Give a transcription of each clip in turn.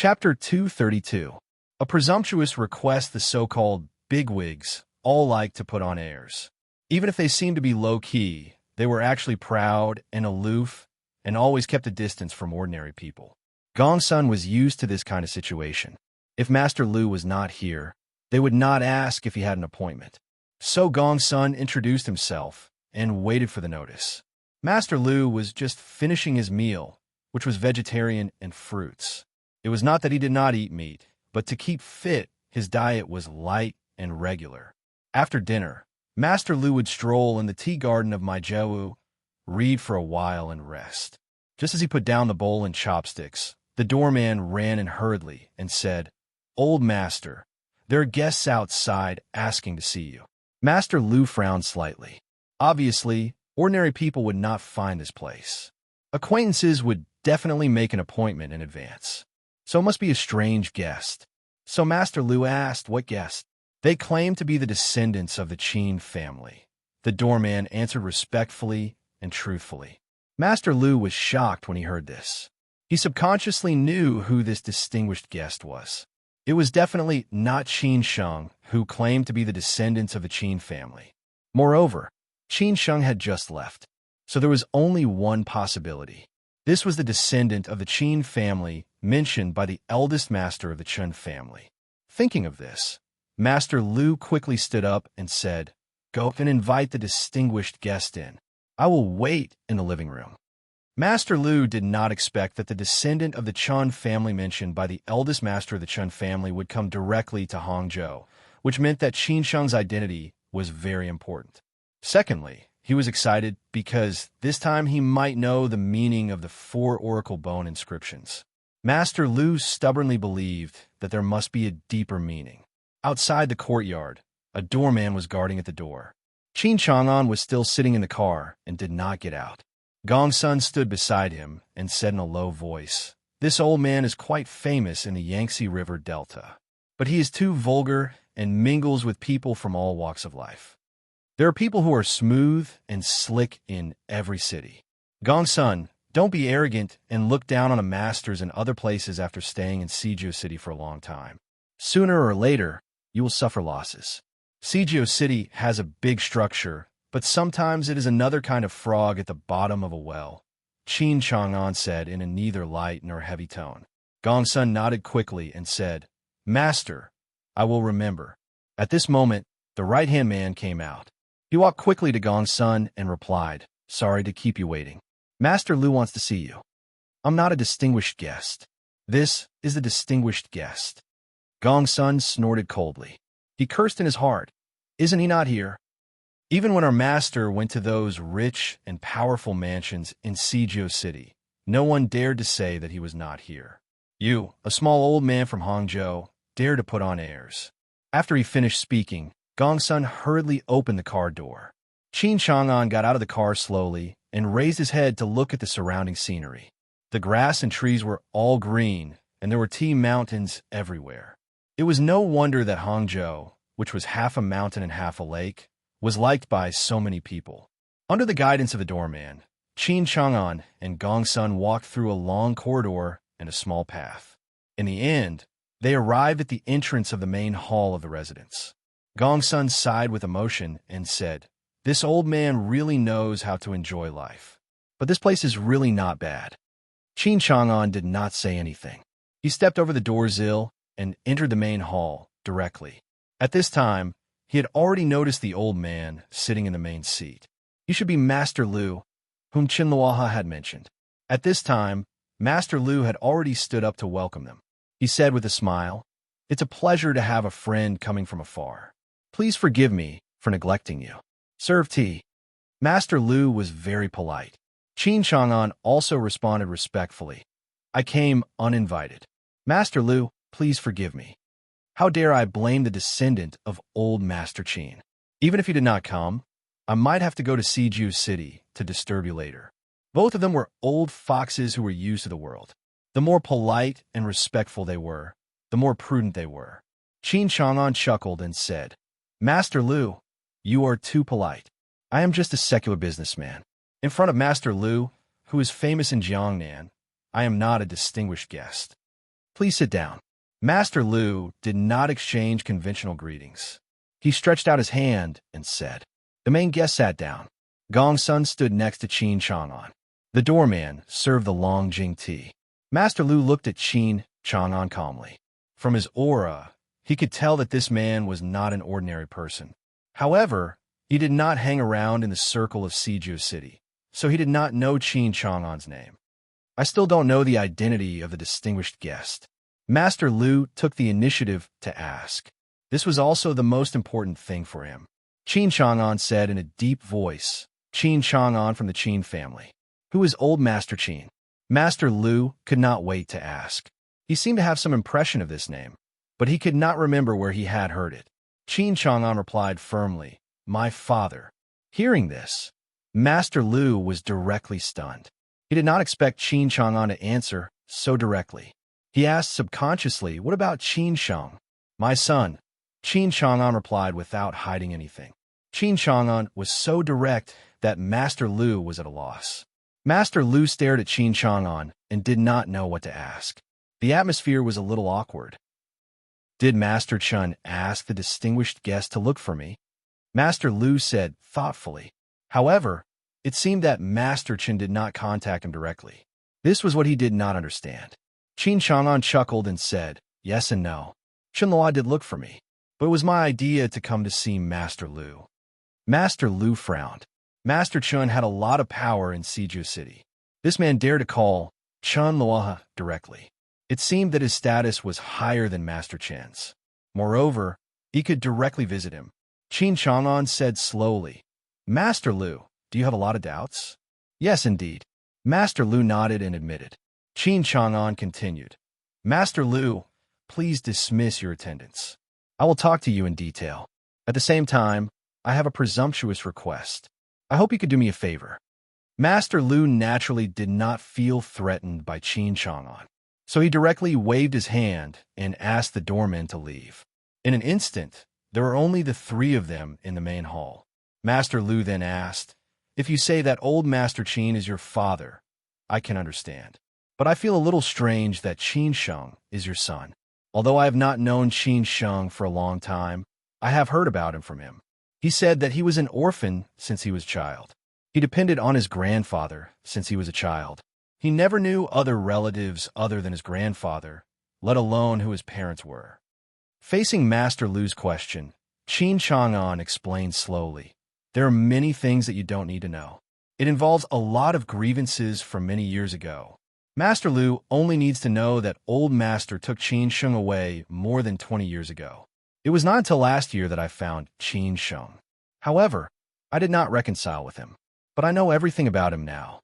Chapter 232. A presumptuous request the so-called bigwigs all like to put on airs. Even if they seemed to be low-key, they were actually proud and aloof and always kept a distance from ordinary people. Gongsun was used to this kind of situation. If Master Lu was not here, they would not ask if he had an appointment. So Gongsun introduced himself and waited for the notice. Master Lu was just finishing his meal, which was vegetarian and fruits. It was not that he did not eat meat, but to keep fit, his diet was light and regular. After dinner, Master Lu would stroll in the tea garden of Maizhou, read for a while and rest. Just as he put down the bowl and chopsticks, the doorman ran in hurriedly and said, "Old master, there are guests outside asking to see you." Master Lu frowned slightly. Obviously, ordinary people would not find this place. Acquaintances would definitely make an appointment in advance. So it must be a strange guest. So Master Lu asked, "What guest?" "They claim to be the descendants of the Qin family." The doorman answered respectfully and truthfully. Master Lu was shocked when he heard this. He subconsciously knew who this distinguished guest was. It was definitely not Qin Sheng, who claimed to be the descendants of the Qin family. Moreover, Qin Sheng had just left, so there was only one possibility. This was the descendant of the Qin family mentioned by the eldest master of the Chen family. Thinking of this, Master Lu quickly stood up and said, "Go and invite the distinguished guest in. I will wait in the living room." Master Lu did not expect that the descendant of the Chen family mentioned by the eldest master of the Chen family would come directly to Hangzhou, which meant that Qin Sheng's identity was very important. Secondly, he was excited because this time he might know the meaning of the 4 oracle bone inscriptions. Master Lu stubbornly believed that there must be a deeper meaning. Outside the courtyard, a doorman was guarding at the door. Qin Chang'an was still sitting in the car and did not get out. Gongsun stood beside him and said in a low voice, "This old man is quite famous in the Yangtze River Delta, but he is too vulgar and mingles with people from all walks of life. There are people who are smooth and slick in every city. Gongsun, don't be arrogant and look down on the masters in other places after staying in Sijio City for a long time. Sooner or later, you will suffer losses. Sijio City has a big structure, but sometimes it is another kind of frog at the bottom of a well," Qin Chang'an said in a neither light nor heavy tone. Gongsun nodded quickly and said, "Master, I will remember." At this moment, the right-hand man came out. He walked quickly to Gongsun and replied, "Sorry to keep you waiting. Master Lu wants to see you." "I'm not a distinguished guest. This is the distinguished guest." Gongsun snorted coldly. He cursed in his heart. Isn't he not here? Even when our master went to those rich and powerful mansions in Sijio City, no one dared to say that he was not here. You, a small old man from Hangzhou, dare to put on airs. After he finished speaking, Gongsun hurriedly opened the car door. Qin Chang'an got out of the car slowly and raised his head to look at the surrounding scenery. The grass and trees were all green, and there were tea mountains everywhere. It was no wonder that Hangzhou, which was half a mountain and half a lake, was liked by so many people. Under the guidance of the doorman, Qin Chang'an and Gongsun walked through a long corridor and a small path. In the end, they arrived at the entrance of the main hall of the residence. Gongsun sighed with emotion and said, "This old man really knows how to enjoy life. But this place is really not bad." Qin Chang'an did not say anything. He stepped over the doorsill and entered the main hall directly. At this time, he had already noticed the old man sitting in the main seat. He should be Master Lu, whom Qinluoha had mentioned. At this time, Master Lu had already stood up to welcome them. He said with a smile, "It's a pleasure to have a friend coming from afar. Please forgive me for neglecting you. Serve tea." Master Lu was very polite. Qin Chang'an also responded respectfully, "I came uninvited. Master Lu, please forgive me. How dare I blame the descendant of old Master Qin? Even if he did not come, I might have to go to Siju City to disturb you later." Both of them were old foxes who were used to the world. The more polite and respectful they were, the more prudent they were. Qin Chang'an chuckled and said, "Master Lu, you are too polite. I am just a secular businessman. In front of Master Lu, who is famous in Jiangnan, I am not a distinguished guest." Please sit down. Master Lu did not exchange conventional greetings. He stretched out his hand and said. The main guest sat down. Gong Sun stood next to Qin Chang'an. The doorman served the long Jing tea. Master Lu looked at Qin Chang'an calmly. From his aura, he could tell that this man was not an ordinary person. However, he did not hang around in the circle of Siju City, so he did not know Qin Chang'an's name. I still don't know the identity of the distinguished guest. Master Lu took the initiative to ask. This was also the most important thing for him. Qin Chang'an said in a deep voice, Qin Chang'an from the Qin family. Who is old Master Qin? Master Lu could not wait to ask. He seemed to have some impression of this name, but he could not remember where he had heard it. Qin Chang'an replied firmly, My father. Hearing this, Master Lu was directly stunned. He did not expect Qin Chang'an to answer so directly. He asked subconsciously, What about Qin Sheng? My son. Qin Chang'an replied without hiding anything. Qin Chang'an was so direct that Master Lu was at a loss. Master Lu stared at Qin Chang'an and did not know what to ask. The atmosphere was a little awkward. Did Master Chen ask the distinguished guest to look for me? Master Lu said thoughtfully. However, it seemed that Master Chen did not contact him directly. This was what he did not understand. Qin Chang'an chuckled and said, Yes and no. Chen Luo did look for me, but it was my idea to come to see Master Lu. Master Lu frowned. Master Chen had a lot of power in Siju City. This man dared to call Chen Luo directly. It seemed that his status was higher than Master Chen's. Moreover, he could directly visit him. Qin Chang'an said slowly, Master Lu, do you have a lot of doubts? Yes, indeed. Master Lu nodded and admitted. Qin Chang'an continued. Master Lu, please dismiss your attendance. I will talk to you in detail. At the same time, I have a presumptuous request. I hope you could do me a favor. Master Lu naturally did not feel threatened by Qin Chang'an, so he directly waved his hand and asked the doorman to leave. In an instant, there were only the three of them in the main hall. Master Lu then asked, If you say that old Master Qin is your father, I can understand. But I feel a little strange that Qin Sheng is your son. Although I have not known Qin Sheng for a long time, I have heard about him from him. He said that he was an orphan since he was a child. He depended on his grandfather since he was a child. He never knew other relatives other than his grandfather, let alone who his parents were. Facing Master Lu's question, Qin Chang'an explained slowly, There are many things that you don't need to know. It involves a lot of grievances from many years ago. Master Lu only needs to know that old master took Qin Sheng away more than 20 years ago. It was not until last year that I found Qin Sheng. However, I did not reconcile with him, but I know everything about him now.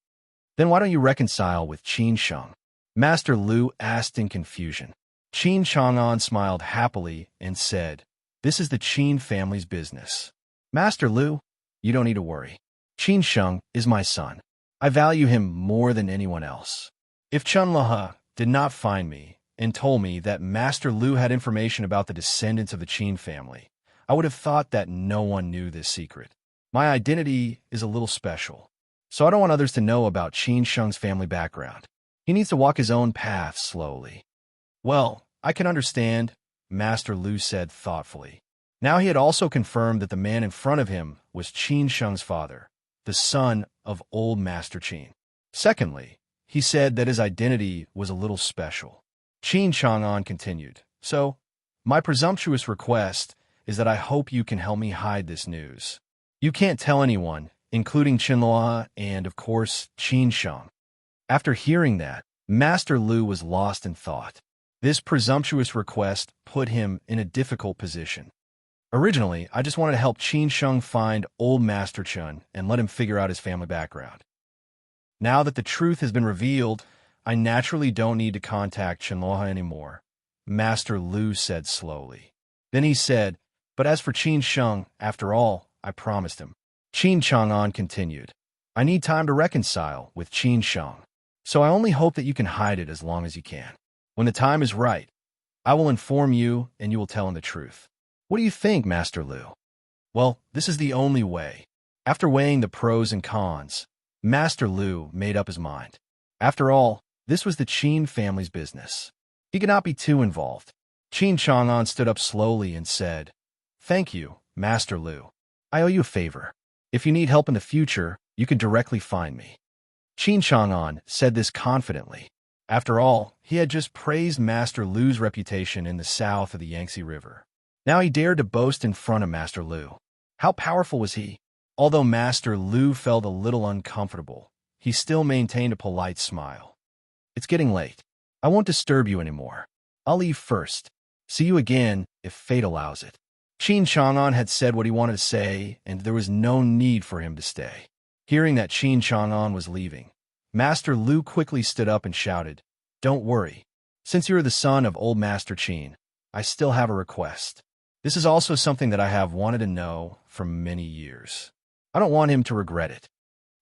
Then why don't you reconcile with Qin Sheng? Master Lu asked in confusion. Qin Chang'an smiled happily and said, This is the Qin family's business. Master Lu, you don't need to worry. Qin Sheng is my son. I value him more than anyone else. If Chen Luo did not find me and told me that Master Lu had information about the descendants of the Qin family, I would have thought that no one knew this secret. My identity is a little special, so I don't want others to know about Qin Sheng's family background. He needs to walk his own path slowly. Well, I can understand, Master Lu said thoughtfully. Now he had also confirmed that the man in front of him was Qin Sheng's father, the son of old Master Qin. Secondly, he said that his identity was a little special. Qin Chang'an continued, So, my presumptuous request is that I hope you can help me hide this news. You can't tell anyone, including Chen Luo and, of course, Qin Sheng. After hearing that, Master Lu was lost in thought. This presumptuous request put him in a difficult position. Originally, I just wanted to help Qin Sheng find old Master Chen and let him figure out his family background. Now that the truth has been revealed, I naturally don't need to contact Chen Luo anymore, Master Lu said slowly. Then he said, But as for Qin Sheng, after all, I promised him. Qin Chang'an continued, I need time to reconcile with Qin Sheng, so I only hope that you can hide it as long as you can. When the time is right, I will inform you and you will tell him the truth. What do you think, Master Lu? Well, this is the only way. After weighing the pros and cons, Master Lu made up his mind. After all, this was the Qin family's business. He could not be too involved. Qin Chang'an stood up slowly and said, "Thank you, Master Lu. I owe you a favor. If you need help in the future, you can directly find me." Qin Chang'an said this confidently. After all, he had just praised Master Lu's reputation in the south of the Yangtze River. Now he dared to boast in front of Master Lu. How powerful was he? Although Master Lu felt a little uncomfortable, he still maintained a polite smile. "It's getting late. I won't disturb you anymore. I'll leave first. See you again if fate allows it." Qin Chang'an had said what he wanted to say, and there was no need for him to stay. Hearing that Qin Chang'an was leaving, Master Lu quickly stood up and shouted, "Don't worry. Since you're the son of old Master Qin, I still have a request. This is also something that I have wanted to know for many years. I don't want him to regret it."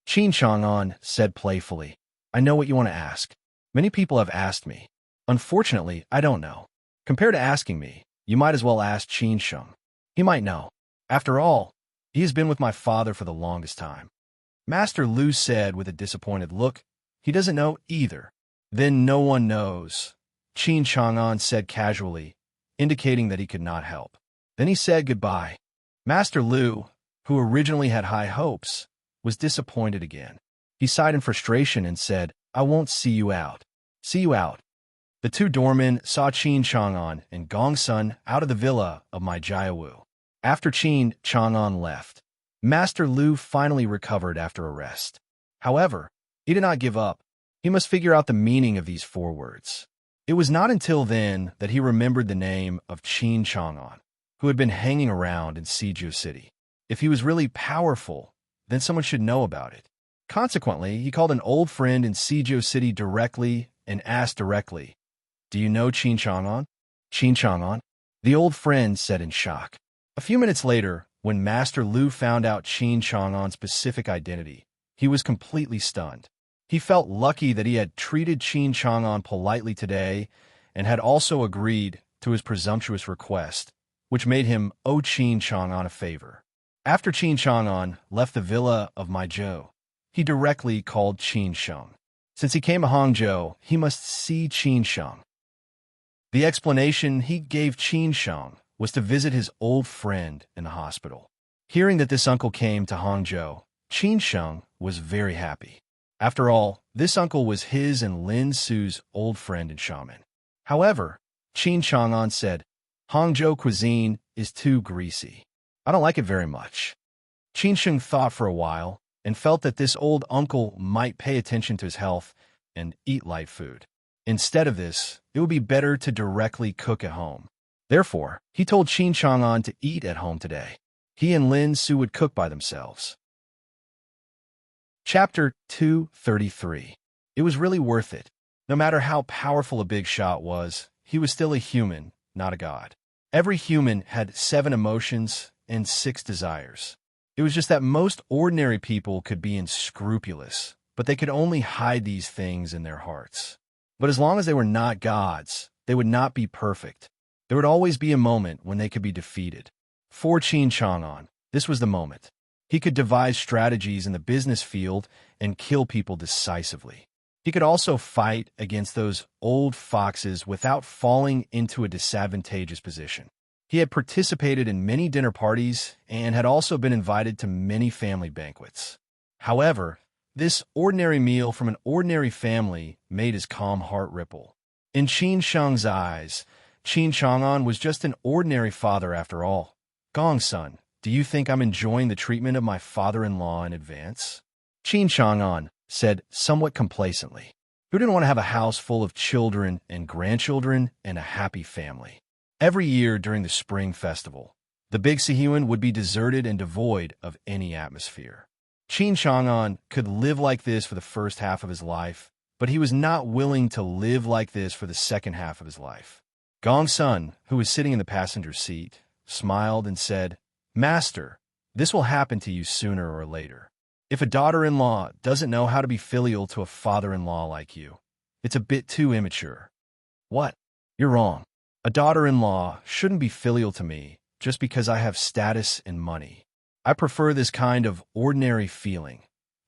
Qin Chang'an said playfully, "I know what you want to ask. Many people have asked me. Unfortunately, I don't know. Compared to asking me, you might as well ask Qin Sheng. He might know. After all, he has been with my father for the longest time." Master Lu said with a disappointed look, "He doesn't know either." "Then no one knows," Qin Chang'an said casually, indicating that he could not help. Then he said goodbye. Master Lu, who originally had high hopes, was disappointed again. He sighed in frustration and said, "I won't see you out. See you out." The two doormen saw Qin Chang'an and Gong Sun out of the villa of my Jiawu. After Qin Chang'an left, Master Lu finally recovered after a rest. However, he did not give up. He must figure out the meaning of these 4 words. It was not until then that he remembered the name of Qin Chang'an, who had been hanging around in Siju City. If he was really powerful, then someone should know about it. Consequently, he called an old friend in Siju City directly and asked directly, "Do you know Qin Chang'an?" "Qin Chang'an?" the old friend said in shock. A few minutes later, when Master Lu found out Qin Chang'an's specific identity, he was completely stunned. He felt lucky that he had treated Qin Chang'an politely today and had also agreed to his presumptuous request, which made him owe Qin Chang'an a favor. After Qin Chang'an left the villa of Maizhou, he directly called Qin Sheng. Since he came to Hangzhou, he must see Qin Sheng. The explanation he gave Qin Sheng was to visit his old friend in the hospital. Hearing that this uncle came to Hangzhou, Qin Sheng was very happy. After all, this uncle was his and Lin Su's old friend and shaman. However, Qin Chang'an said, "Hangzhou cuisine is too greasy. I don't like it very much." Qin Sheng thought for a while and felt that this old uncle might pay attention to his health and eat light food. Instead of this, it would be better to directly cook at home. Therefore, he told Qin Chang'an to eat at home today. He and Lin Su would cook by themselves. Chapter 233. It was really worth it. No matter how powerful a big shot was, he was still a human, not a god. Every human had 7 emotions and 6 desires. It was just that most ordinary people could be unscrupulous, but they could only hide these things in their hearts. But as long as they were not gods, they would not be perfect. There would always be a moment when they could be defeated. For Qin Chang'an, this was the moment. He could devise strategies in the business field and kill people decisively. He could also fight against those old foxes without falling into a disadvantageous position. He had participated in many dinner parties and had also been invited to many family banquets. However, this ordinary meal from an ordinary family made his calm heart ripple. In Qin Sheng's eyes, Qin Chang'an was just an ordinary father after all. "Gong Sun, do you think I'm enjoying the treatment of my father-in-law in advance?" Qin Chang'an said somewhat complacently. Who didn't want to have a house full of children and grandchildren and a happy family? Every year during the Spring Festival, the Big Sihuan would be deserted and devoid of any atmosphere. Qin Chang'an could live like this for the first half of his life, but he was not willing to live like this for the second half of his life. Gong Sun, who was sitting in the passenger seat, smiled and said, "Master, this will happen to you sooner or later. If a daughter-in-law doesn't know how to be filial to a father-in-law like you, it's a bit too immature." "What? You're wrong. A daughter-in-law shouldn't be filial to me just because I have status and money. I prefer this kind of ordinary feeling,"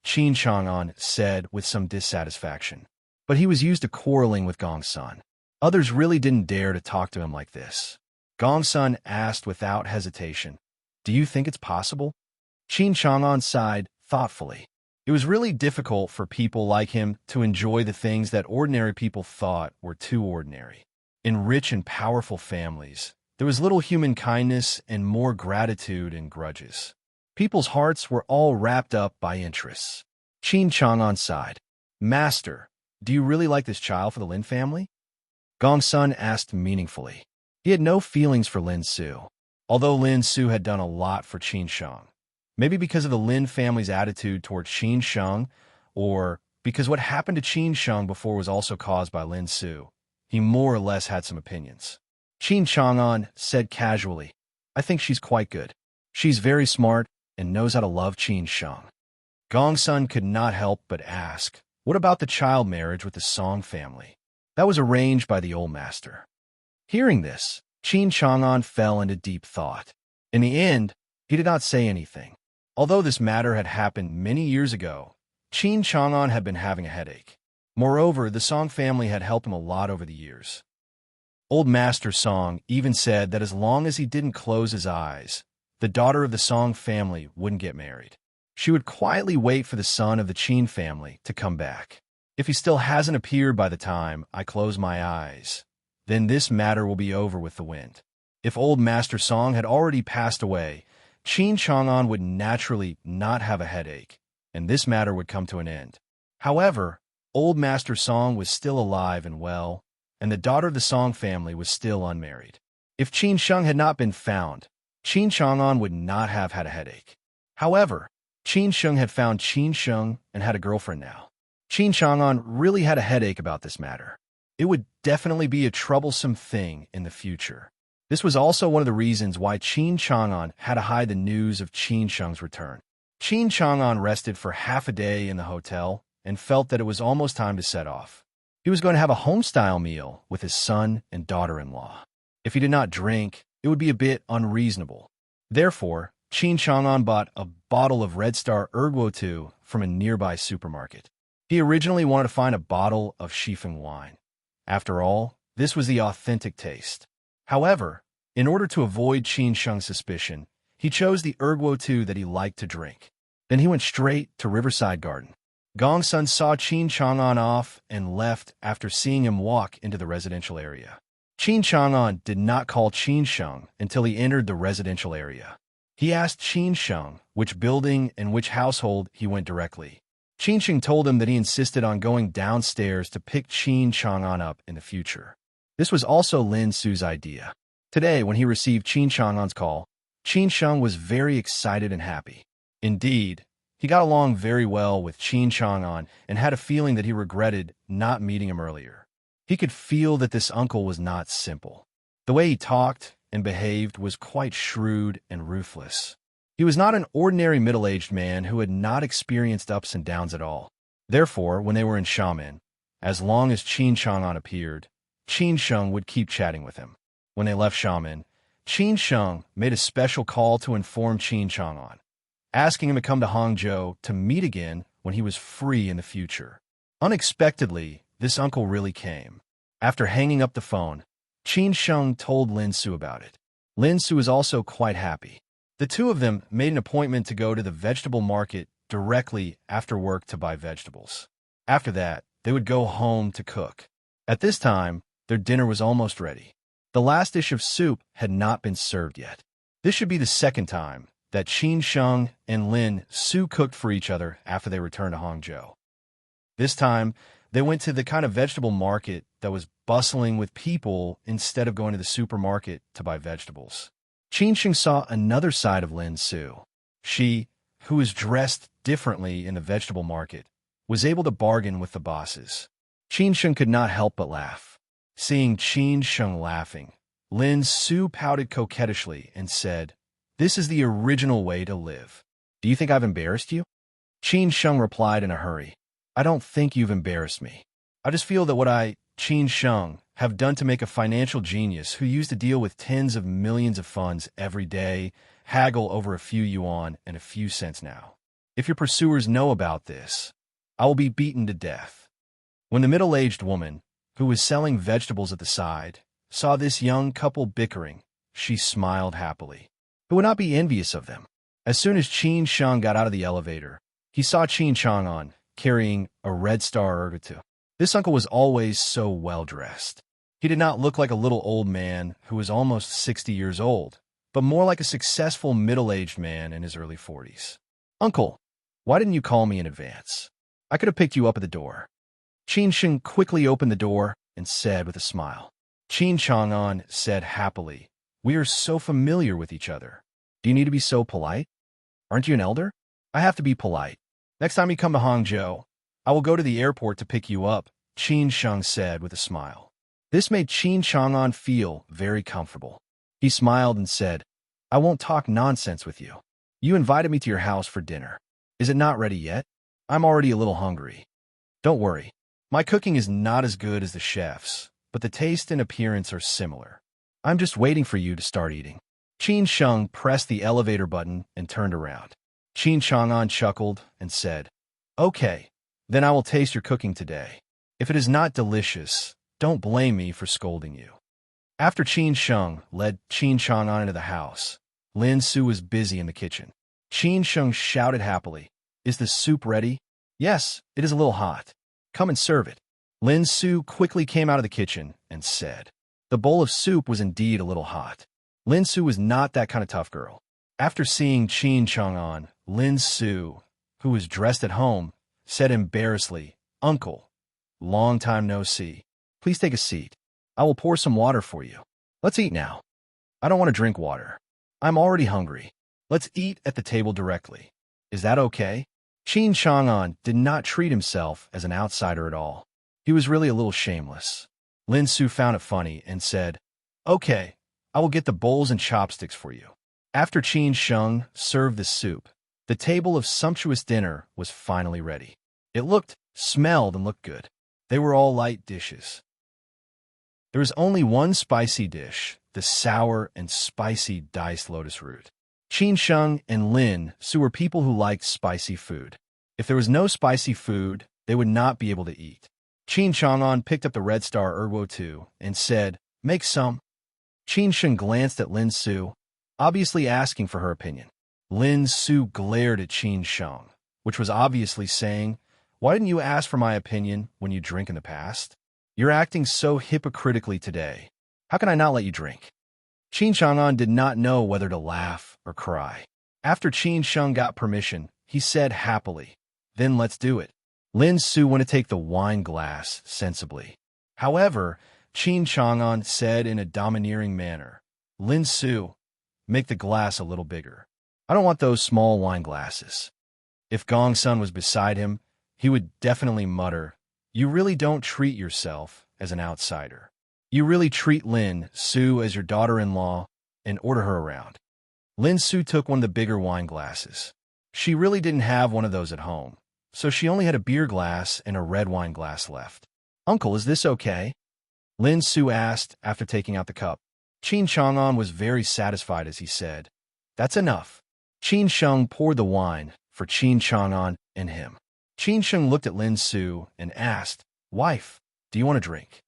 Qin Chang'an said with some dissatisfaction. But he was used to quarreling with Gong Sun. Others really didn't dare to talk to him like this. Gongsun asked without hesitation, "Do you think it's possible?" Qin Chang'an sighed thoughtfully. It was really difficult for people like him to enjoy the things that ordinary people thought were too ordinary. In rich and powerful families, there was little human kindness and more gratitude and grudges. People's hearts were all wrapped up by interests. Qin Chang'an sighed. "Master, do you really like this child for the Lin family?" Gongsun asked meaningfully. He had no feelings for Lin Su, although Lin Su had done a lot for Qin Sheng. Maybe because of the Lin family's attitude toward Qin Sheng, or because what happened to Qin Sheng before was also caused by Lin Su, he more or less had some opinions. Qin Chang'an said casually, "I think she's quite good. She's very smart and knows how to love Qin Sheng." Gongsun could not help but ask, "What about the child marriage with the Song family? That was arranged by the old master." Hearing this, Qin Chang'an fell into deep thought. In the end, he did not say anything. Although this matter had happened many years ago, Qin Chang'an had been having a headache. Moreover, the Song family had helped him a lot over the years. Old Master Song even said that as long as he didn't close his eyes, the daughter of the Song family wouldn't get married. She would quietly wait for the son of the Qin family to come back. If he still hasn't appeared by the time I close my eyes, then this matter will be over with the wind. If Old Master Song had already passed away, Qin Chang'an would naturally not have a headache, and this matter would come to an end. However, Old Master Song was still alive and well, and the daughter of the Song family was still unmarried. If Qin Sheng had not been found, Qin Chang'an would not have had a headache. However, Qin Sheng had found Qin Sheng and had a girlfriend now. Qin Chang'an really had a headache about this matter. It would definitely be a troublesome thing in the future. This was also one of the reasons why Qin Chang'an had to hide the news of Qin Sheng's return. Qin Chang'an rested for half a day in the hotel and felt that it was almost time to set off. He was going to have a home-style meal with his son and daughter-in-law. If he did not drink, it would be a bit unreasonable. Therefore, Qin Chang'an bought a bottle of Red Star Erguo from a nearby supermarket. He originally wanted to find a bottle of Shifeng wine. After all, this was the authentic taste. However, in order to avoid Qin Sheng's suspicion, he chose the Erguo that he liked to drink. Then he went straight to Riverside Garden. Gongsun saw Qin Chang'an off and left after seeing him walk into the residential area. Qin Chang'an did not call Qin Sheng until he entered the residential area. He asked Qin Sheng which building and which household he went directly. Qin Sheng told him that he insisted on going downstairs to pick Qin Chang'an up in the future. This was also Lin Su's idea. Today, when he received Qin Chang'an's call, Qin Sheng was very excited and happy. Indeed, he got along very well with Qin Chang'an and had a feeling that he regretted not meeting him earlier. He could feel that this uncle was not simple. The way he talked and behaved was quite shrewd and ruthless. He was not an ordinary middle-aged man who had not experienced ups and downs at all. Therefore, when they were in Xiamen, as long as Qin Chang'an appeared, Qin Sheng would keep chatting with him. When they left Xiamen, Qin Sheng made a special call to inform Qin Chang'an, asking him to come to Hangzhou to meet again when he was free in the future. Unexpectedly, this uncle really came. After hanging up the phone, Qin Sheng told Lin Su about it. Lin Su was also quite happy. The two of them made an appointment to go to the vegetable market directly after work to buy vegetables. After that, they would go home to cook. At this time, their dinner was almost ready. The last dish of soup had not been served yet. This should be the second time that Qin Sheng and Lin Su cooked for each other after they returned to Hangzhou. This time, they went to the kind of vegetable market that was bustling with people instead of going to the supermarket to buy vegetables. Qin Sheng saw another side of Lin Su. She, who was dressed differently in the vegetable market, was able to bargain with the bosses. Qin Sheng could not help but laugh. Seeing Qin Sheng laughing, Lin Su pouted coquettishly and said, "This is the original way to live. Do you think I've embarrassed you?" Qin Sheng replied in a hurry, "I don't think you've embarrassed me. I just feel that what I, Qin Sheng, have done to make a financial genius who used to deal with tens of millions of funds every day, haggle over a few yuan and a few cents now. If your pursuers know about this, I will be beaten to death." When the middle-aged woman, who was selling vegetables at the side, saw this young couple bickering. She smiled happily. Who would not be envious of them? As soon as Qin Sheng got out of the elevator, he saw Qin Chang'an carrying a red star ergatu. This uncle was always so well-dressed. He did not look like a little old man who was almost 60 years old, but more like a successful middle-aged man in his early 40s. Uncle, why didn't you call me in advance? I could have picked you up at the door. Qin Sheng quickly opened the door and said with a smile. Qin Chang'an said happily, "We are so familiar with each other. Do you need to be so polite? Aren't you an elder? I have to be polite. Next time you come to Hangzhou, I will go to the airport to pick you up," Qin Sheng said with a smile. This made Qin Chang'an feel very comfortable. He smiled and said, "I won't talk nonsense with you. You invited me to your house for dinner. Is it not ready yet? I'm already a little hungry. Don't worry. My cooking is not as good as the chef's, but the taste and appearance are similar. I'm just waiting for you to start eating." Qin Sheng pressed the elevator button and turned around. Qin Chang'an chuckled and said, "Okay, then I will taste your cooking today. If it is not delicious, don't blame me for scolding you." After Qin Sheng led Qin Chang'an into the house, Lin Su was busy in the kitchen. Qin Sheng shouted happily, "Is the soup ready?" "Yes, it is a little hot. Come and serve it." Lin Su quickly came out of the kitchen and said. The bowl of soup was indeed a little hot. Lin Su was not that kind of tough girl. After seeing Qin Chang'an, Lin Su, who was dressed at home, said embarrassedly, "Uncle, long time no see. Please take a seat. I will pour some water for you. Let's eat now." "I don't want to drink water. I'm already hungry. Let's eat at the table directly. Is that okay?" Qin Chang'an did not treat himself as an outsider at all. He was really a little shameless. Lin Su found it funny and said, "Okay, I will get the bowls and chopsticks for you." After Qin Sheng served the soup, the table of sumptuous dinner was finally ready. It smelled and looked good. They were all light dishes. There was only one spicy dish, the sour and spicy diced lotus root. Qin Sheng and Lin Su were people who liked spicy food. If there was no spicy food, they would not be able to eat. Qin Chang'an picked up the red star erwo and said, "Make some." Qin Sheng glanced at Lin Su, obviously asking for her opinion. Lin Su glared at Qin Sheng, which was obviously saying, "Why didn't you ask for my opinion when you drank in the past? You're acting so hypocritically today. How can I not let you drink?" Qin Chang'an did not know whether to laugh or cry. After Qin Sheng got permission, he said happily, "Then let's do it." Lin Su went to take the wine glass sensibly. However, Qin Chang'an said in a domineering manner, "Lin Su, make the glass a little bigger. I don't want those small wine glasses." If Gong Sun was beside him, he would definitely mutter, "You really don't treat yourself as an outsider. You really treat Lin Su as your daughter-in-law and order her around." Lin Su took one of the bigger wine glasses. She really didn't have one of those at home, so she only had a beer glass and a red wine glass left. "Uncle, is this okay?" Lin Su asked after taking out the cup. Qin Chang'an was very satisfied as he said, "That's enough." Qin Sheng poured the wine for Qin Chang'an and him. Qin Sheng looked at Lin Su and asked, "Wife, do you want a drink?"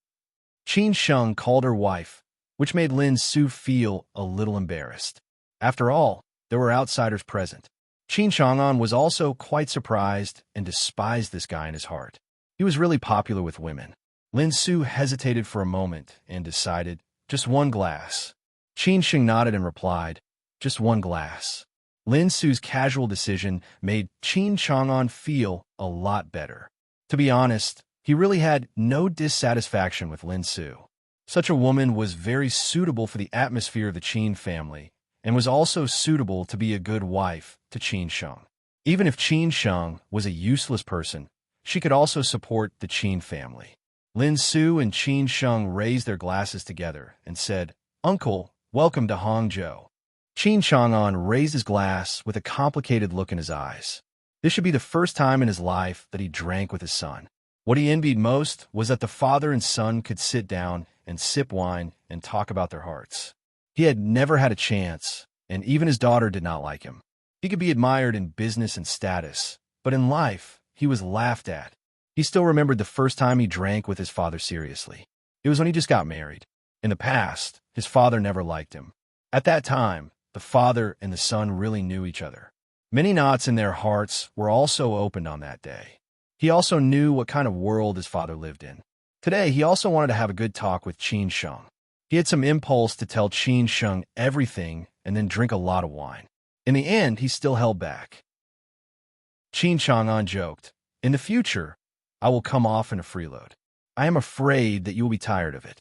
Qin Sheng called her wife, which made Lin Su feel a little embarrassed. After all, there were outsiders present. Qin Chang'an was also quite surprised and despised this guy in his heart. He was really popular with women. Lin Su hesitated for a moment and decided, "Just one glass." Qin Sheng nodded and replied, "Just one glass." Lin Su's casual decision made Qin Chang'an feel a lot better. To be honest, he really had no dissatisfaction with Lin Su. Such a woman was very suitable for the atmosphere of the Qin family and was also suitable to be a good wife to Qin Sheng. Even if Qin Sheng was a useless person, she could also support the Qin family. Lin Su and Qin Sheng raised their glasses together and said, "Uncle, welcome to Hangzhou." Qin Chang'an raised his glass with a complicated look in his eyes. This should be the first time in his life that he drank with his son. What he envied most was that the father and son could sit down and sip wine and talk about their hearts. He had never had a chance, and even his daughter did not like him. He could be admired in business and status, but in life, he was laughed at. He still remembered the first time he drank with his father seriously. It was when he just got married. In the past, his father never liked him. At that time, the father and the son really knew each other. Many knots in their hearts were also opened on that day. He also knew what kind of world his father lived in. Today, he also wanted to have a good talk with Qin Sheng. He had some impulse to tell Qin Sheng everything and then drink a lot of wine. In the end, he still held back. Qin Chang'an joked, "In the future, I will come off in a freeload. I am afraid that you will be tired of it."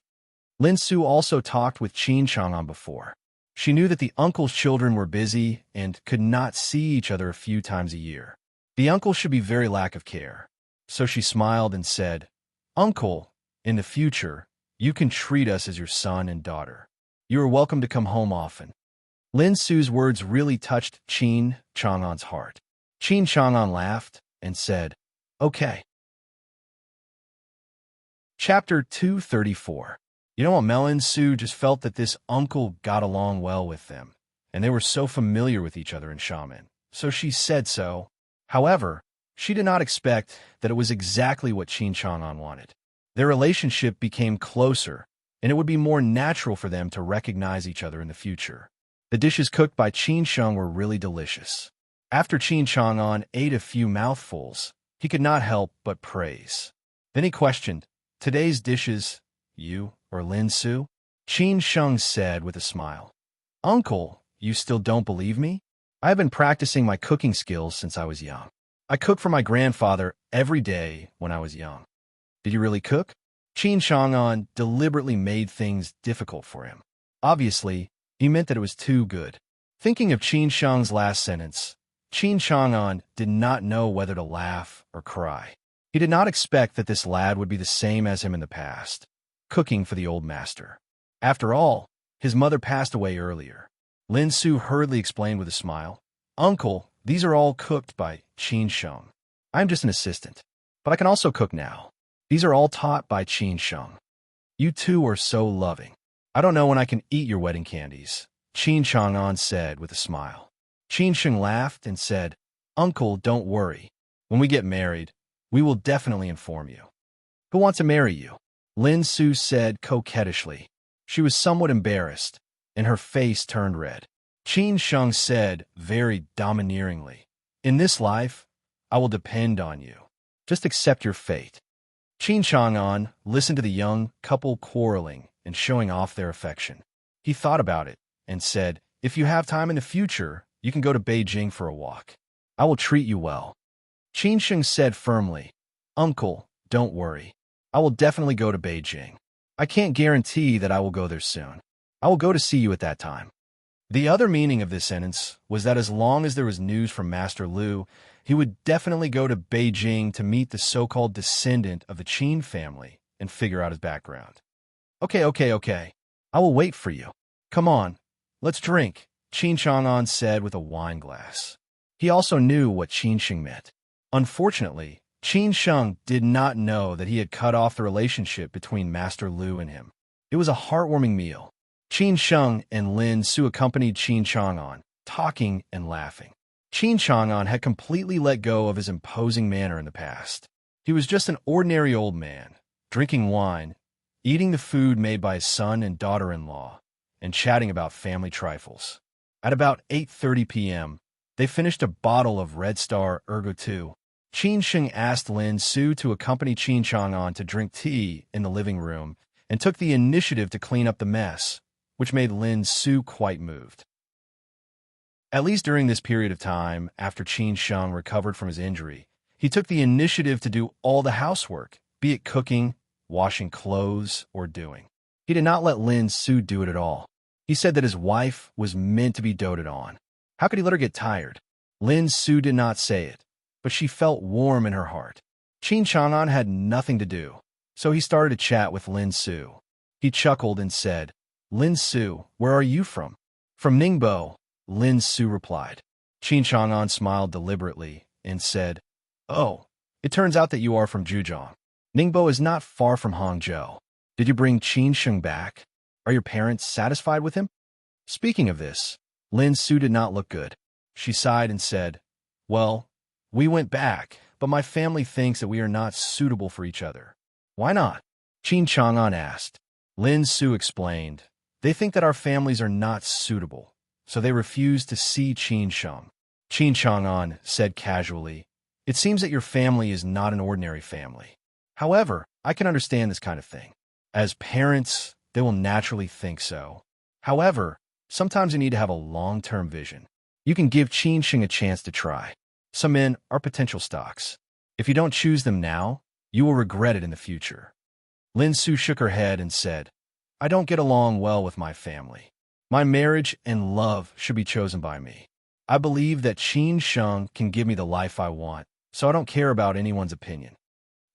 Lin Su also talked with Qin Chang'an before. She knew that the uncle's children were busy and could not see each other a few times a year. The uncle should be very lack of care. So she smiled and said, "Uncle, in the future, you can treat us as your son and daughter. You are welcome to come home often." Lin Su's words really touched Qin Chang'an's heart. Qin Chang'an laughed and said, "Okay." Chapter 234. You know what, Lin Su just felt that this uncle got along well with them, and they were so familiar with each other in Shaman, so she said so. However, she did not expect that it was exactly what Qin Chang'an wanted. Their relationship became closer, and it would be more natural for them to recognize each other in the future. The dishes cooked by Qin Sheng were really delicious. After Qin Chang'an ate a few mouthfuls, he could not help but praise. Then he questioned, "Today's dishes, you or Lin Su?" Qin Sheng said with a smile, "Uncle, you still don't believe me? I have been practicing my cooking skills since I was young. I cooked for my grandfather every day when I was young." "Did you really cook?" Qin Chang'an deliberately made things difficult for him. Obviously, he meant that it was too good. Thinking of Qin Sheng's last sentence, Qin Chang'an did not know whether to laugh or cry. He did not expect that this lad would be the same as him in the past, cooking for the old master. After all, his mother passed away earlier. Lin Su hurriedly explained with a smile, "Uncle, these are all cooked by Qin Sheng. I am just an assistant, but I can also cook now. These are all taught by Qin Sheng. You two are so loving. I don't know when I can eat your wedding candies," Qin Chang'an said with a smile. Qin Sheng laughed and said, "Uncle, don't worry. When we get married, we will definitely inform you." "Who wants to marry you?" Lin Su said coquettishly. She was somewhat embarrassed, and her face turned red. Qin Sheng said very domineeringly, "In this life, I will depend on you. Just accept your fate." Qin Chang'an listened to the young couple quarreling and showing off their affection. He thought about it and said, "If you have time in the future, you can go to Beijing for a walk. I will treat you well." Qin Sheng said firmly, "Uncle, don't worry. I will definitely go to Beijing. I can't guarantee that I will go there soon. I will go to see you at that time." The other meaning of this sentence was that as long as there was news from Master Lu, he would definitely go to Beijing to meet the so-called descendant of the Qin family and figure out his background. Okay. I will wait for you. Come on, let's drink," Qin Chang'an said with a wine glass. He also knew what Qin Sheng meant. Unfortunately, Qin Sheng did not know that he had cut off the relationship between Master Lu and him. It was a heartwarming meal. Qin Sheng and Lin Su accompanied Qin Chang'an, talking and laughing. Qin Chang'an had completely let go of his imposing manner in the past. He was just an ordinary old man, drinking wine, eating the food made by his son and daughter-in-law, and chatting about family trifles. At about 8:30 p.m., they finished a bottle of Red Star Ergo 2. Qin Sheng asked Lin Su to accompany Qin Chang'an to drink tea in the living room and took the initiative to clean up the mess, which made Lin Su quite moved. At least during this period of time, after Qin Sheng recovered from his injury, he took the initiative to do all the housework, be it cooking, washing clothes, or doing. He did not let Lin Su do it at all. He said that his wife was meant to be doted on. How could he let her get tired? Lin Su did not say it, but she felt warm in her heart. Qin Chang'an had nothing to do, so he started to chat with Lin Su. He chuckled and said, "Lin Su, where are you from?" "From Ningbo," Lin Su replied. Qin Chang'an smiled deliberately and said, "Oh, it turns out that you are from Zhujiang. Ningbo is not far from Hangzhou. Did you bring Qin Sheng back? Are your parents satisfied with him?" Speaking of this, Lin Su did not look good. She sighed and said, "Well, we went back, but my family thinks that we are not suitable for each other. Why not? Qin Chang'an asked. Lin Su explained. They think that our families are not suitable, so they refuse to see Qin Sheng. Qin Chang'an said casually, It seems that your family is not an ordinary family. However, I can understand this kind of thing. As parents, they will naturally think so. However, sometimes you need to have a long-term vision. You can give Qin Sheng a chance to try. Some men are potential stocks. If you don't choose them now, you will regret it in the future. Lin Su shook her head and said, I don't get along well with my family. My marriage and love should be chosen by me. I believe that Qin Sheng can give me the life I want, so I don't care about anyone's opinion.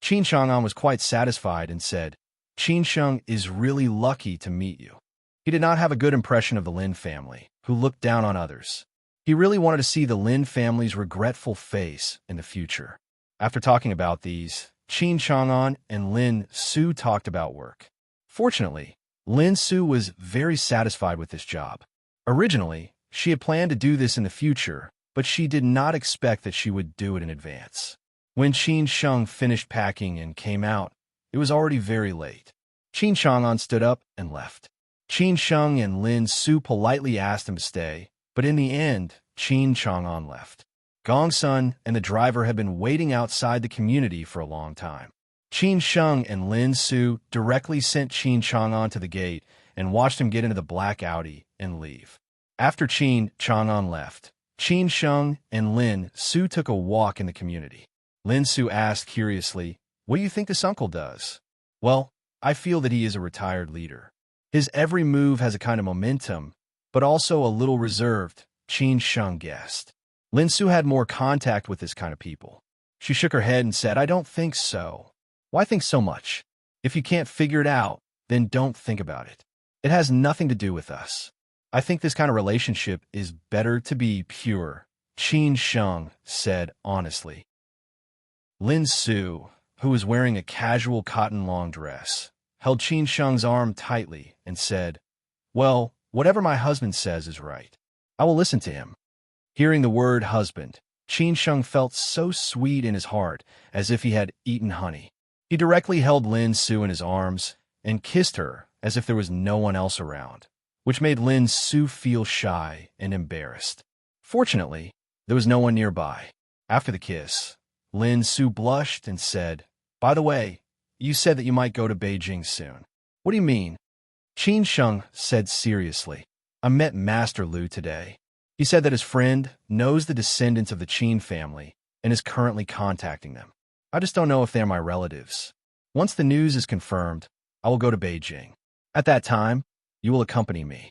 Qin Chang'an was quite satisfied and said, Qin Sheng is really lucky to meet you. He did not have a good impression of the Lin family, who looked down on others. He really wanted to see the Lin family's regretful face in the future. After talking about these, Qin Chang'an and Lin Su talked about work. Fortunately, Lin Su was very satisfied with this job. Originally, she had planned to do this in the future, but she did not expect that she would do it in advance. When Qin Sheng finished packing and came out, it was already very late. Qin Chang'an stood up and left. Qin Sheng and Lin Su politely asked him to stay, but in the end, Qin Chang'an left. Gong Sun and the driver had been waiting outside the community for a long time. Qin Sheng and Lin Su directly sent Qin Chang'an to the gate and watched him get into the black Audi and leave. After Qin Chang'an left, Qin Sheng and Lin Su took a walk in the community. Lin Su asked curiously, What do you think this uncle does? Well, I feel that he is a retired leader. His every move has a kind of momentum, but also a little reserved, Qin Sheng guessed. Lin Su had more contact with this kind of people. She shook her head and said, I don't think so. Why think so much? If you can't figure it out, then don't think about it. It has nothing to do with us. I think this kind of relationship is better to be pure, Qin Sheng said honestly. Lin Su, who was wearing a casual cotton long dress, held Qin Sheng's arm tightly and said, Well, whatever my husband says is right. I will listen to him. Hearing the word husband, Qin Sheng felt so sweet in his heart, as if he had eaten honey. He directly held Lin Su in his arms and kissed her as if there was no one else around, which made Lin Su feel shy and embarrassed. Fortunately, there was no one nearby. After the kiss, Lin Su blushed and said, By the way, you said that you might go to Beijing soon. What do you mean? Qin Sheng said seriously, I met Master Lu today. He said that his friend knows the descendants of the Qin family and is currently contacting them. I just don't know if they're my relatives. Once the news is confirmed, I will go to Beijing. At that time, you will accompany me.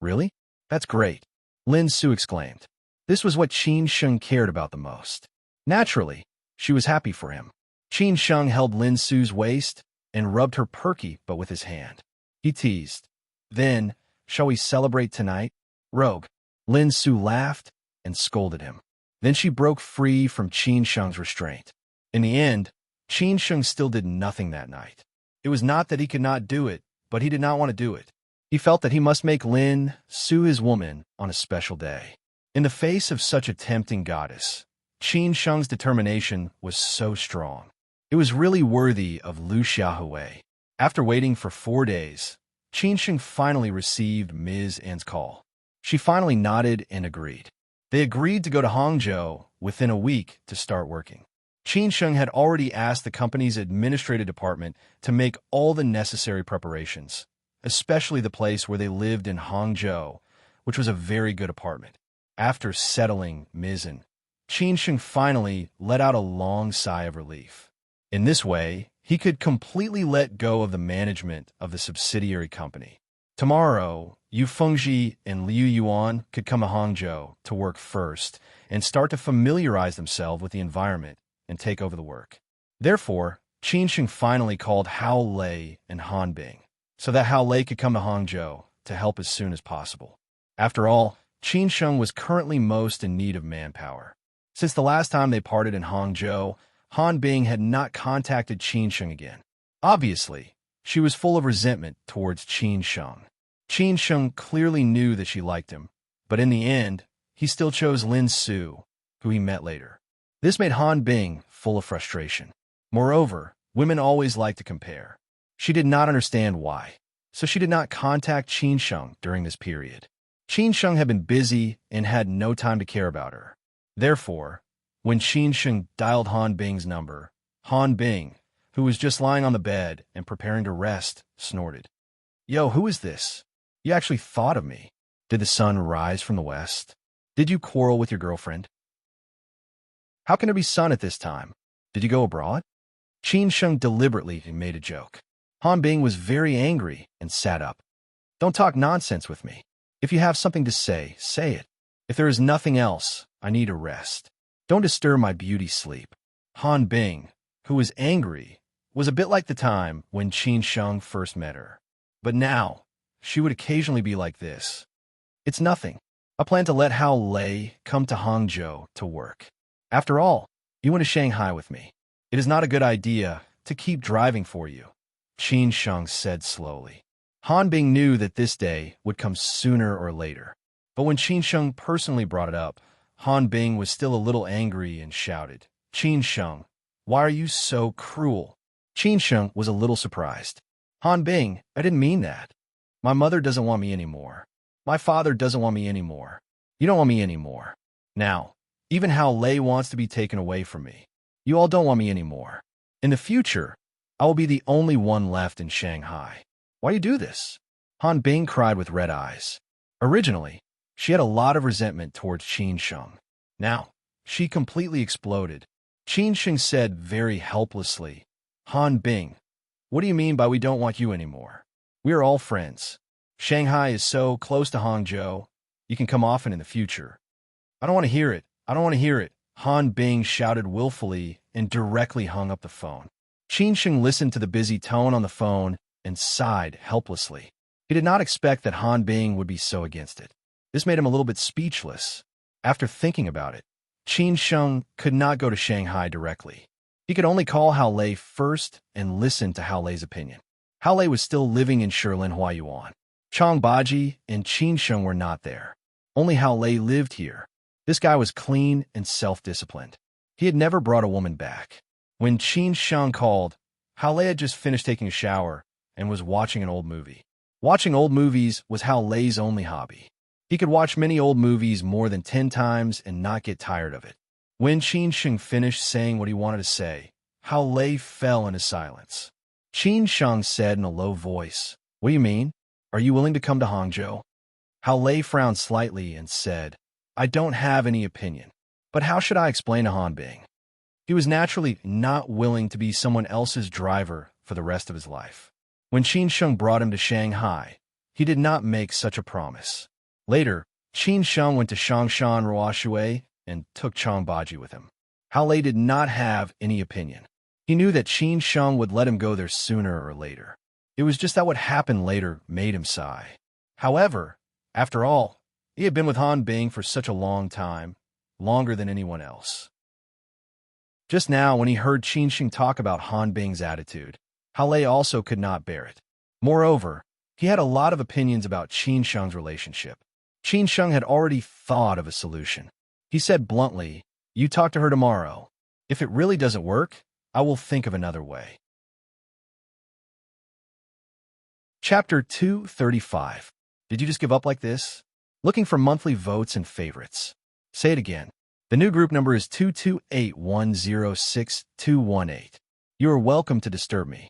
Really? That's great, Lin Su exclaimed. This was what Qin Sheng cared about the most. Naturally, she was happy for him. Qin Sheng held Lin Su's waist and rubbed her perky but with his hand. He teased, Then, shall we celebrate tonight? Rogue. Lin Su laughed and scolded him. Then she broke free from Qin Sheng's restraint. In the end, Qin Sheng still did nothing that night. It was not that he could not do it, but he did not want to do it. He felt that he must make Lin Su his woman on a special day. In the face of such a tempting goddess, Qin Sheng's determination was so strong. It was really worthy of Lu Xiaohui. After waiting for 4 days, Qin Sheng finally received Ms. N's call. She finally nodded and agreed. They agreed to go to Hangzhou within a week to start working. Qin Sheng had already asked the company's administrative department to make all the necessary preparations, especially the place where they lived in Hangzhou, which was a very good apartment. After settling Ms. N, Qin Sheng finally let out a long sigh of relief. In this way, he could completely let go of the management of the subsidiary company. Tomorrow, Yu Fengji and Liu Yuan could come to Hangzhou to work first and start to familiarize themselves with the environment and take over the work. Therefore, Qin Sheng finally called Hao Lei and Han Bing, so that Hao Lei could come to Hangzhou to help as soon as possible. After all, Qin Sheng was currently most in need of manpower. Since the last time they parted in Hangzhou, Han Bing had not contacted Qin Sheng again. Obviously, she was full of resentment towards Qin Sheng. Qin Sheng clearly knew that she liked him, but in the end, he still chose Lin Su, who he met later. This made Han Bing full of frustration. Moreover, women always like to compare. She did not understand why, so she did not contact Qin Sheng during this period. Qin Sheng had been busy and had no time to care about her. Therefore, when Qin Sheng dialed Han Bing's number, Han Bing, who was just lying on the bed and preparing to rest, snorted. Yo, who is this? You actually thought of me. Did the sun rise from the west? Did you quarrel with your girlfriend? How can there be sun at this time? Did you go abroad? Qin Sheng deliberately made a joke. Han Bing was very angry and sat up. Don't talk nonsense with me. If you have something to say, say it. If there is nothing else, I need a rest. Don't disturb my beauty sleep. Han Bing, who was angry, was a bit like the time when Qin Sheng first met her. But now, she would occasionally be like this. It's nothing. I plan to let Hao Lei come to Hangzhou to work. After all, you went to Shanghai with me. It is not a good idea to keep driving for you, Qin Sheng said slowly. Han Bing knew that this day would come sooner or later. But when Qin Sheng personally brought it up, Han Bing was still a little angry and shouted, Qin Sheng, why are you so cruel? Qin Sheng was a little surprised. Han Bing, I didn't mean that. My mother doesn't want me anymore. My father doesn't want me anymore. You don't want me anymore. Now, even Hao Lei wants to be taken away from me. You all don't want me anymore. In the future, I will be the only one left in Shanghai. Why do you do this? Han Bing cried with red eyes. Originally, she had a lot of resentment towards Qin Sheng. Now, she completely exploded. Qin Sheng said very helplessly, Han Bing, what do you mean by we don't want you anymore? We are all friends. Shanghai is so close to Hangzhou. You can come often in the future. I don't want to hear it. I don't want to hear it. Han Bing shouted willfully and directly hung up the phone. Qin Sheng listened to the busy tone on the phone and sighed helplessly. He did not expect that Han Bing would be so against it. This made him a little bit speechless. After thinking about it, Qin Sheng could not go to Shanghai directly. He could only call Hao Lei first and listen to Hao Lei's opinion. Hao Lei was still living in Shilin Huayuan. Chang Baji and Qin Sheng were not there. Only Hao Lei lived here. This guy was clean and self-disciplined. He had never brought a woman back. When Qin Sheng called, Hao Lei had just finished taking a shower and was watching an old movie. Watching old movies was Hao Lei's only hobby. He could watch many old movies more than 10 times and not get tired of it. When Qin Sheng finished saying what he wanted to say, Hao Lei fell into silence. Qin Sheng said in a low voice, What do you mean? Are you willing to come to Hangzhou? Hao Lei frowned slightly and said, I don't have any opinion. But how should I explain to Han Bing? He was naturally not willing to be someone else's driver for the rest of his life. When Qin Sheng brought him to Shanghai, he did not make such a promise. Later, Qin Sheng went to Shangshan Ruoshui and took Chang Baji with him. Hao Lei did not have any opinion. He knew that Qin Sheng would let him go there sooner or later. It was just that what happened later made him sigh. However, after all, he had been with Han Bing for such a long time, longer than anyone else. Just now, when he heard Qin Sheng talk about Han Bing's attitude, Hao Lei also could not bear it. Moreover, he had a lot of opinions about Qin Sheng's relationship. Qin Sheng had already thought of a solution. He said bluntly, You talk to her tomorrow. If it really doesn't work, I will think of another way. Chapter 235. Did you just give up like this? Looking for monthly votes and favorites. Say it again. The new group number is 228106218. You are welcome to disturb me.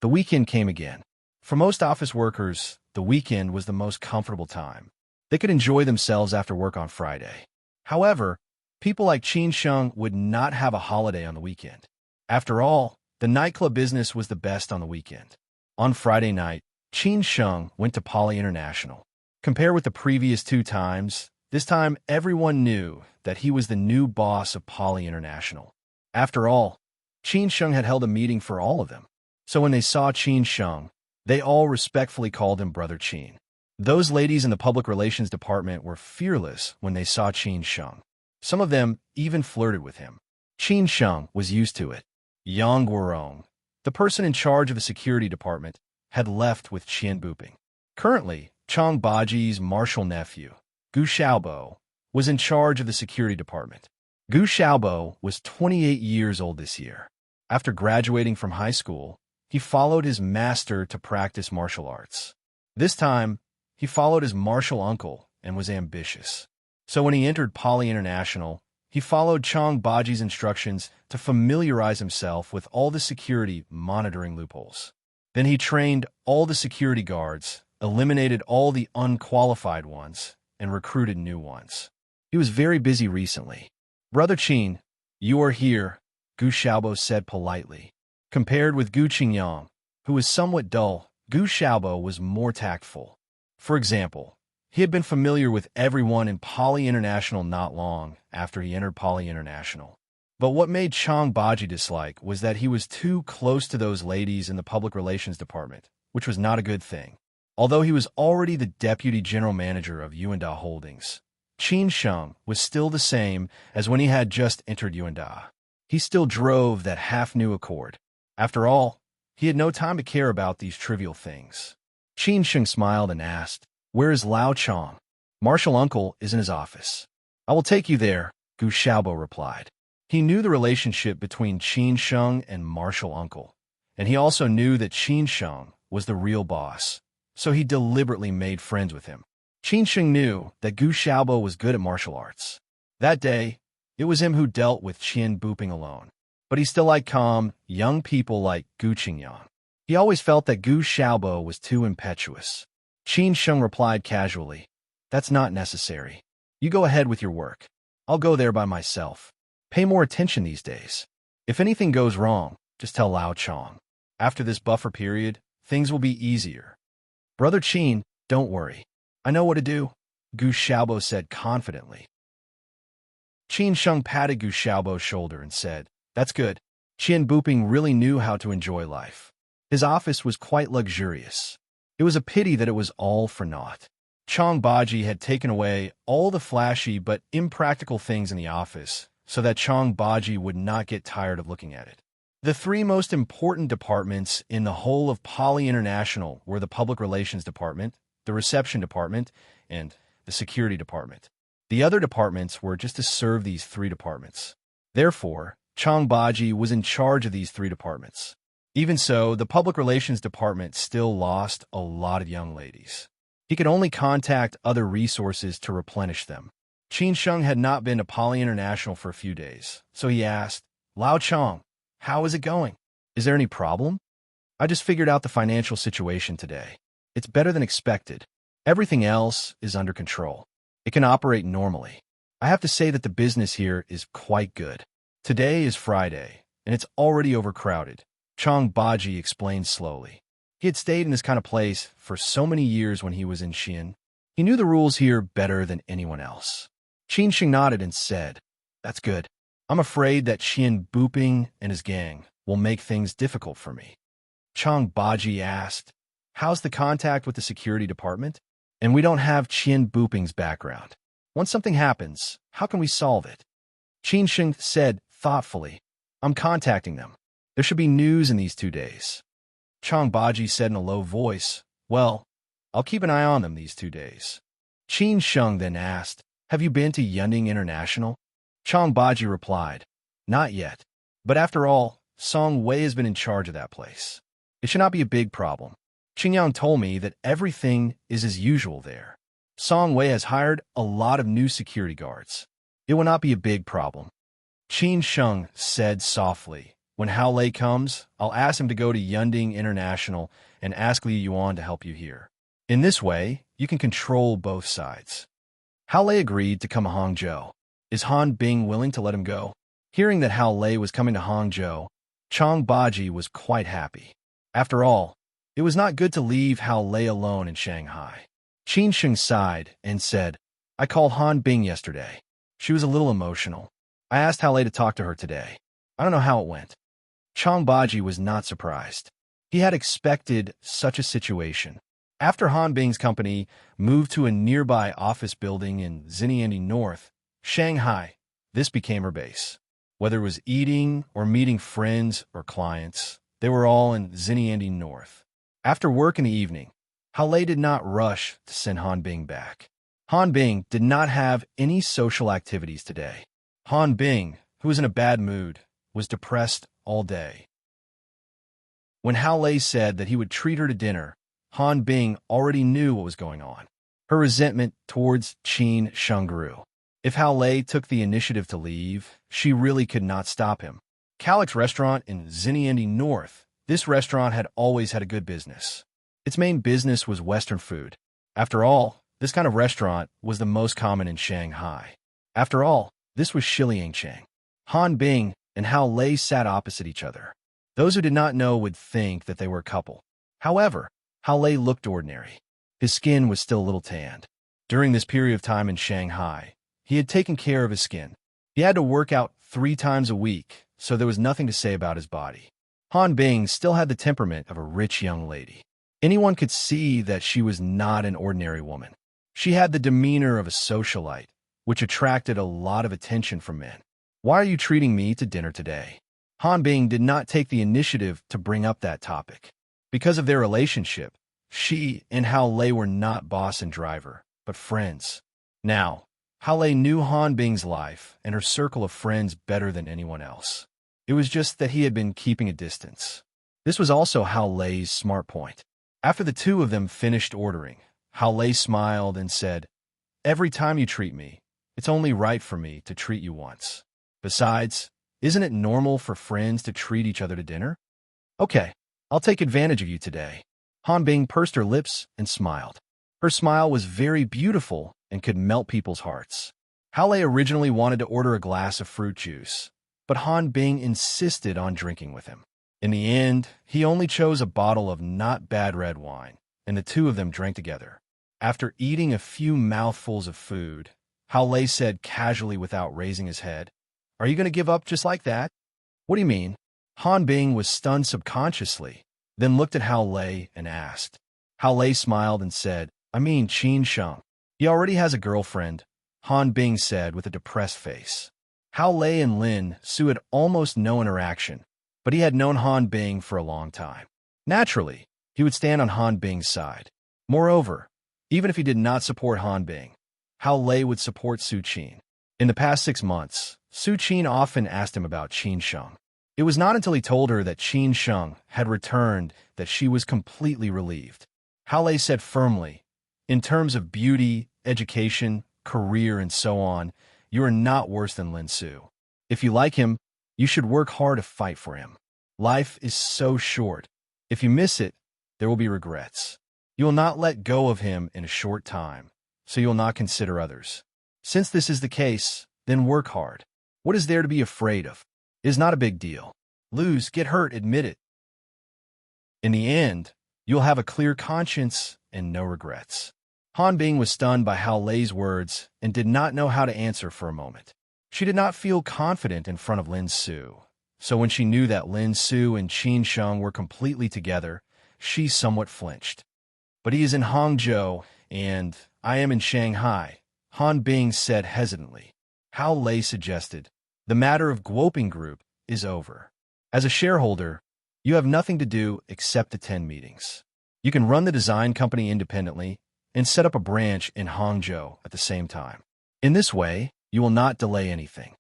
The weekend came again. For most office workers, the weekend was the most comfortable time. They could enjoy themselves after work on Friday. However, people like Qin Sheng would not have a holiday on the weekend. After all, the nightclub business was the best on the weekend. On Friday night, Qin Sheng went to Poly International. Compared with the previous 2 times, this time everyone knew that he was the new boss of Poly International. After all, Qin Sheng had held a meeting for all of them. So when they saw Qin Sheng, they all respectfully called him Brother Qin. Those ladies in the public relations department were fearless when they saw Qin Sheng. Some of them even flirted with him. Qin Sheng was used to it. Yang Guorong, the person in charge of the security department, had left with Qian Buping. Currently, Chang Baji's marshal nephew, Gu Xiaobo, was in charge of the security department. Gu Xiaobo was 28 years old this year. After graduating from high school, he followed his master to practice martial arts. This time, he followed his martial uncle and was ambitious. So when he entered Poly International, he followed Chang Baji's instructions to familiarize himself with all the security monitoring loopholes. Then he trained all the security guards, eliminated all the unqualified ones, and recruited new ones. He was very busy recently. Brother Qin, you are here, Gu Xiaobo said politely. Compared with Gu Qingyang, who was somewhat dull, Gu Xiaobo was more tactful. For example, he had been familiar with everyone in Poly International not long after he entered Poly International. But what made Chang Baji dislike was that he was too close to those ladies in the public relations department, which was not a good thing. Although he was already the deputy general manager of Yuanda Holdings, Qin Sheng was still the same as when he had just entered Yuanda. He still drove that half-new Accord. After all, he had no time to care about these trivial things. Qin Sheng smiled and asked, "Where is Lao Chong?" "Martial uncle is in his office." "I will take you there," Gu Xiaobo replied. He knew the relationship between Qin Sheng and martial uncle, and he also knew that Qin Sheng was the real boss, so he deliberately made friends with him. Qin Sheng knew that Gu Xiaobo was good at martial arts. That day, it was him who dealt with Qian Buping alone. But he still liked calm, young people like Gu Qingyang. He always felt that Gu Xiaobo was too impetuous. Qin Sheng replied casually, "That's not necessary. You go ahead with your work. I'll go there by myself. Pay more attention these days. If anything goes wrong, just tell Lao Chong. After this buffer period, things will be easier." "Brother Qin, don't worry. I know what to do," Gu Xiaobo said confidently. Qin Sheng patted Gu Xiaobo's shoulder and said, "That's good." Qian Buping really knew how to enjoy life. His office was quite luxurious. It was a pity that it was all for naught. Chang Baji had taken away all the flashy but impractical things in the office so that Chang Baji would not get tired of looking at it. The three most important departments in the whole of Poly International were the Public Relations Department, the Reception Department, and the Security Department. The other departments were just to serve these three departments. Therefore, Chang Baji was in charge of these three departments. Even so, the Public Relations Department still lost a lot of young ladies. He could only contact other resources to replenish them. Qin Sheng had not been to Poly International for a few days, so he asked, "Lao Chong, how is it going? Is there any problem?" "I just figured out the financial situation today. It's better than expected. Everything else is under control. It can operate normally. I have to say that the business here is quite good. Today is Friday, and it's already overcrowded," Chang Baji explained slowly. He had stayed in this kind of place for so many years when he was in Xi'an. He knew the rules here better than anyone else. Qin Sheng nodded and said, "That's good. I'm afraid that Qian Buping and his gang will make things difficult for me." Chang Baji asked, "How's the contact with the security department?" "And we don't have Qian Buping's background. Once something happens, how can we solve it?" Qin Sheng said thoughtfully, "I'm contacting them. There should be news in these 2 days." Chang Baji said in a low voice, "Well, I'll keep an eye on them these 2 days." Qin Sheng then asked, "Have you been to Yunding International?" Chang Baji replied, "Not yet. But after all, Song Wei has been in charge of that place. It should not be a big problem. Qingyang told me that everything is as usual there. Song Wei has hired a lot of new security guards. It will not be a big problem." Qin Sheng said softly, "When Hao Lei comes, I'll ask him to go to Yunding International and ask Li Yuan to help you here. In this way, you can control both sides." Hao Lei agreed to come to Hangzhou. Is Han Bing willing to let him go? Hearing that Hao Lei was coming to Hangzhou, Chang Baji was quite happy. After all, it was not good to leave Hao Lei alone in Shanghai. Qin Sheng sighed and said, "I called Han Bing yesterday. She was a little emotional. I asked Hao Lei to talk to her today. I don't know how it went." Chang Baji was not surprised. He had expected such a situation. After Han Bing's company moved to a nearby office building in Xinjiang North, Shanghai, this became her base. Whether it was eating or meeting friends or clients, they were all in Xinjiang North. After work in the evening, Hao Lei did not rush to send Han Bing back. Han Bing did not have any social activities today. Han Bing, who was in a bad mood, was depressed all day. When Hao Lei said that he would treat her to dinner, Han Bing already knew what was going on. Her resentment towards Qin Sheng grew. If Hao Lei took the initiative to leave, she really could not stop him. Calic's restaurant in Xinyiandi North, this restaurant had always had a good business. Its main business was Western food. After all, this kind of restaurant was the most common in Shanghai. After all, this was Shiliangchang. Han Bing and Hao Lei sat opposite each other. Those who did not know would think that they were a couple. However, Hao Lei looked ordinary. His skin was still a little tanned. During this period of time in Shanghai, he had taken care of his skin. He had to work out 3 times a week, so there was nothing to say about his body. Han Bing still had the temperament of a rich young lady. Anyone could see that she was not an ordinary woman. She had the demeanor of a socialite, which attracted a lot of attention from men. "Why are you treating me to dinner today?" Han Bing did not take the initiative to bring up that topic. Because of their relationship, she and Hao Lei were not boss and driver, but friends. Now, Hao Lei knew Han Bing's life and her circle of friends better than anyone else. It was just that he had been keeping a distance. This was also Hao Lei's smart point. After the two of them finished ordering, Hao Lei smiled and said, "Every time you treat me, it's only right for me to treat you once. Besides, isn't it normal for friends to treat each other to dinner? Okay, I'll take advantage of you today." Han Bing pursed her lips and smiled. Her smile was very beautiful and could melt people's hearts. Hao Lei originally wanted to order a glass of fruit juice, but Han Bing insisted on drinking with him. In the end, he only chose a bottle of not bad red wine, and the two of them drank together. After eating a few mouthfuls of food, Hao Lei said casually without raising his head, "Are you going to give up just like that?" "What do you mean?" Han Bing was stunned subconsciously, then looked at Hao Lei and asked. Hao Lei smiled and said, "I mean Qin Sheng. He already has a girlfriend," Han Bing said with a depressed face. Hao Lei and Lin Su had almost no interaction, but he had known Han Bing for a long time. Naturally, he would stand on Han Bing's side. Moreover, even if he did not support Han Bing, Hao Lei would support Su Qin. In the past 6 months, Su Qin often asked him about Qin Sheng. It was not until he told her that Qin Sheng had returned that she was completely relieved. Hao Lei said firmly, "In terms of beauty, education, career, and so on, you are not worse than Lin Su. If you like him, you should work hard to fight for him. Life is so short. If you miss it, there will be regrets. You will not let go of him in a short time, so you will not consider others. Since this is the case, then work hard. What is there to be afraid of? It is not a big deal. Lose, get hurt, admit it. In the end, you'll have a clear conscience and no regrets." Han Bing was stunned by Hao Lei's words and did not know how to answer for a moment. She did not feel confident in front of Lin Su, so when she knew that Lin Su and Qin Sheng were completely together, she somewhat flinched. "But he is in Hangzhou, and I am in Shanghai," Han Bing said hesitantly. Hao Lei suggested, "The matter of Guoping Group is over. As a shareholder, you have nothing to do except attend meetings. You can run the design company independently and set up a branch in Hangzhou at the same time. In this way, you will not delay anything."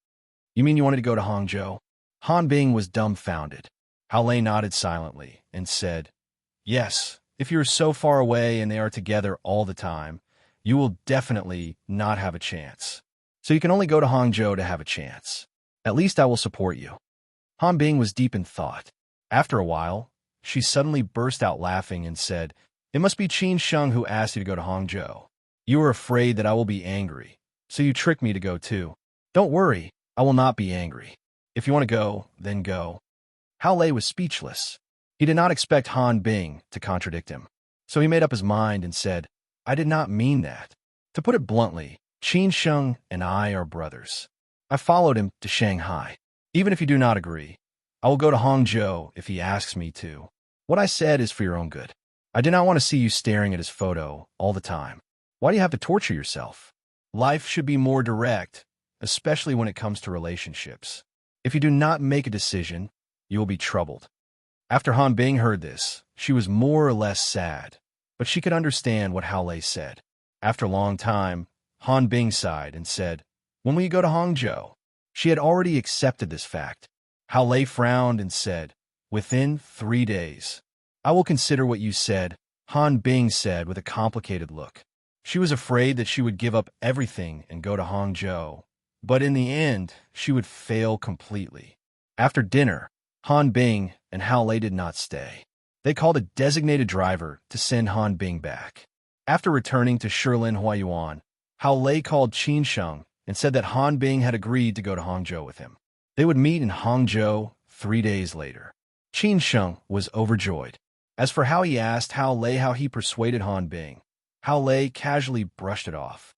"You mean you wanted to go to Hangzhou?" Han Bing was dumbfounded. Hao Lei nodded silently and said, "Yes, if you are so far away and they are together all the time, you will definitely not have a chance. So you can only go to Hangzhou to have a chance. At least I will support you." Han Bing was deep in thought. After a while, she suddenly burst out laughing and said, "It must be Qin Sheng who asked you to go to Hangzhou. You are afraid that I will be angry, so you tricked me to go too. Don't worry, I will not be angry. If you want to go, then go." Hao Lei was speechless. He did not expect Han Bing to contradict him. So he made up his mind and said, "I did not mean that. To put it bluntly, Qin Sheng and I are brothers. I followed him to Shanghai. Even if you do not agree, I will go to Hangzhou if he asks me to. What I said is for your own good. I do not want to see you staring at his photo all the time. Why do you have to torture yourself? Life should be more direct, especially when it comes to relationships. If you do not make a decision, you will be troubled." After Han Bing heard this, she was more or less sad, but she could understand what Hao Lei said. After a long time, Han Bing sighed and said, "When will you go to Hangzhou?" She had already accepted this fact. Hao Lei frowned and said, "Within 3 days. I will consider what you said," Han Bing said with a complicated look. She was afraid that she would give up everything and go to Hangzhou, but in the end, she would fail completely. After dinner, Han Bing and Hao Lei did not stay. They called a designated driver to send Han Bing back. After returning to Shilin Huayuan, Hao Lei called Qin Sheng and said that Han Bing had agreed to go to Hangzhou with him. They would meet in Hangzhou 3 days later. Qin Sheng was overjoyed. As for how he asked Hao Lei how he persuaded Han Bing, Hao Lei casually brushed it off.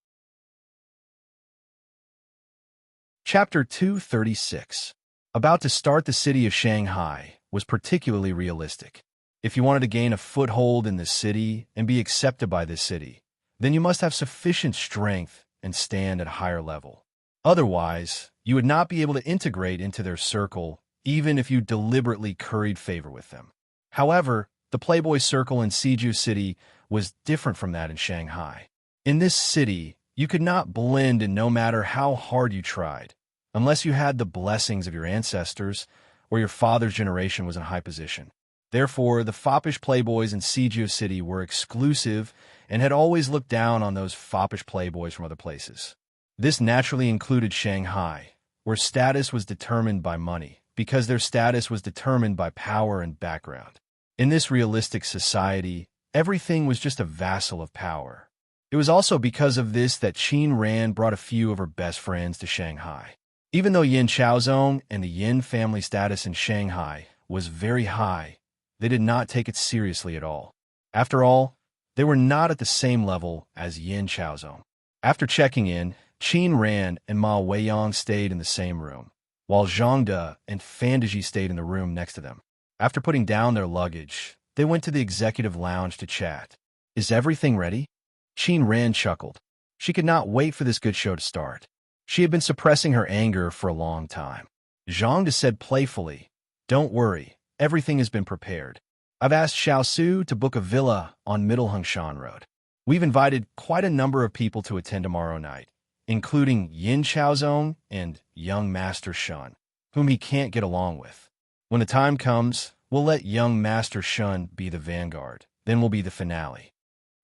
Chapter 236. About to start the city of Shanghai was particularly realistic. If you wanted to gain a foothold in this city and be accepted by this city, then you must have sufficient strength and stand at a higher level. Otherwise, you would not be able to integrate into their circle even if you deliberately curried favor with them. However, the Playboy circle in Siju City was different from that in Shanghai. In this city, you could not blend in no matter how hard you tried, unless you had the blessings of your ancestors or your father's generation was in high position. Therefore, the foppish playboys in Siju City were exclusive and had always looked down on those foppish playboys from other places. This naturally included Shanghai, where status was determined by money, because their status was determined by power and background. In this realistic society, everything was just a vassal of power. It was also because of this that Qin Ran brought a few of her best friends to Shanghai. Even though Yin Chaozong and the Yin family status in Shanghai was very high, they did not take it seriously at all. After all, they were not at the same level as Yin Chaozong. After checking in, Qin Ran and Ma Weiyang stayed in the same room, while Zhang De and Fandaji stayed in the room next to them. After putting down their luggage, they went to the executive lounge to chat. "Is everything ready?" Qin Ran chuckled. She could not wait for this good show to start. She had been suppressing her anger for a long time. Zhang De said playfully, "Don't worry, everything has been prepared. I've asked Xiao Su to book a villa on Middle Hengshan Road. We've invited quite a number of people to attend tomorrow night, including Yin Chaozong and young Master Shun, whom he can't get along with. When the time comes, we'll let young Master Shun be the vanguard, then we'll be the finale."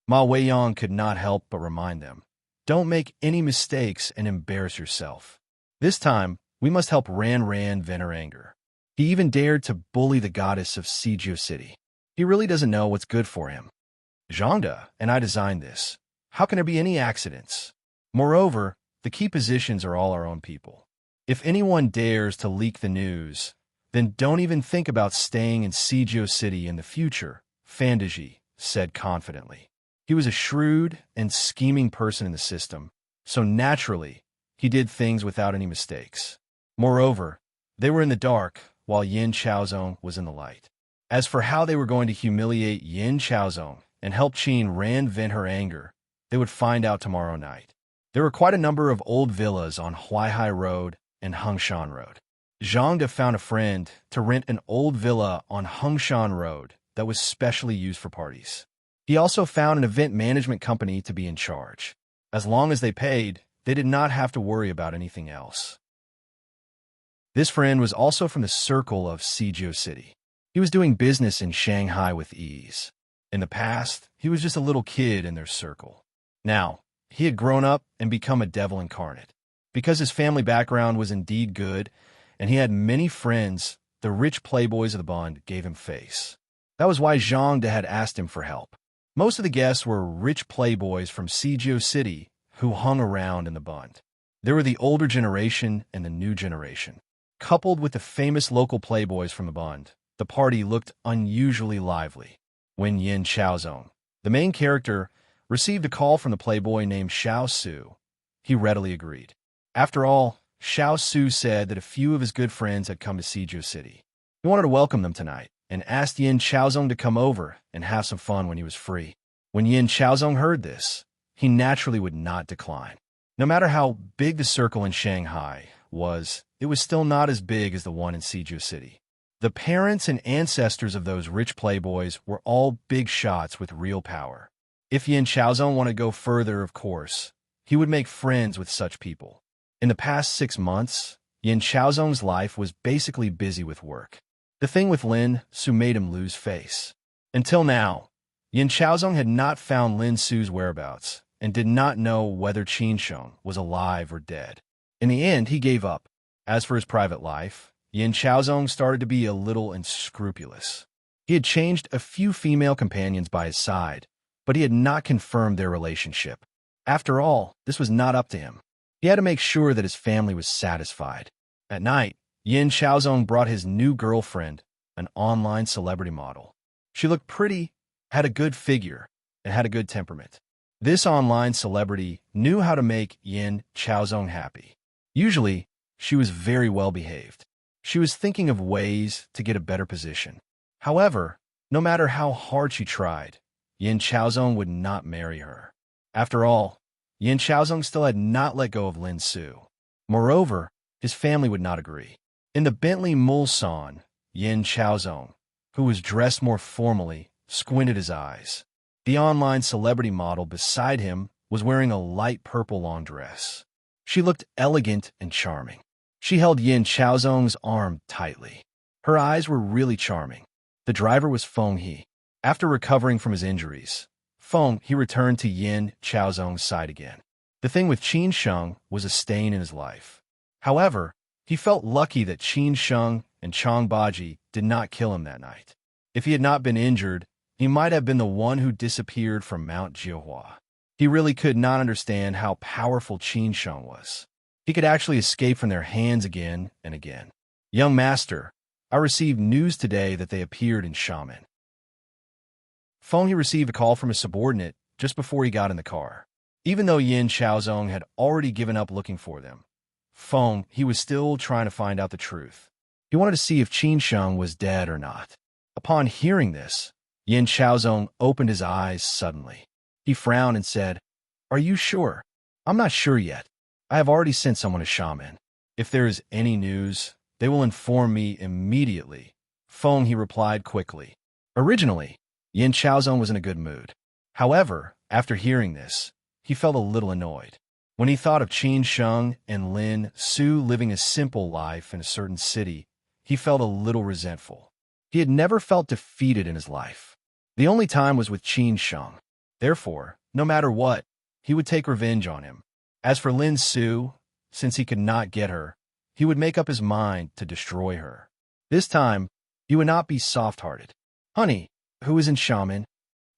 Ma Weiyang could not help but remind them, "Don't make any mistakes and embarrass yourself. This time, we must help Ran vent her anger." He even dared to bully the goddess of Siju City. He really doesn't know what's good for him. Zhang De and I designed this. How can there be any accidents? Moreover, the key positions are all our own people. If anyone dares to leak the news, then don't even think about staying in Siju City in the future, Fandaji said confidently. He was a shrewd and scheming person in the system, so naturally, he did things without any mistakes. Moreover, they were in the dark, while Yin Chaozong was in the light. As for how they were going to humiliate Yin Chaozong and help Qin Ran vent her anger, they would find out tomorrow night. There were quite a number of old villas on Huaihai Road and Hengshan Road. Zhang De found a friend to rent an old villa on Hengshan Road that was specially used for parties. He also found an event management company to be in charge. As long as they paid, they did not have to worry about anything else. This friend was also from the circle of Siju City. He was doing business in Shanghai with ease. In the past, he was just a little kid in their circle. Now, he had grown up and become a devil incarnate. Because his family background was indeed good, and he had many friends, the rich playboys of the bund gave him face. That was why Zhang De had asked him for help. Most of the guests were rich playboys from Siju City who hung around in the bund. There were the older generation and the new generation. Coupled with the famous local playboys from the bund, the party looked unusually lively. When Yin Chaozong, the main character, received a call from the playboy named Xiao Su, he readily agreed. After all, Xiao Su said that a few of his good friends had come to Siju City. He wanted to welcome them tonight and asked Yin Chaozong to come over and have some fun when he was free. When Yin Chaozong heard this, he naturally would not decline. No matter how big the circle in Shanghai was, it was still not as big as the one in Siju City. The parents and ancestors of those rich playboys were all big shots with real power. If Yin Chaozong wanted to go further, of course, he would make friends with such people. In the past 6 months, Yin Chaozong's life was basically busy with work. The thing with Lin Su made him lose face. Until now, Yin Chaozong had not found Lin Su's whereabouts and did not know whether Qin Sheng was alive or dead. In the end, he gave up. As for his private life, Yin Chaozong started to be a little unscrupulous. He had changed a few female companions by his side, but he had not confirmed their relationship. After all, this was not up to him. He had to make sure that his family was satisfied. At night, Yin Chaozong brought his new girlfriend, an online celebrity model. She looked pretty, had a good figure, and had a good temperament. This online celebrity knew how to make Yin Chaozong happy. Usually, she was very well behaved. She was thinking of ways to get a better position. However, no matter how hard she tried, Yin Chaozong would not marry her. After all, Yin Chaozong still had not let go of Lin Su. Moreover, his family would not agree. In the Bentley Mulsanne, Yin Chaozong, who was dressed more formally, squinted his eyes. The online celebrity model beside him was wearing a light purple long dress. She looked elegant and charming. She held Yin Chaozong's arm tightly. Her eyes were really charming. The driver was Feng He. After recovering from his injuries, Feng He returned to Yin Chaozong's side again. The thing with Qin Sheng was a stain in his life. However, he felt lucky that Qin Sheng and Chang Baji did not kill him that night. If he had not been injured, he might have been the one who disappeared from Mount Jiuhua. He really could not understand how powerful Qin Sheng was. He could actually escape from their hands again and again. Young master, I received news today that they appeared in Shaman. Feng He received a call from his subordinate just before he got in the car. Even though Yin Chaozong had already given up looking for them, Feng He was still trying to find out the truth. He wanted to see if Qin Sheng was dead or not. Upon hearing this, Yin Chaozong opened his eyes suddenly. He frowned and said, "Are you sure?" "I'm not sure yet. I have already sent someone to Shaman. If there is any news, they will inform me immediately." Feng He replied quickly. Originally, Yin Chaozong was in a good mood. However, after hearing this, he felt a little annoyed. When he thought of Qin Sheng and Lin Su living a simple life in a certain city, he felt a little resentful. He had never felt defeated in his life. The only time was with Qin Sheng. Therefore, no matter what, he would take revenge on him. As for Lin Su, since he could not get her, he would make up his mind to destroy her. This time, he would not be soft-hearted. "Honey, who is in Shaman?"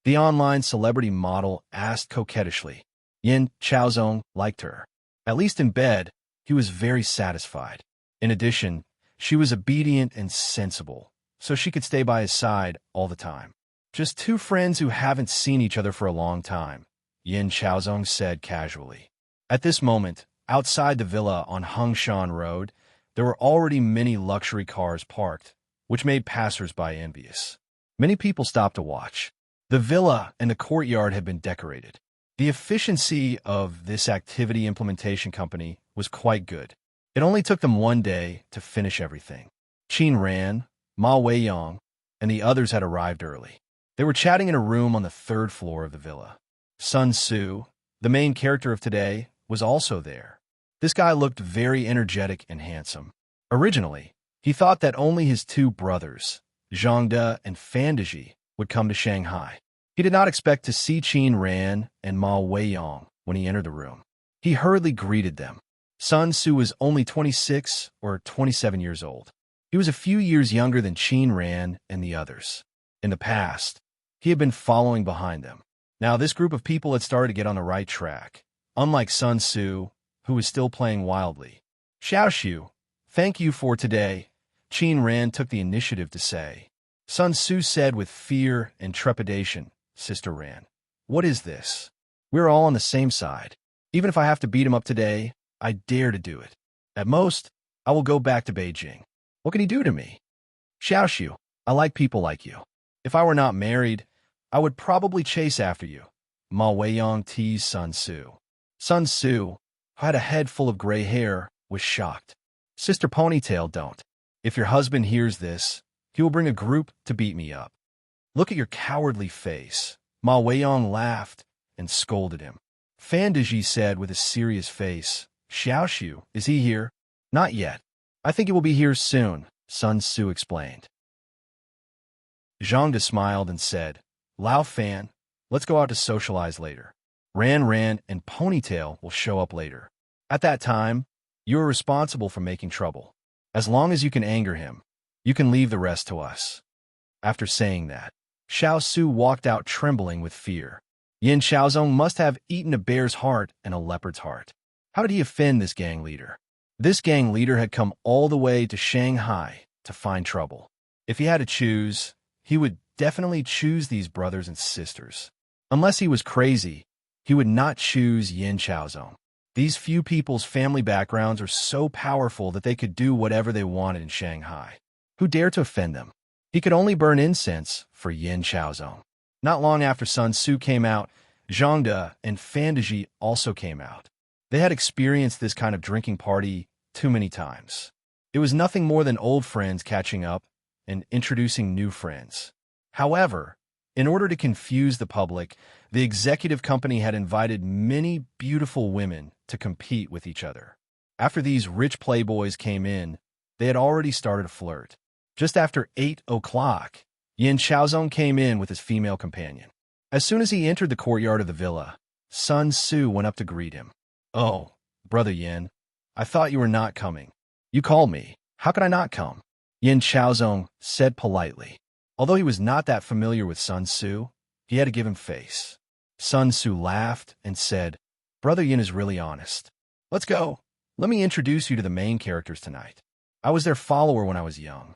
The online celebrity model asked coquettishly. Yin Chaozong liked her. At least in bed, he was very satisfied. In addition, she was obedient and sensible, so she could stay by his side all the time. "Just two friends who haven't seen each other for a long time," Yin Chaozong said casually. At this moment, outside the villa on Hengshan Road, there were already many luxury cars parked, which made passers-by envious. Many people stopped to watch. The villa and the courtyard had been decorated. The efficiency of this activity implementation company was quite good. It only took them one day to finish everything. Qin Ran, Ma Weiyang, and the others had arrived early. They were chatting in a room on the third floor of the villa. Sun Su, the main character of today, was also there. This guy looked very energetic and handsome. Originally, he thought that only his two brothers, Zhangde and Fandeji, would come to Shanghai. He did not expect to see Qin Ran and Ma Weiyang when he entered the room. He hurriedly greeted them. Sun Su was only 26 or 27 years old. He was a few years younger than Qin Ran and the others. In the past, he had been following behind them. Now this group of people had started to get on the right track, unlike Sun Su, who was still playing wildly. "Xiaoxiu, thank you for today," Qin Ran took the initiative to say. Sun Su said with fear and trepidation, "Sister Ran, what is this? We're all on the same side. Even if I have to beat him up today, I dare to do it. At most, I will go back to Beijing. What can he do to me?" "Xiaoxiu, I like people like you. If I were not married, I would probably chase after you," Ma Weiyang teased Sun Su. Sun Su, who had a head full of gray hair, was shocked. "Sister Ponytail, don't. If your husband hears this, he will bring a group to beat me up." "Look at your cowardly face." Ma Weiyang laughed and scolded him. Fandeji said with a serious face, "Xiaoxiu, is he here?" "Not yet. I think it will be here soon, Sun Tzu explained. Zhang smiled and said, Lao Fan, let's go out to socialize later. Ran and Ponytail will show up later. At that time, you are responsible for making trouble. As long as you can anger him, you can leave the rest to us. After saying that, Xiao Su walked out trembling with fear. Yin Xiaozong must have eaten a bear's heart and a leopard's heart. How did he offend this gang leader? This gang leader had come all the way to Shanghai to find trouble. If he had to choose, he would definitely choose these brothers and sisters. Unless he was crazy, he would not choose Yin Xiaozong. These few people's family backgrounds are so powerful that they could do whatever they wanted in Shanghai. Who dared to offend them? He could only burn incense for Yin Xiaozong. Not long after Sun Tzu came out, Zhang De and Fantaji also came out. They had experienced this kind of drinking party too many times. It was nothing more than old friends catching up and introducing new friends. However, in order to confuse the public, the executive company had invited many beautiful women to compete with each other. After these rich playboys came in, they had already started a flirt. Just after 8 o'clock, Yin Xiaozong came in with his female companion. As soon as he entered the courtyard of the villa, Sun Tzu went up to greet him. Oh, Brother Yin, I thought you were not coming. You called me. How could I not come? Yin Xiaozong said politely. Although he was not that familiar with Sun Tzu, he had to give him face. Sun Tzu laughed and said, Brother Yin is really honest. Let's go. Let me introduce you to the main characters tonight. I was their follower when I was young.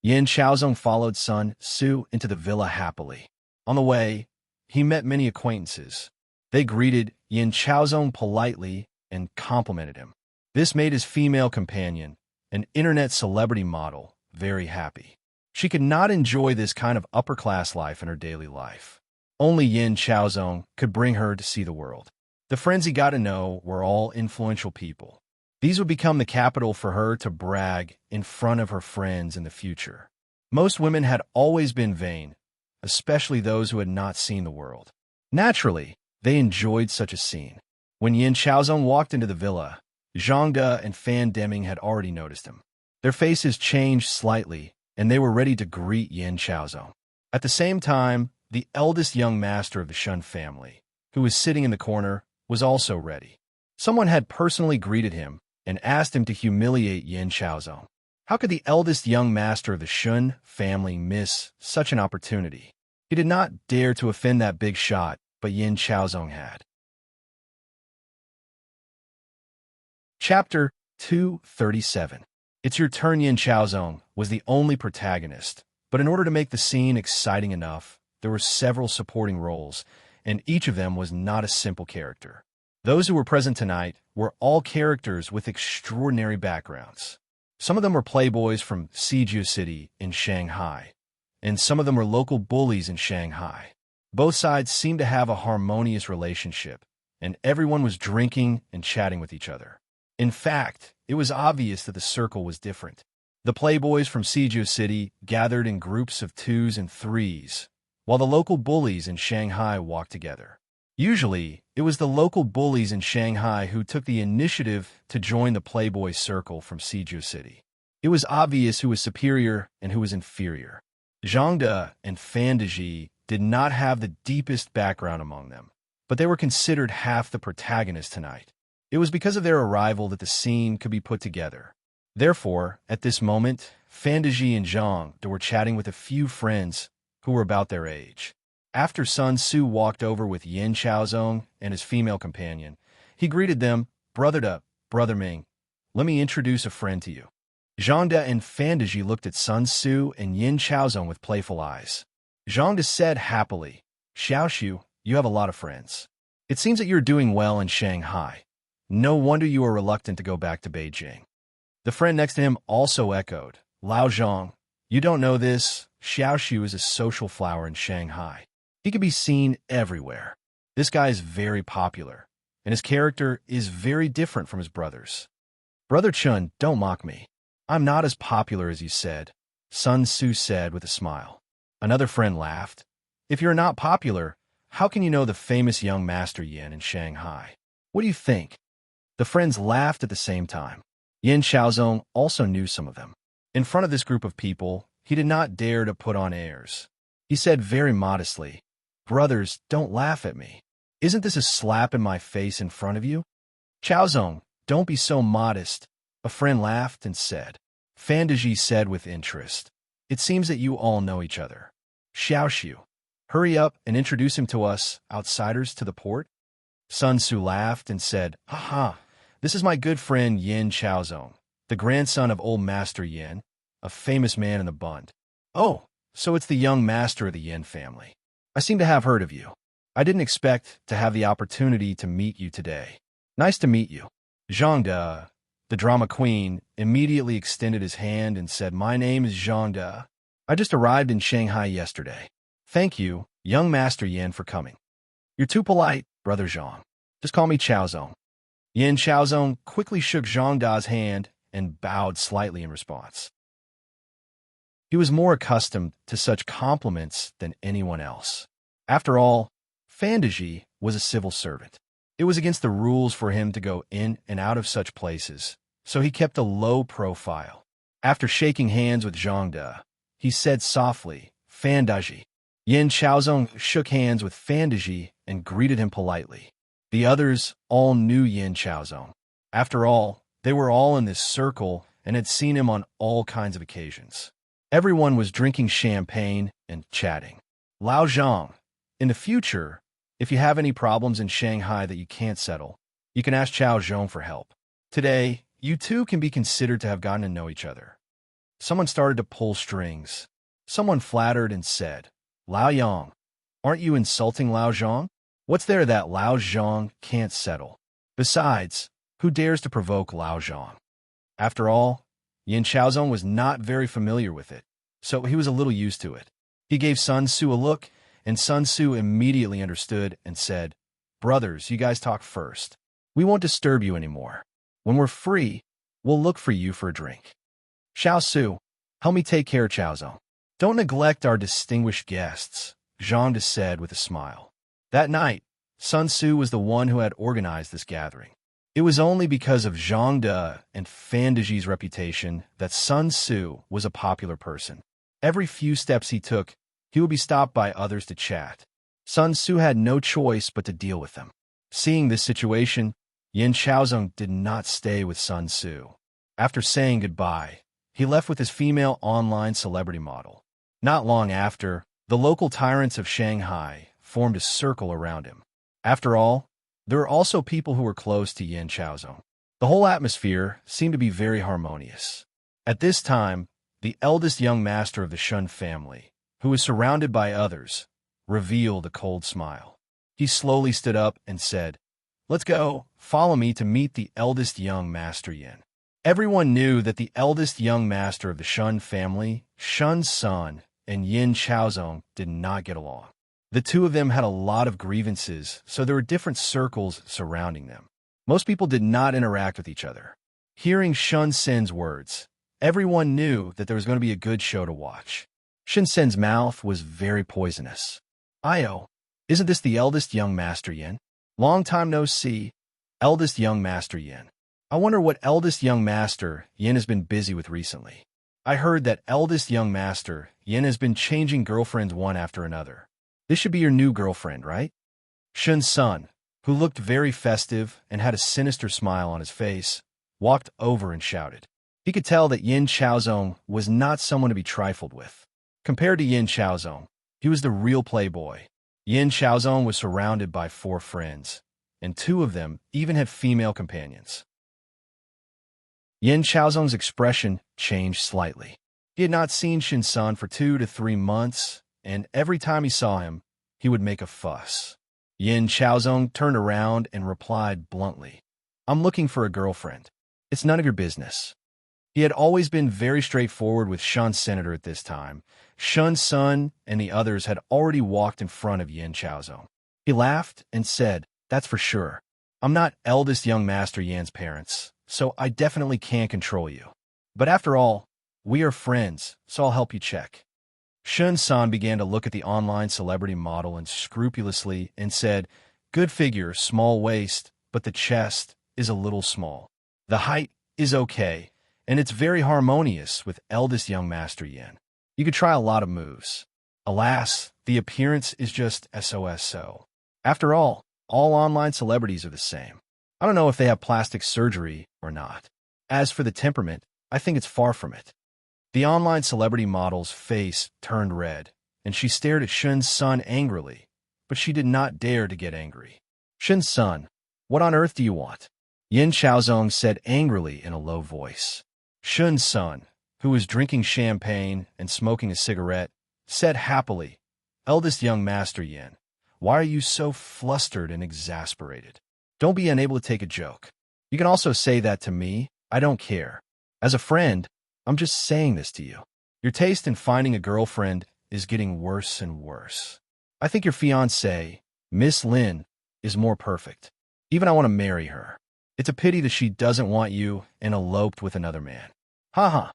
Yin Xiaozong followed Sun Tzu into the villa happily. On the way, he met many acquaintances. They greeted Yin Xiaozong politely and complimented him. This made his female companion, an internet celebrity model, very happy. She could not enjoy this kind of upper-class life in her daily life. Only Yin Xiaozong could bring her to see the world. The friends he got to know were all influential people. These would become the capital for her to brag in front of her friends in the future. Most women had always been vain, especially those who had not seen the world. Naturally, they enjoyed such a scene. When Yin Xiaozong walked into the villa, Zhang De and Fan Deming had already noticed him. Their faces changed slightly, and they were ready to greet Yin Xiaozong. At the same time, the eldest young master of the Shun family, who was sitting in the corner, was also ready. Someone had personally greeted him and asked him to humiliate Yin Xiaozong. How could the eldest young master of the Shun family miss such an opportunity? He did not dare to offend that big shot, but Yin Xiaozong had. Chapter 237. It's Your Turn. Yin Xiaozong was the only protagonist, but in order to make the scene exciting enough, there were several supporting roles, and each of them was not a simple character. Those who were present tonight were all characters with extraordinary backgrounds. Some of them were playboys from Siju City in Shanghai, and some of them were local bullies in Shanghai. Both sides seemed to have a harmonious relationship, and everyone was drinking and chatting with each other. In fact, it was obvious that the circle was different. The playboys from Siju City gathered in groups of 2s and 3s, while the local bullies in Shanghai walked together. Usually, it was the local bullies in Shanghai who took the initiative to join the playboy circle from Siju City. It was obvious who was superior and who was inferior. Zhang De and Fantaji did not have the deepest background among them, but they were considered half the protagonists tonight. It was because of their arrival that the scene could be put together. Therefore, at this moment, Fantaji and Zhang De were chatting with a few friends who were about their age. After Sun Tzu walked over with Yin Xiaozong and his female companion, he greeted them, Brother De, Brother Ming, let me introduce a friend to you. Zhang De and Fantaji looked at Sun Tzu and Yin Xiaozong with playful eyes. Zhang De said happily, Xiaoshu, you have a lot of friends. It seems that you're doing well in Shanghai. No wonder you are reluctant to go back to Beijing. The friend next to him also echoed, Lao Zhang, you don't know this, Xiaoshu is a social flower in Shanghai. He can be seen everywhere. This guy is very popular, and his character is very different from his brother's. Brother Chun, don't mock me. I'm not as popular as you said, Sun Tzu said with a smile. Another friend laughed. If you're not popular, how can you know the famous young Master Yin in Shanghai? What do you think? The friends laughed at the same time. Yin Xiaozong also knew some of them. In front of this group of people, he did not dare to put on airs. He said very modestly, "Brothers, don't laugh at me. Isn't this a slap in my face in front of you?" "Xiaozong, don't be so modest," a friend laughed and said. Fandaji said with interest, "It seems that you all know each other. Xiaoxiu, hurry up and introduce him to us, outsiders to the port." Sun Tzu laughed and said, "Haha, this is my good friend Yin Xiaozong, the grandson of old Master Yin, a famous man in the Bund." "Oh, so it's the young master of the Yin family. I seem to have heard of you. I didn't expect to have the opportunity to meet you today. Nice to meet you." Zhang De, the drama queen, immediately extended his hand and said, "My name is Zhang De. I just arrived in Shanghai yesterday. Thank you, young Master Yin, for coming." "You're too polite, Brother Zhang. Just call me Xiaozong." Yin Xiaozong quickly shook Zhang Da's hand and bowed slightly in response. He was more accustomed to such compliments than anyone else. After all, Fandaji was a civil servant. It was against the rules for him to go in and out of such places, so he kept a low profile. After shaking hands with Zhang De, he said softly, "Fandaji." Yin Xiaozong shook hands with Fandaji and greeted him politely. The others all knew Yin Xiaozong. After all, they were all in this circle and had seen him on all kinds of occasions. Everyone was drinking champagne and chatting. "Lao Zhang, in the future, if you have any problems in Shanghai that you can't settle, you can ask Chao Zhong for help. Today, you two can be considered to have gotten to know each other." Someone started to pull strings. Someone flattered and said, "Lao Yang, aren't you insulting Lao Zhang? What's there that Lao Zhang can't settle? Besides, who dares to provoke Lao Zhang?" After all, Yin Xiaozong was not very familiar with it, so he was a little used to it. He gave Sun Tzu a look, and Sun Tzu immediately understood and said, "Brothers, you guys talk first. We won't disturb you anymore. When we're free, we'll look for you for a drink. Xiao Tzu, help me take care of Xiaozong. Don't neglect our distinguished guests," Zhang De said with a smile. That night, Sun Tzu was the one who had organized this gathering. It was only because of Zhang De and Fandaji's reputation that Sun Tzu was a popular person. Every few steps he took, he would be stopped by others to chat. Sun Tzu had no choice but to deal with them. Seeing this situation, Yin Xiaozong did not stay with Sun Tzu. After saying goodbye, he left with his female online celebrity model. Not long after, the local tyrants of Shanghai formed a circle around him. After all, there were also people who were close to Yin Xiaozong. The whole atmosphere seemed to be very harmonious. At this time, the eldest young master of the Shun family, who was surrounded by others, revealed a cold smile. He slowly stood up and said, "Let's go. Follow me to meet the eldest young master Yin." Everyone knew that the eldest young master of the Shun family, Shun's son, and Yin Xiaozong did not get along. The two of them had a lot of grievances, so there were different circles surrounding them. Most people did not interact with each other. Hearing Shun Sen's words, everyone knew that there was going to be a good show to watch. Shun Sen's mouth was very poisonous. "Io, isn't this the eldest young Master Yin? Long time no see, eldest young Master Yin. I wonder what eldest young Master Yin has been busy with recently. I heard that eldest young Master Yin has been changing girlfriends one after another. This should be your new girlfriend, right?" Shun's son, who looked very festive and had a sinister smile on his face, walked over and shouted. He could tell that Yin Xiaozong was not someone to be trifled with. Compared to Yin Xiaozong, he was the real playboy. Yin Xiaozong was surrounded by 4 friends, and 2 of them even had female companions. Yin Xiaozong's expression changed slightly. He had not seen Shin-san for 2 to 3 months, and every time he saw him, he would make a fuss. Yin Xiaozong turned around and replied bluntly, "I'm looking for a girlfriend. It's none of your business." He had always been very straightforward with Shun's senator at this time. Shun's son and the others had already walked in front of Yin Xiaozong. He laughed and said, "That's for sure. I'm not eldest young Master Yan's parents, so I definitely can't control you. But after all, we are friends, so I'll help you check." Shun-san began to look at the online celebrity model unscrupulously and said, "Good figure, small waist, but the chest is a little small. The height is okay, and it's very harmonious with eldest young Master Yin. You could try a lot of moves. Alas, the appearance is just so. After all online celebrities are the same. I don't know if they have plastic surgery or not. As for the temperament, I think it's far from it. The online celebrity model's face turned red, and she stared at Shun's son angrily, but she did not dare to get angry. Shun's son, what on earth do you want? Yin Xiaozong said angrily in a low voice. Shun's son, who was drinking champagne and smoking a cigarette, said happily, Eldest young Master Yin, why are you so flustered and exasperated? Don't be unable to take a joke. You can also say that to me. I don't care. As a friend, I'm just saying this to you. Your taste in finding a girlfriend is getting worse and worse. I think your fiancée, Miss Lin, is more perfect. Even I want to marry her. It's a pity that she doesn't want you and eloped with another man. Haha.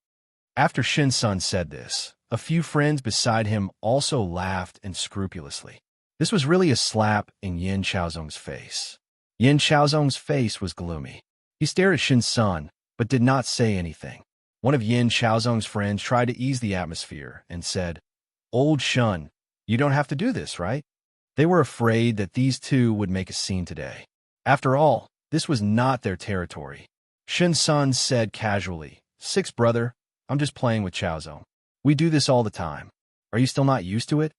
After Shin's son said this, a few friends beside him also laughed unscrupulously. This was really a slap in Yin Xiaozong's face. Yin Xiaozong's face was gloomy. He stared at Shin's son, but did not say anything. One of Yin Xiaozong's friends tried to ease the atmosphere and said, Old Shun, you don't have to do this, right? They were afraid that these two would make a scene today. After all, this was not their territory. Shin's son said casually, Six brother, I'm just playing with Xiaozong. We do this all the time. Are you still not used to it?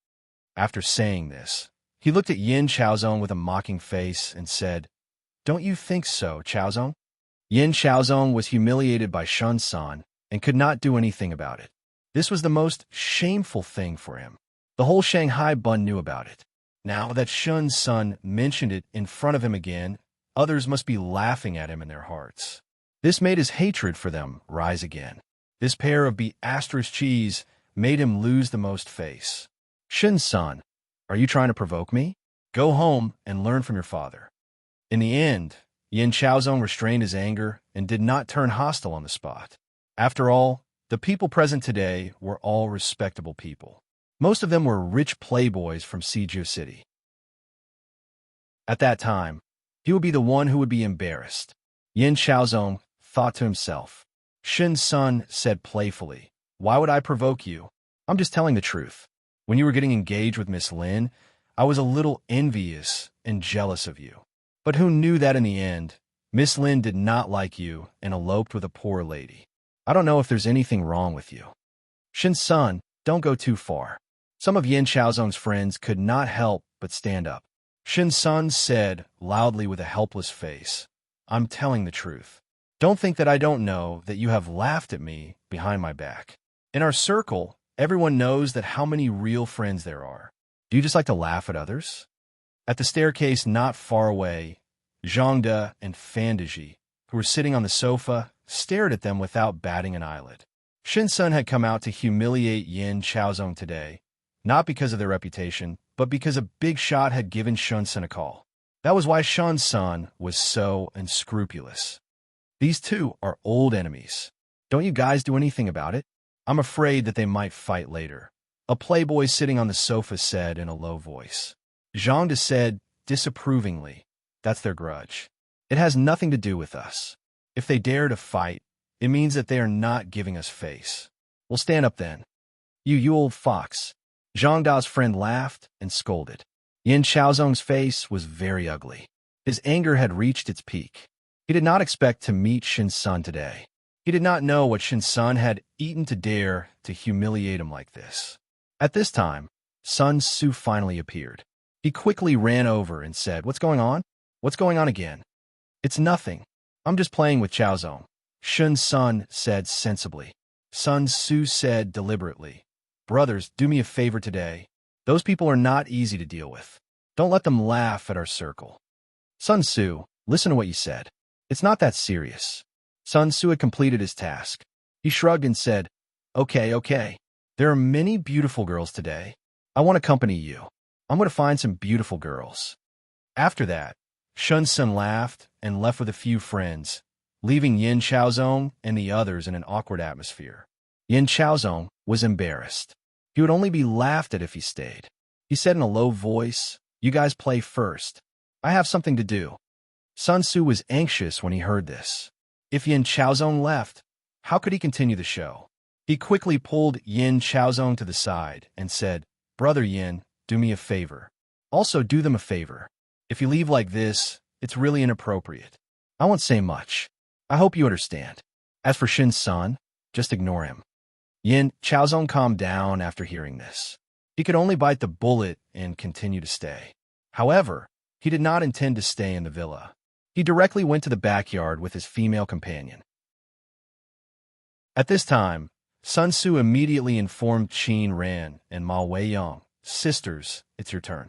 After saying this, he looked at Yin Xiaozong with a mocking face and said, Don't you think so, Xiaozong? Yin Xiaozong was humiliated by Shun's son and could not do anything about it. This was the most shameful thing for him. The whole Shanghai bun knew about it. Now that Shun's son mentioned it in front of him again, others must be laughing at him in their hearts. This made his hatred for them rise again. This pair of asterisk cheese made him lose the most face. Shin's son, are you trying to provoke me? Go home and learn from your father. In the end, Yin Xiaozong restrained his anger and did not turn hostile on the spot. After all, the people present today were all respectable people. Most of them were rich playboys from Siju City. At that time, he would be the one who would be embarrassed. Yin Xiaozong thought to himself. Shin's son said playfully, Why would I provoke you? I'm just telling the truth. When you were getting engaged with Miss Lin, I was a little envious and jealous of you. But who knew that in the end, Miss Lin did not like you and eloped with a poor lady. I don't know if there's anything wrong with you. Shin's son, don't go too far. Some of Yin Xiaozong's friends could not help but stand up. Shin's son said loudly with a helpless face, I'm telling the truth. Don't think that I don't know that you have laughed at me behind my back. In our circle, everyone knows that how many real friends there are. Do you just like to laugh at others? At the staircase not far away, Zhangde and Fandaji, who were sitting on the sofa, stared at them without batting an eyelid. Shin's son had come out to humiliate Yin Xiaozong today, not because of their reputation, but because a big shot had given Shun's son a call. That was why Shun's son was so unscrupulous. These two are old enemies. Don't you guys do anything about it? I'm afraid that they might fight later. A playboy sitting on the sofa said in a low voice. Zhangde said disapprovingly, That's their grudge. It has nothing to do with us. If they dare to fight, it means that they are not giving us face. We'll stand up then. You old fox. Zhangda's friend laughed and scolded. Yin Xiaozong's face was very ugly. His anger had reached its peak. He did not expect to meet Shin's son today. He did not know what Shin's son had eaten to dare to humiliate him like this. At this time, Sun Tzu finally appeared. He quickly ran over and said, What's going on? What's going on again? It's nothing. I'm just playing with Xiaozong. Shin's son said sensibly. Sun Tzu said deliberately, Brothers, do me a favor today. Those people are not easy to deal with. Don't let them laugh at our circle. Sun Tzu, listen to what you said. It's not that serious. Sun Tzu had completed his task. He shrugged and said, Okay. There are many beautiful girls today. I want to accompany you. I'm going to find some beautiful girls. After that, Shun's son laughed and left with a few friends, leaving Yin Xiaozong and the others in an awkward atmosphere. Yin Xiaozong was embarrassed. He would only be laughed at if he stayed. He said in a low voice, You guys play first. I have something to do. Sun Tzu was anxious when he heard this. If Yin Chaozong left, how could he continue the show? He quickly pulled Yin Chaozong to the side and said, "Brother Yin, do me a favor. Also do them a favor. If you leave like this, it's really inappropriate. I won't say much. I hope you understand. As for Shin's son, just ignore him." Yin Chaozong calmed down after hearing this. He could only bite the bullet and continue to stay. However, he did not intend to stay in the villa. He directly went to the backyard with his female companion. At this time, Sun Tzu immediately informed Qin Ran and Ma Weiyang, "Sisters, it's your turn."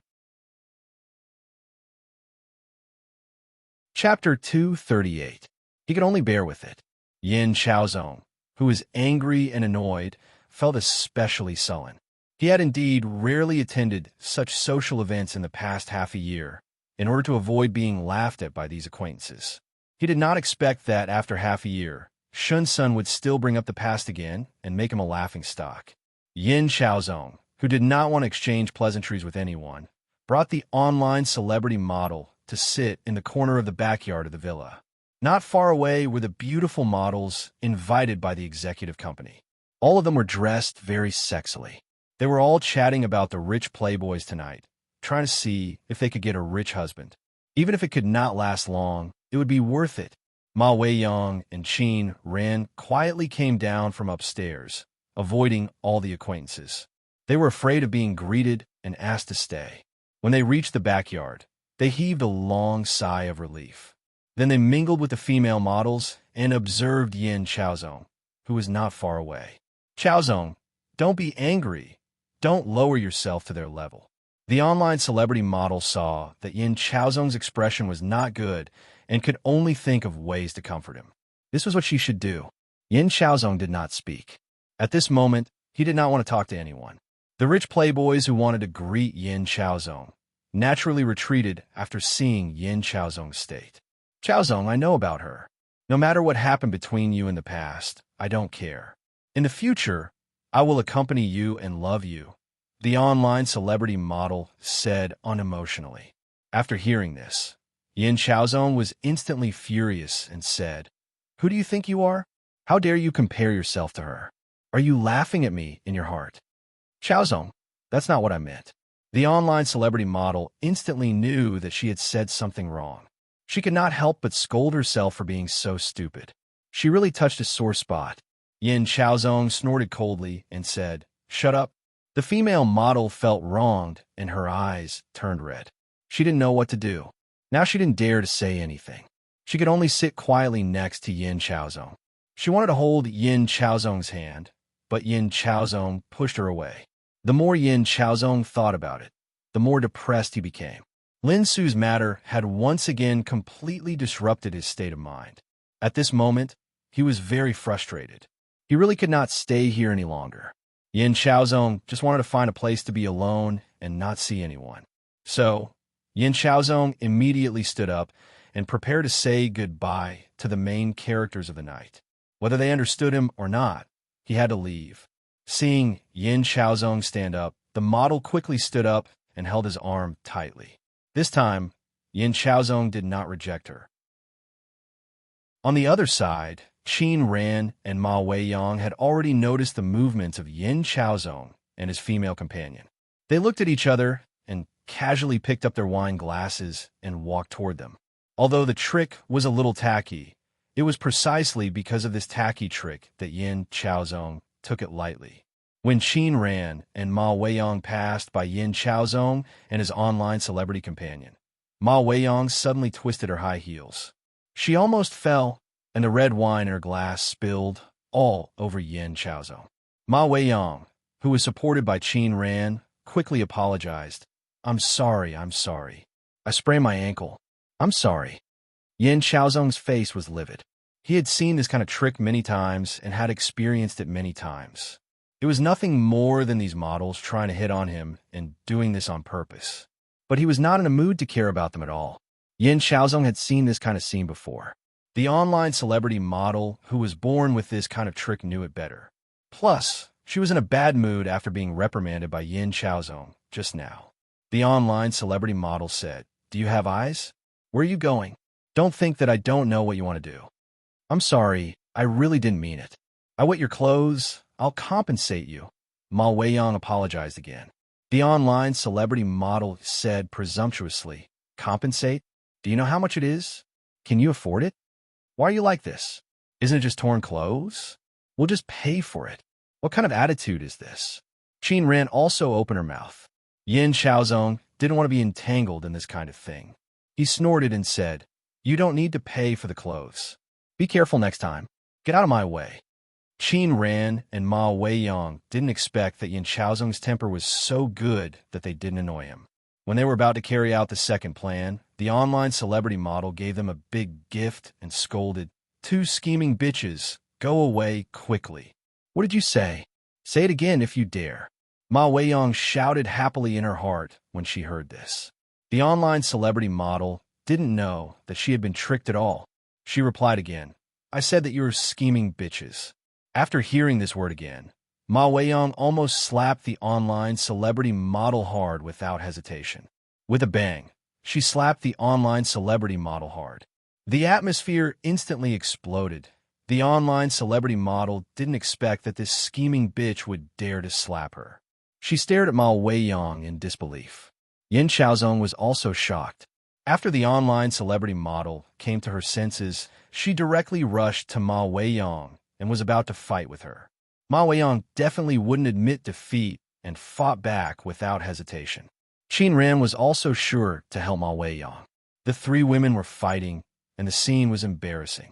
Chapter 238. He could only bear with it. Yin Chaozong, who was angry and annoyed, felt especially sullen. He had indeed rarely attended such social events in the past half a year, in order to avoid being laughed at by these acquaintances. He did not expect that after half a year, Shun's son would still bring up the past again and make him a laughingstock. Yin Chaozong, who did not want to exchange pleasantries with anyone, brought the online celebrity model to sit in the corner of the backyard of the villa. Not far away were the beautiful models invited by the executive company. All of them were dressed very sexily. They were all chatting about the rich playboys tonight, trying to see if they could get a rich husband. Even if it could not last long, it would be worth it. Ma Weiyang and Qin Ran quietly came down from upstairs, avoiding all the acquaintances. They were afraid of being greeted and asked to stay. When they reached the backyard, they heaved a long sigh of relief. Then they mingled with the female models and observed Yin Chaozong, who was not far away. "Chaozong, don't be angry. Don't lower yourself to their level." The online celebrity model saw that Yin Chaozong's expression was not good and could only think of ways to comfort him. This was what she should do. Yin Chaozong did not speak. At this moment, he did not want to talk to anyone. The rich playboys who wanted to greet Yin Chaozong naturally retreated after seeing Yin Chaozong's state. "Chaozong, I know about her. No matter what happened between you in the past, I don't care. In the future, I will accompany you and love you," the online celebrity model said unemotionally. After hearing this, Yin Chaozong was instantly furious and said, "Who do you think you are? How dare you compare yourself to her? Are you laughing at me in your heart?" "Chaozong, that's not what I meant." The online celebrity model instantly knew that she had said something wrong. She could not help but scold herself for being so stupid. She really touched a sore spot. Yin Chaozong snorted coldly and said, "Shut up." The female model felt wronged and her eyes turned red. She didn't know what to do. Now she didn't dare to say anything. She could only sit quietly next to Yin Chaozong. She wanted to hold Yin Chaozong's hand, but Yin Chaozong pushed her away. The more Yin Chaozong thought about it, the more depressed he became. Lin Su's matter had once again completely disrupted his state of mind. At this moment, he was very frustrated. He really could not stay here any longer. Yin Chaozong just wanted to find a place to be alone and not see anyone. So, Yin Chaozong immediately stood up and prepared to say goodbye to the main characters of the night. Whether they understood him or not, he had to leave. Seeing Yin Chaozong stand up, the model quickly stood up and held his arm tightly. This time, Yin Chaozong did not reject her. On the other side, Qin Ran and Ma Weiyang had already noticed the movements of Yin Chaozong and his female companion. They looked at each other and casually picked up their wine glasses and walked toward them. Although the trick was a little tacky, it was precisely because of this tacky trick that Yin Chaozong took it lightly. When Qin Ran and Ma Weiyang passed by Yin Chaozong and his online celebrity companion, Ma Weiyang suddenly twisted her high heels. She almost fell, and the red wine in her glass spilled all over Yin Chaozong. Ma Weiyang, who was supported by Qin Ran, quickly apologized. I'm sorry. I sprained my ankle. I'm sorry." Yin Chaozong's face was livid. He had seen this kind of trick many times and had experienced it many times. It was nothing more than these models trying to hit on him and doing this on purpose. But he was not in a mood to care about them at all. Yin Chaozong had seen this kind of scene before. The online celebrity model who was born with this kind of trick knew it better. Plus, she was in a bad mood after being reprimanded by Yin Chaozong just now. The online celebrity model said, "Do you have eyes? Where are you going? Don't think that I don't know what you want to do." I'm sorry, I really didn't mean it. I wet your clothes, I'll compensate you. Ma Weiyang apologized again. The online celebrity model said presumptuously, compensate? Do you know how much it is? Can you afford it? Why are you like this? Isn't it just torn clothes? We'll just pay for it. What kind of attitude is this? Qin Ran also opened her mouth. Yin Xiaozong didn't want to be entangled in this kind of thing. He snorted and said, You don't need to pay for the clothes. Be careful next time. Get out of my way. Qin Ran and Ma Weiyang didn't expect that Yin Xiaozong's temper was so good that they didn't annoy him. When they were about to carry out the second plan, the online celebrity model gave them a big gift and scolded, "Two scheming bitches, go away quickly." What did you say? Say it again if you dare. Ma Weiyang shouted happily in her heart when she heard this. The online celebrity model didn't know that she had been tricked at all. She replied again, I said that you were scheming bitches. After hearing this word again, Ma Weiyang almost slapped the online celebrity model hard without hesitation. With a bang, she slapped the online celebrity model hard. The atmosphere instantly exploded. The online celebrity model didn't expect that this scheming bitch would dare to slap her. She stared at Ma Weiyang in disbelief. Yin Xiaozong was also shocked. After the online celebrity model came to her senses, she directly rushed to Ma Weiyang and was about to fight with her. Ma Weiyang definitely wouldn't admit defeat and fought back without hesitation. Qin Ran was also sure to help Ma Weiyang. The three women were fighting, and the scene was embarrassing.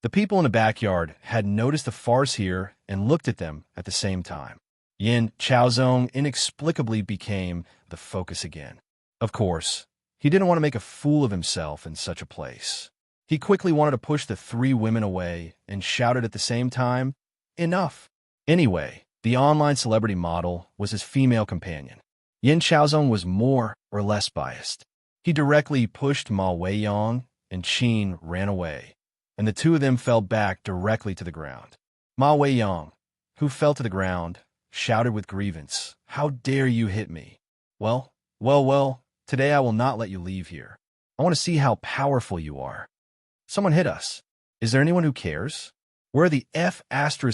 The people in the backyard had noticed the farce here and looked at them at the same time. Yin Xiaozong inexplicably became the focus again. Of course, he didn't want to make a fool of himself in such a place. He quickly wanted to push the three women away and shouted at the same time, Enough! Anyway, the online celebrity model was his female companion. Yin Xiaozong was more or less biased. He directly pushed Ma Weiyang, and Qin ran away, and the two of them fell back directly to the ground. Ma Weiyang, who fell to the ground, shouted with grievance, How dare you hit me? Well, today I will not let you leave here. I want to see how powerful you are. Someone hit us. Is there anyone who cares? Where are the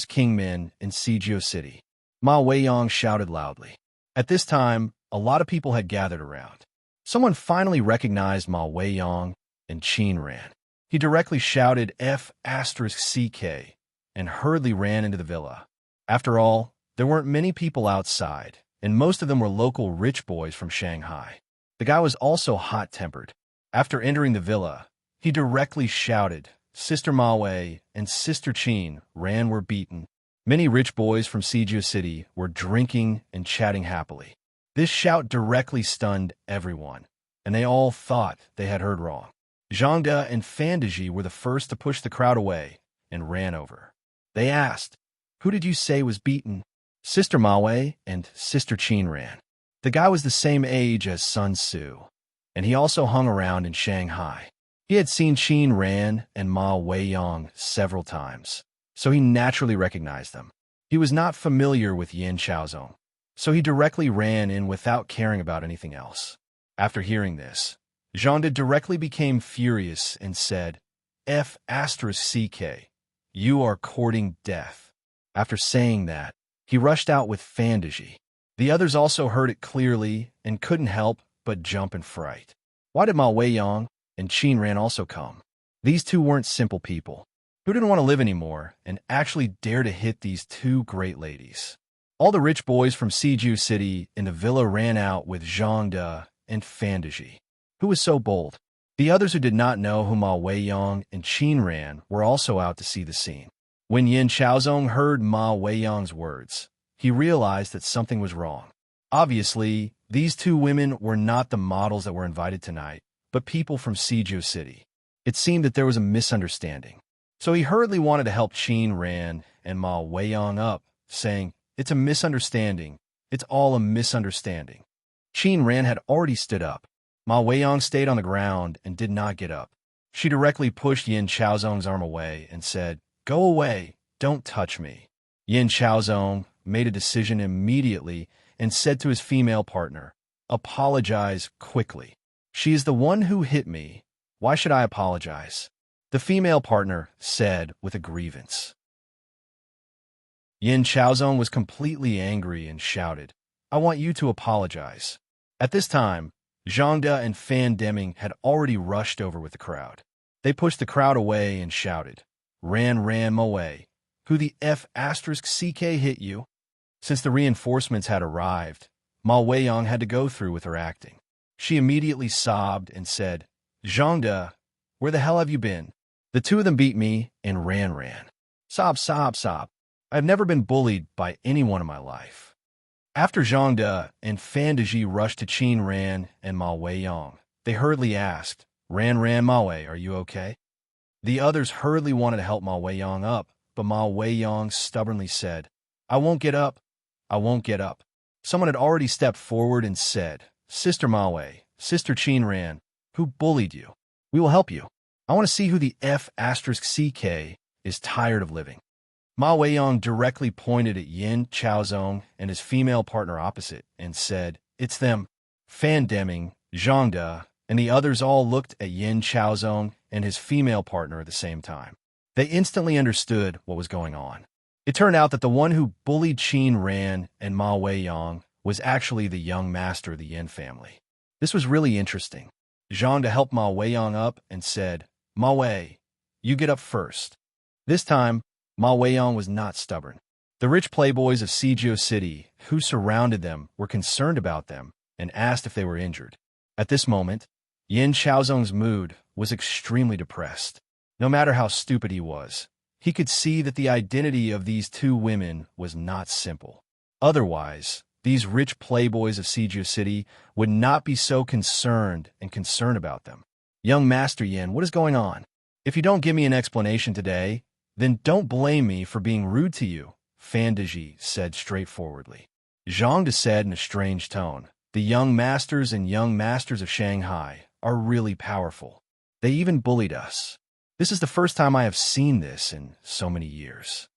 King men in Sijio City? Ma Weiyang shouted loudly. At this time, a lot of people had gathered around. Someone finally recognized Ma Weiyang, and Qin ran. He directly shouted CK and hurriedly ran into the villa. After all, there weren't many people outside, and most of them were local rich boys from Shanghai. The guy was also hot-tempered. After entering the villa, he directly shouted, Sister Ma Wei and Sister Qin ran were beaten. Many rich boys from Sijia City were drinking and chatting happily. This shout directly stunned everyone, and they all thought they had heard wrong. Zhangde and Fandaji were the first to push the crowd away and ran over. They asked, Who did you say was beaten? Sister Ma Wei and Sister Qin ran. The guy was the same age as Sun Tzu, and he also hung around in Shanghai. He had seen Qin Ran and Ma Weiyang several times, so he naturally recognized them. He was not familiar with Yin Xiaozong, so he directly ran in without caring about anything else. After hearing this, Zhangde directly became furious and said, CK, you are courting death. After saying that, he rushed out with Fandaji. The others also heard it clearly and couldn't help but jump in fright. Why did Ma Weiyang and Qin Ran also come? These two weren't simple people who didn't want to live anymore and actually dare to hit these two great ladies. All the rich boys from Siju City in the villa ran out with Zhangde and Fandaji. Who was so bold? The others who did not know who Ma Weiyang and Qin Ran were also out to see the scene. When Yin Xiaozong heard Ma Weiyang's words, he realized that something was wrong. Obviously, these two women were not the models that were invited tonight, but people from Siju City. It seemed that there was a misunderstanding. So he hurriedly wanted to help Qin Ran and Ma Weiyang up, saying, It's a misunderstanding. It's all a misunderstanding. Qin Ran had already stood up. Ma Weiyang stayed on the ground and did not get up. She directly pushed Yin Xiaozong's arm away and said, Go away, don't touch me. Yin Xiaozong made a decision immediately and said to his female partner, Apologize quickly. She is the one who hit me. Why should I apologize? the female partner said with a grievance. Yin Chaozong was completely angry and shouted, I want you to apologize. At this time, Zhangde and Fan Deming had already rushed over with the crowd. They pushed the crowd away and shouted, Ran Moe, who the F asterisk CK hit you? Since the reinforcements had arrived, Ma Weiyang had to go through with her acting. She immediately sobbed and said, Zhangde, where the hell have you been? The two of them beat me and ran. Sob. I have never been bullied by anyone in my life. After Zhangde and Fan Deji rushed to Qin Ran and Ma Weiyang, they hurriedly asked, Ran Ma Wei, are you okay? The others hurriedly wanted to help Ma Weiyang up, but Ma Weiyang stubbornly said, I won't get up. Someone had already stepped forward and said, Sister Ma Wei, Sister Qin Ran, who bullied you? We will help you. I want to see who the F asterisk CK is tired of living. Ma Weiyang directly pointed at Yin Chaozong and his female partner opposite and said, It's them. Fan Deming, Zhangde, and the others all looked at Yin Chaozong and his female partner at the same time. They instantly understood what was going on. It turned out that the one who bullied Qin Ran and Ma Weiyang was actually the young master of the Yin family. This was really interesting. Zhangde helped Ma Weiyang up and said, Ma Wei, you get up first. This time, Ma Weiyang was not stubborn. The rich playboys of Sijio City who surrounded them were concerned about them and asked if they were injured. At this moment, Yin Chaozong's mood was extremely depressed. No matter how stupid he was, he could see that the identity of these two women was not simple. Otherwise, these rich playboys of Sijio City would not be so concerned about them. Young Master Yin, what is going on? If you don't give me an explanation today, then don't blame me for being rude to you, Fan Deji said straightforwardly. Zhangde said in a strange tone, the young masters and young masters of Shanghai are really powerful. They even bullied us. This is the first time I have seen this in so many years.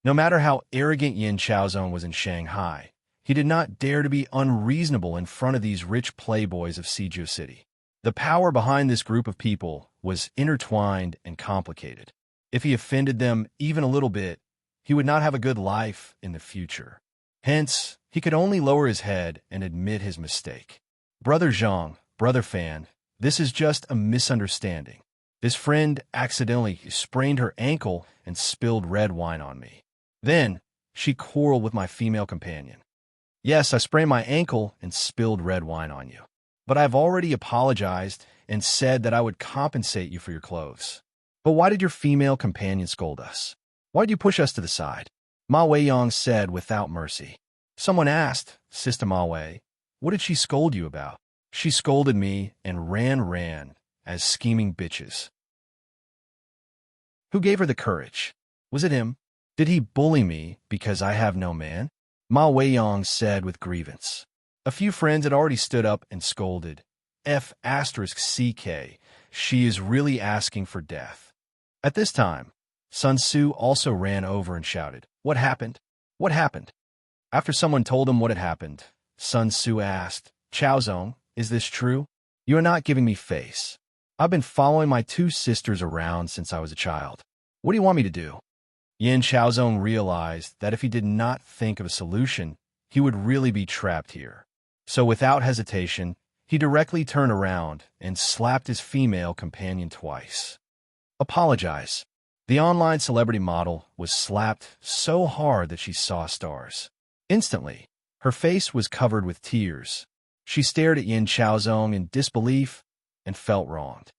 No matter how arrogant Yin Chaozong was in Shanghai, he did not dare to be unreasonable in front of these rich playboys of Sijio City. The power behind this group of people was intertwined and complicated. If he offended them even a little bit, he would not have a good life in the future. Hence, he could only lower his head and admit his mistake. Brother Zhang, Brother Fan, this is just a misunderstanding. This friend accidentally sprained her ankle and spilled red wine on me. Then, she quarreled with my female companion. Yes, I sprained my ankle and spilled red wine on you. But I've already apologized and said that I would compensate you for your clothes. But why did your female companion scold us? Why did you push us to the side? Ma Weiyang said without mercy. Someone asked, Sister Ma Wei, what did she scold you about? She scolded me and ran as scheming bitches. Who gave her the courage? Was it him? Did he bully me because I have no man? Ma Weiyang said with grievance. A few friends had already stood up and scolded. F asterisk CK, she is really asking for death. At this time, Sun Tzu also ran over and shouted, What happened? What happened? After someone told him what had happened, Sun Tzu asked, Chaozong, is this true? You are not giving me face. I've been following my two sisters around since I was a child. What do you want me to do? Yin Chaozong realized that if he did not think of a solution, he would really be trapped here. So without hesitation, he directly turned around and slapped his female companion twice. Apologize. The online celebrity model was slapped so hard that she saw stars. Instantly, her face was covered with tears. She stared at Yin Chaozong in disbelief and felt wronged.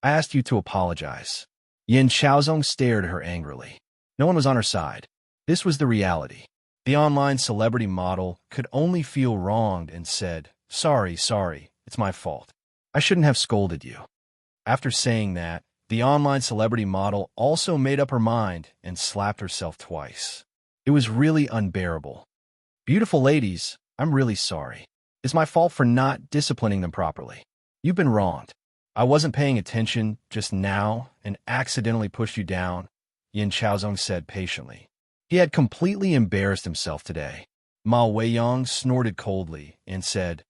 I asked you to apologize. Yin Chaozong stared at her angrily. No one was on her side. This was the reality. The online celebrity model could only feel wronged and said, Sorry, it's my fault. I shouldn't have scolded you. After saying that, the online celebrity model also made up her mind and slapped herself twice. It was really unbearable. Beautiful ladies, I'm really sorry. It's my fault for not disciplining them properly. You've been wronged. I wasn't paying attention just now and accidentally pushed you down, Yin Chaozong said patiently. He had completely embarrassed himself today. Ma Weiyang snorted coldly and said,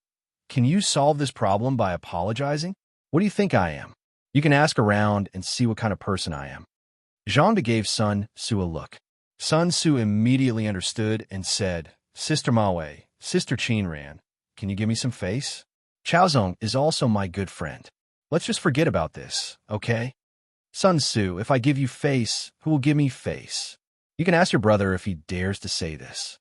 Can you solve this problem by apologizing? What do you think I am? You can ask around and see what kind of person I am. Zhangde gave Sun Su a look. Sun Su immediately understood and said, Sister Mawei, Sister Qinran, can you give me some face? Chaozong is also my good friend. Let's just forget about this, okay? Sun Su, if I give you face, who will give me face? You can ask your brother if he dares to say this.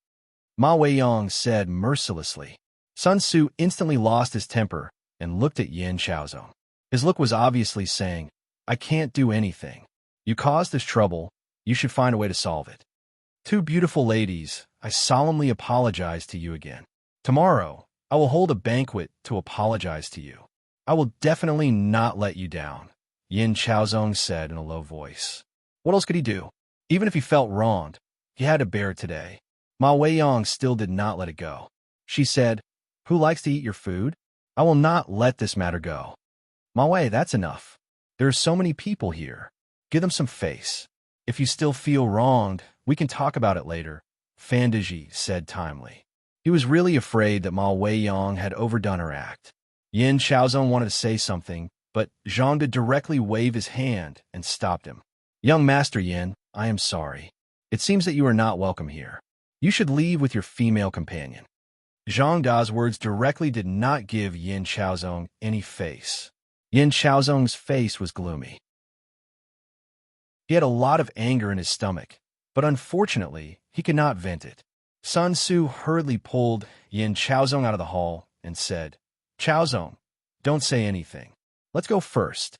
Ma Weiyang said mercilessly. Sun Su instantly lost his temper and looked at Yin Chaozong. His look was obviously saying, I can't do anything. You caused this trouble, you should find a way to solve it. Two beautiful ladies, I solemnly apologize to you again. Tomorrow, I will hold a banquet to apologize to you. I will definitely not let you down, Yin Chaozong said in a low voice. What else could he do? Even if he felt wronged, he had to bear it today. Ma Weiyang still did not let it go. She said, Who likes to eat your food? I will not let this matter go. Ma Wei, that's enough. There are so many people here. Give them some face. If you still feel wronged, we can talk about it later, Fan Deji said timely. He was really afraid that Ma Weiyang had overdone her act. Yin Chaozong wanted to say something, but Zhangde directly waved his hand and stopped him. Young Master Yin, I am sorry. It seems that you are not welcome here. You should leave with your female companion. Zhang Da's words directly did not give Yin Chaozong any face. Yin Chaozong's face was gloomy. He had a lot of anger in his stomach, but unfortunately, he could not vent it. Sun Su hurriedly pulled Yin Chaozong out of the hall and said, Chaozong, don't say anything. Let's go first.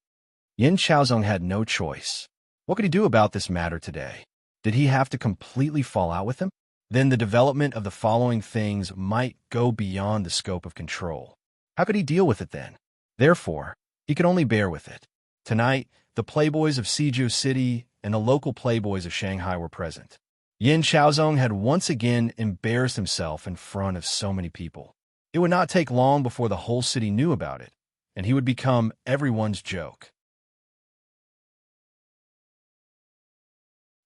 Yin Chaozong had no choice. What could he do about this matter today? Did he have to completely fall out with him? Then the development of the following things might go beyond the scope of control. How could he deal with it then? Therefore, he could only bear with it. Tonight, the playboys of Suzhou City and the local playboys of Shanghai were present. Yin Chaozong had once again embarrassed himself in front of so many people. It would not take long before the whole city knew about it, and he would become everyone's joke.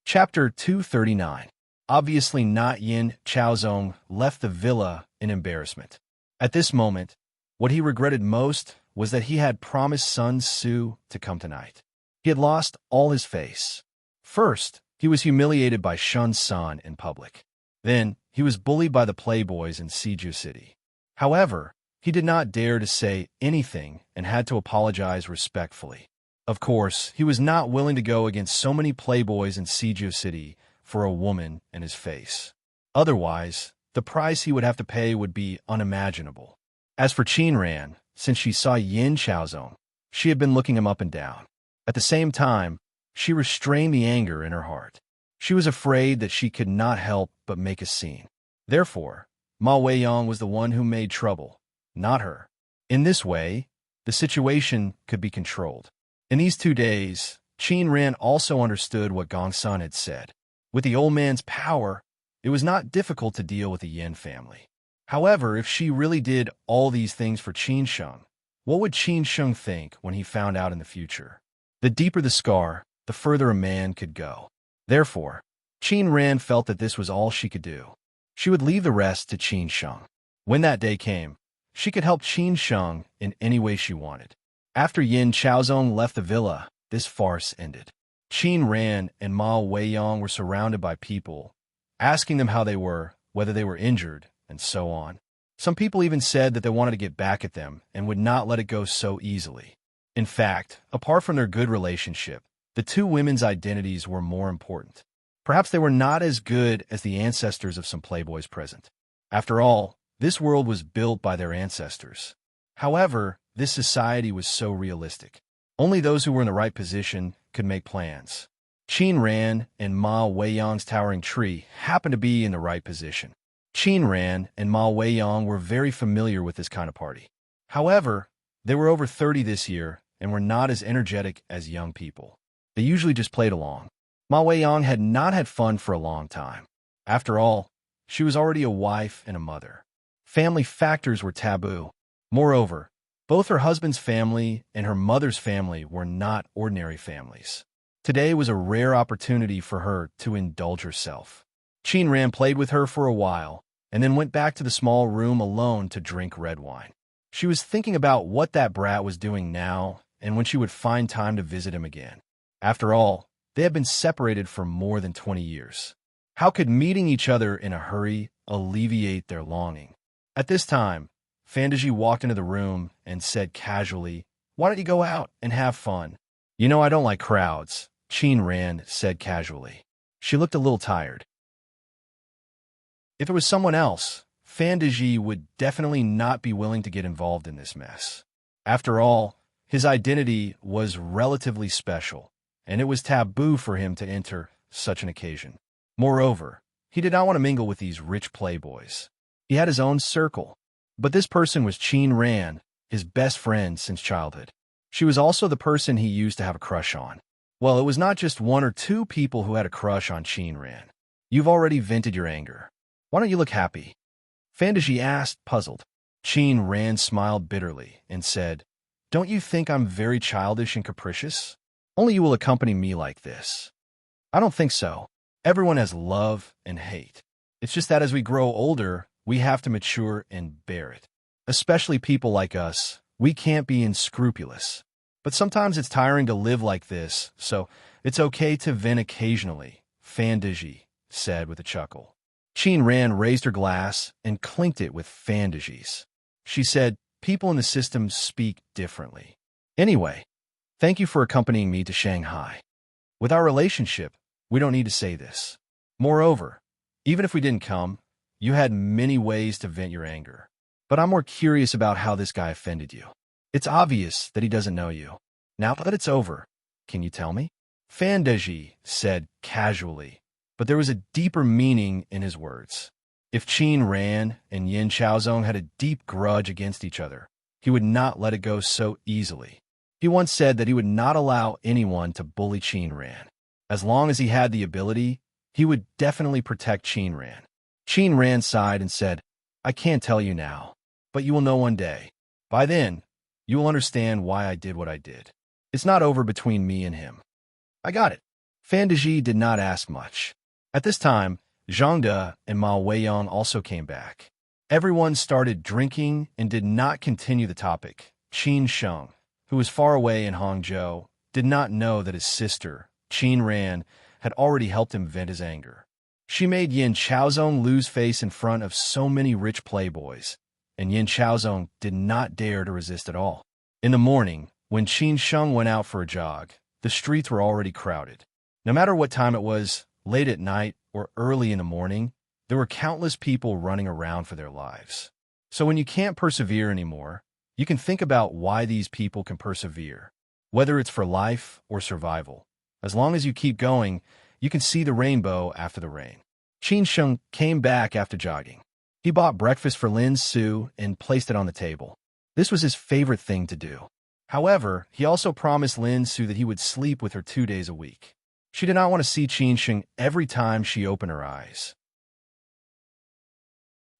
Chapter 239. Obviously not Yin Chaozong left the villa in embarrassment. At this moment, what he regretted most was that he had promised Sun Su to come tonight. He had lost all his face. First, he was humiliated by Shun San in public. Then, he was bullied by the playboys in Suzhou City. However, he did not dare to say anything and had to apologize respectfully. Of course, he was not willing to go against so many playboys in Suzhou City for a woman and his face. Otherwise, the price he would have to pay would be unimaginable. As for Qinran, since she saw Yin Chaozong, she had been looking him up and down. At the same time, she restrained the anger in her heart. She was afraid that she could not help but make a scene. Therefore, Ma Weiyang was the one who made trouble, not her. In this way, the situation could be controlled. In these 2 days, Qinran also understood what Gongsun had said. With the old man's power, it was not difficult to deal with the Yin family. However, if she really did all these things for Qin Sheng, what would Qin Sheng think when he found out in the future? The deeper the scar, the further a man could go. Therefore, Qinran felt that this was all she could do. She would leave the rest to Qin Sheng. When that day came, she could help Qin Sheng in any way she wanted. After Yin Chaozong left the villa, this farce ended. Qinran and Ma Weiyang were surrounded by people, asking them how they were, whether they were injured, and so on. Some people even said that they wanted to get back at them and would not let it go so easily. In fact, apart from their good relationship, the two women's identities were more important. Perhaps they were not as good as the ancestors of some playboys present. After all, this world was built by their ancestors. However, this society was so realistic. Only those who were in the right position could make plans. Qinran and Ma Weiyang's towering tree happened to be in the right position. Qinran and Ma Weiyang were very familiar with this kind of party. However, they were over 30 this year and were not as energetic as young people. They usually just played along. Ma Weiyang had not had fun for a long time. After all, she was already a wife and a mother. Family factors were taboo. Moreover, both her husband's family and her mother's family were not ordinary families. Today was a rare opportunity for her to indulge herself. Qinran played with her for a while and then went back to the small room alone to drink red wine. She was thinking about what that brat was doing now and when she would find time to visit him again. After all, they had been separated for more than 20 years. How could meeting each other in a hurry alleviate their longing? At this time, Fantagy walked into the room and said casually, "Why don't you go out and have fun?" "You know I don't like crowds," Qin Ran said casually. She looked a little tired. If it was someone else, Fantagy would definitely not be willing to get involved in this mess. After all, his identity was relatively special, and it was taboo for him to enter such an occasion. Moreover, he did not want to mingle with these rich playboys. He had his own circle. But this person was Qin Ran, his best friend since childhood. She was also the person he used to have a crush on. Well, it was not just one or two people who had a crush on Qin Ran. "You've already vented your anger. Why don't you look happy?" Fantagy asked, puzzled. Qin Ran smiled bitterly and said, "Don't you think I'm very childish and capricious? Only you will accompany me like this." "I don't think so. Everyone has love and hate. It's just that as we grow older, we have to mature and bear it. Especially people like us, we can't be unscrupulous. But sometimes it's tiring to live like this, so it's okay to vent occasionally," Fantagy said with a chuckle. Qin Ran raised her glass and clinked it with Fantasy's. She said, "People in the system speak differently. Anyway, thank you for accompanying me to Shanghai. With our relationship, we don't need to say this. Moreover, even if we didn't come, you had many ways to vent your anger. But I'm more curious about how this guy offended you. It's obvious that he doesn't know you. Now that it's over, can you tell me?" Fantagy said casually, but there was a deeper meaning in his words. If Qin Ran and Yin Chaozong had a deep grudge against each other, he would not let it go so easily. He once said that he would not allow anyone to bully Qin Ran. As long as he had the ability, he would definitely protect Qin Ran. Qin Ran sighed and said, "I can't tell you now, but you will know one day. By then, you will understand why I did what I did. It's not over between me and him." "I got it." Fantagy did not ask much. At this time, Zhangde and Ma Weiyang also came back. Everyone started drinking and did not continue the topic. Qin Sheng, who was far away in Hangzhou, did not know that his sister, Qin Ran, had already helped him vent his anger. She made Yin Chaozong lose face in front of so many rich playboys, and Yin Chaozong did not dare to resist at all. In the morning, when Qin Sheng went out for a jog, the streets were already crowded. No matter what time it was, late at night or early in the morning, there were countless people running around for their lives. So when you can't persevere anymore, you can think about why these people can persevere, whether it's for life or survival. As long as you keep going, you can see the rainbow after the rain. Qin Sheng came back after jogging. He bought breakfast for Lin Su and placed it on the table. This was his favorite thing to do. However, he also promised Lin Su that he would sleep with her 2 days a week. She did not want to see Qin Sheng every time she opened her eyes.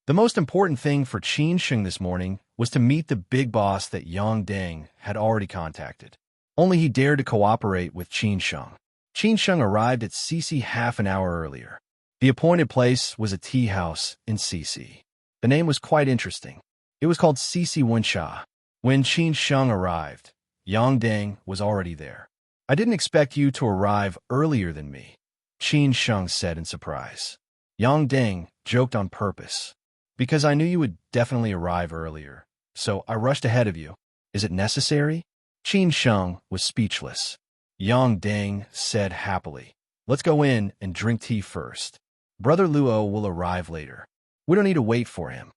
The most important thing for Qin Sheng this morning was to meet the big boss that Yang Deng had already contacted. Only he dared to cooperate with Qin Sheng. Qin Sheng arrived at Cici half an hour earlier. The appointed place was a tea house in Cici. The name was quite interesting. It was called Cici Wensha. When Qin Sheng arrived, Yang Deng was already there. "I didn't expect you to arrive earlier than me," Qin Sheng said in surprise. Yang Deng joked on purpose. "Because I knew you would definitely arrive earlier, so I rushed ahead of you. Is it necessary?" Qin Sheng was speechless. Yang Deng said happily, "Let's go in and drink tea first. Brother Luo will arrive later. We don't need to wait for him."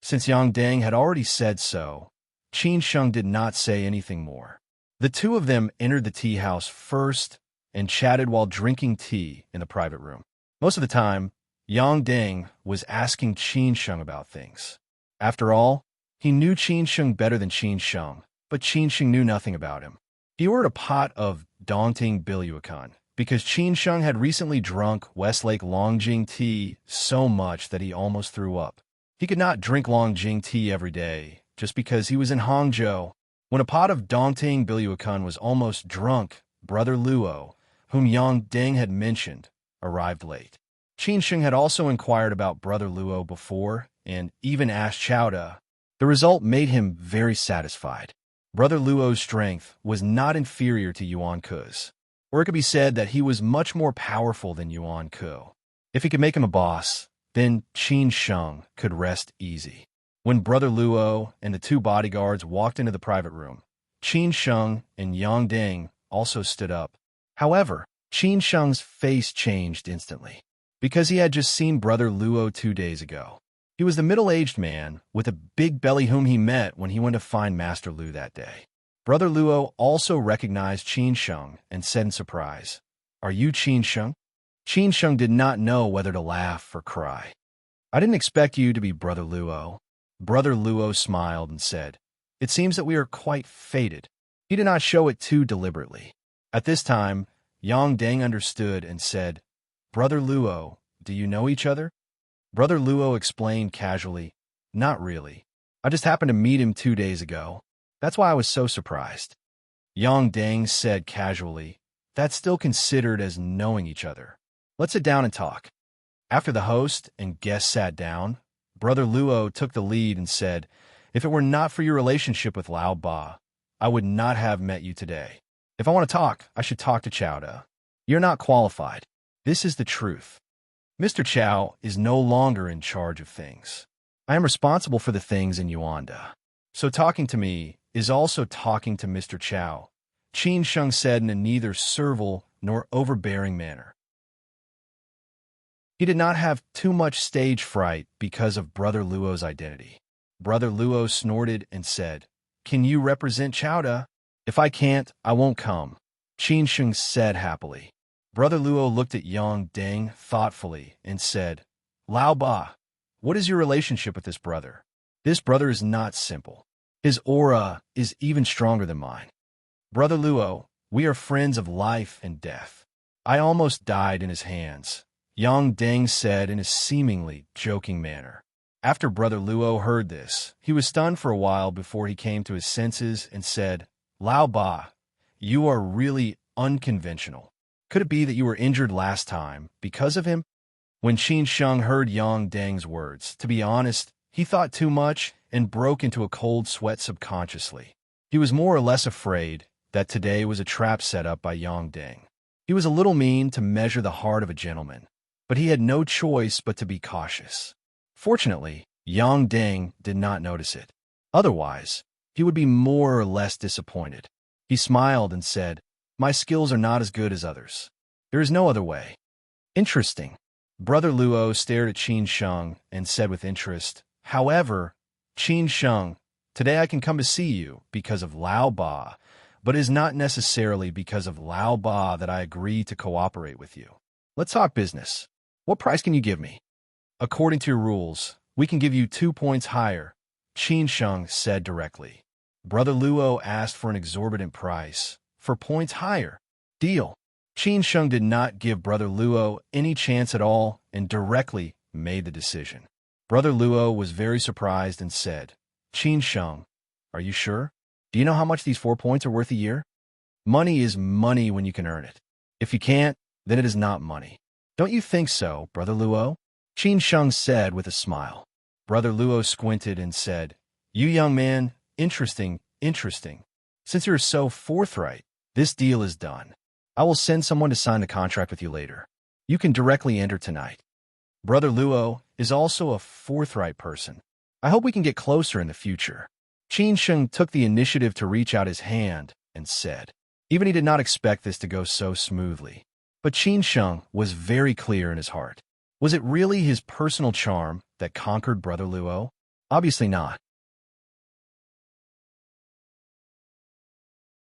Since Yang Deng had already said so, Qin Sheng did not say anything more. The two of them entered the tea house first and chatted while drinking tea in the private room. Most of the time, Yang Deng was asking Qin Sheng about things. After all, he knew Qin Sheng better than Qin Sheng, but Qin Sheng knew nothing about him. He ordered a pot of Dongting Biluakan because Qin Sheng had recently drunk Westlake Longjing tea so much that he almost threw up. He could not drink Longjing tea every day just because he was in Hangzhou. When a pot of Dongting Biluakan was almost drunk, Brother Luo, whom Yang Deng had mentioned, arrived late. Qin Sheng had also inquired about Brother Luo before and even asked Chowda. The result made him very satisfied. Brother Luo's strength was not inferior to Yuan Ku's, or it could be said that he was much more powerful than Yuan Ku. If he could make him a boss, then Qin Sheng could rest easy. When Brother Luo and the two bodyguards walked into the private room, Qin Sheng and Yang Ding also stood up. However, Qin Sheng's face changed instantly, because he had just seen Brother Luo 2 days ago. He was the middle-aged man with a big belly whom he met when he went to find Master Lu that day. Brother Luo also recognized Qin Sheng and said in surprise, "Are you Qin Sheng?" Qin Sheng did not know whether to laugh or cry. "I didn't expect you to be Brother Luo." Brother Luo smiled and said, "It seems that we are quite fated." He did not show it too deliberately. At this time, Yang Deng understood and said, "Brother Luo, do you know each other?" Brother Luo explained casually, "Not really. I just happened to meet him 2 days ago. That's why I was so surprised." Yang Deng said casually, "That's still considered as knowing each other. Let's sit down and talk." After the host and guests sat down, Brother Luo took the lead and said, "If it were not for your relationship with Lao Ba, I would not have met you today. If I want to talk, I should talk to Chowda. You're not qualified. This is the truth. Mr. Chow is no longer in charge of things. I am responsible for the things in Yuanda. So talking to me is also talking to Mr. Chow," Qin Sheng said in a neither servile nor overbearing manner. He did not have too much stage fright because of Brother Luo's identity. Brother Luo snorted and said, "Can you represent Chowda?" "If I can't, I won't come," Qin Sheng said happily. Brother Luo looked at Yang Deng thoughtfully and said, "Lao Ba, what is your relationship with this brother?" "This brother is not simple. His aura is even stronger than mine. Brother Luo, we are friends of life and death. I almost died in his hands," Yang Deng said in a seemingly joking manner. After Brother Luo heard this, he was stunned for a while before he came to his senses and said, "Lao Ba, you are really unconventional. Could it be that you were injured last time because of him?" When Qin Sheng heard Yang Deng's words, to be honest, he thought too much and broke into a cold sweat subconsciously. He was more or less afraid that today was a trap set up by Yang Deng. He was a little mean to measure the heart of a gentleman, but he had no choice but to be cautious. Fortunately, Yang Deng did not notice it. Otherwise, he would be more or less disappointed. He smiled and said, "My skills are not as good as others. There is no other way." "Interesting." Brother Luo stared at Qin Sheng and said with interest, "However, Qin Sheng, today I can come to see you because of Lao Ba, but it is not necessarily because of Lao Ba that I agree to cooperate with you. Let's talk business. What price can you give me?" "According to your rules, we can give you 2 points higher," Qin Sheng said directly. Brother Luo asked for an exorbitant price, for points higher. "Deal." Qin Sheng did not give Brother Luo any chance at all and directly made the decision. Brother Luo was very surprised and said, "Qin Sheng, are you sure? Do you know how much these 4 points are worth a year? Money is money when you can earn it. If you can't, then it is not money. Don't you think so, Brother Luo?" Qin Sheng said with a smile. Brother Luo squinted and said, "You young man, interesting, interesting. Since you're so forthright, this deal is done. I will send someone to sign the contract with you later. You can directly enter tonight." Brother Luo is also a forthright person. I hope we can get closer in the future. Qin Sheng took the initiative to reach out his hand and said, even he did not expect this to go so smoothly. But Qin Sheng was very clear in his heart. Was it really his personal charm that conquered Brother Luo? Obviously not.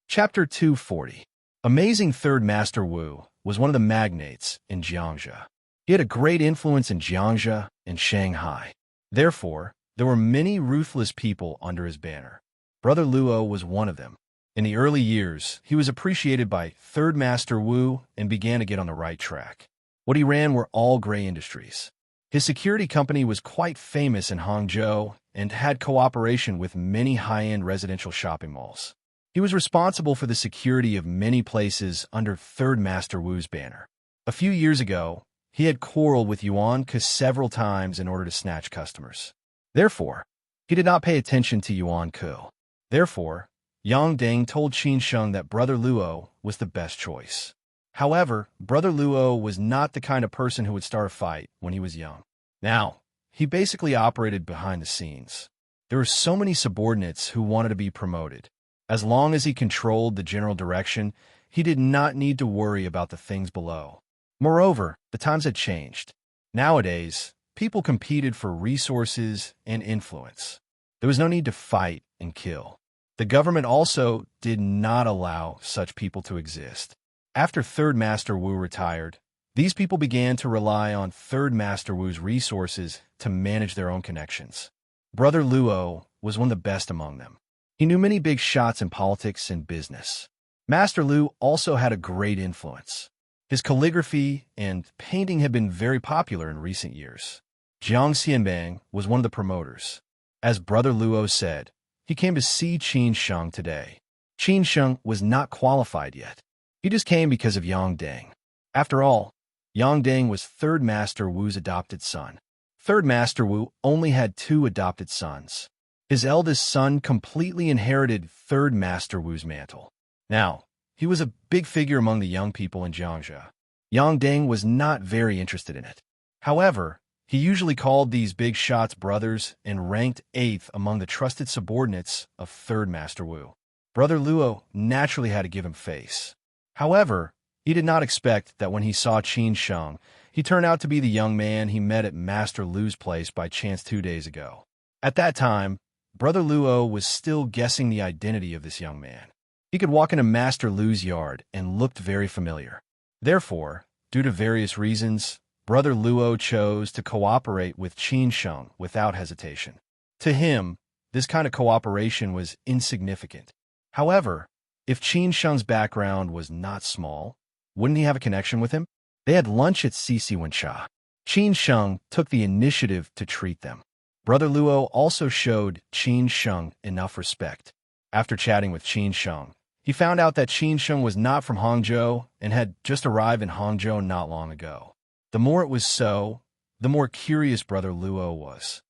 Chapter 240. Amazing Third Master Wu was one of the magnates in Jiangxia. He had a great influence in Jiangxia and Shanghai. Therefore, there were many ruthless people under his banner. Brother Luo was one of them. In the early years, he was appreciated by Third Master Wu and began to get on the right track. What he ran were all gray industries. His security company was quite famous in Hangzhou and had cooperation with many high-end residential shopping malls. He was responsible for the security of many places under Third Master Wu's banner. A few years ago, he had quarreled with Yuan Ke several times in order to snatch customers. Therefore, he did not pay attention to Yuan Ke. Therefore, Yang Deng told Qin Sheng that Brother Luo was the best choice. However, Brother Luo was not the kind of person who would start a fight when he was young. Now, he basically operated behind the scenes. There were so many subordinates who wanted to be promoted. As long as he controlled the general direction, he did not need to worry about the things below. Moreover, the times had changed. Nowadays, people competed for resources and influence. There was no need to fight and kill. The government also did not allow such people to exist. After Third Master Wu retired, these people began to rely on Third Master Wu's resources to manage their own connections. Brother Luo was one of the best among them. He knew many big shots in politics and business. Master Lu also had a great influence. His calligraphy and painting had been very popular in recent years. Jiang Xianbang was one of the promoters. As Brother Luo said, he came to see Qin Sheng today. Qin Sheng was not qualified yet. He just came because of Yang Deng. After all, Yang Deng was Third Master Wu's adopted son. Third Master Wu only had 2 adopted sons. His eldest son completely inherited Third Master Wu's mantle. Now, he was a big figure among the young people in Jiangxia. Yang Deng was not very interested in it. However, he usually called these big shots brothers and ranked 8th among the trusted subordinates of Third Master Wu. Brother Luo naturally had to give him face. However, he did not expect that when he saw Qin Sheng, he turned out to be the young man he met at Master Lu's place by chance 2 days ago. At that time, Brother Luo was still guessing the identity of this young man. He could walk into Master Lu's yard and looked very familiar. Therefore, due to various reasons, Brother Luo chose to cooperate with Qin Sheng without hesitation. To him, this kind of cooperation was insignificant. However, if Qin Sheng's background was not small, wouldn't he have a connection with him? They had lunch at Sisi Wencha. Qin Sheng took the initiative to treat them. Brother Luo also showed Qin Sheng enough respect. After chatting with Qin Sheng, he found out that Qin Sheng was not from Hangzhou and had just arrived in Hangzhou not long ago. The more it was so, the more curious Brother Luo was.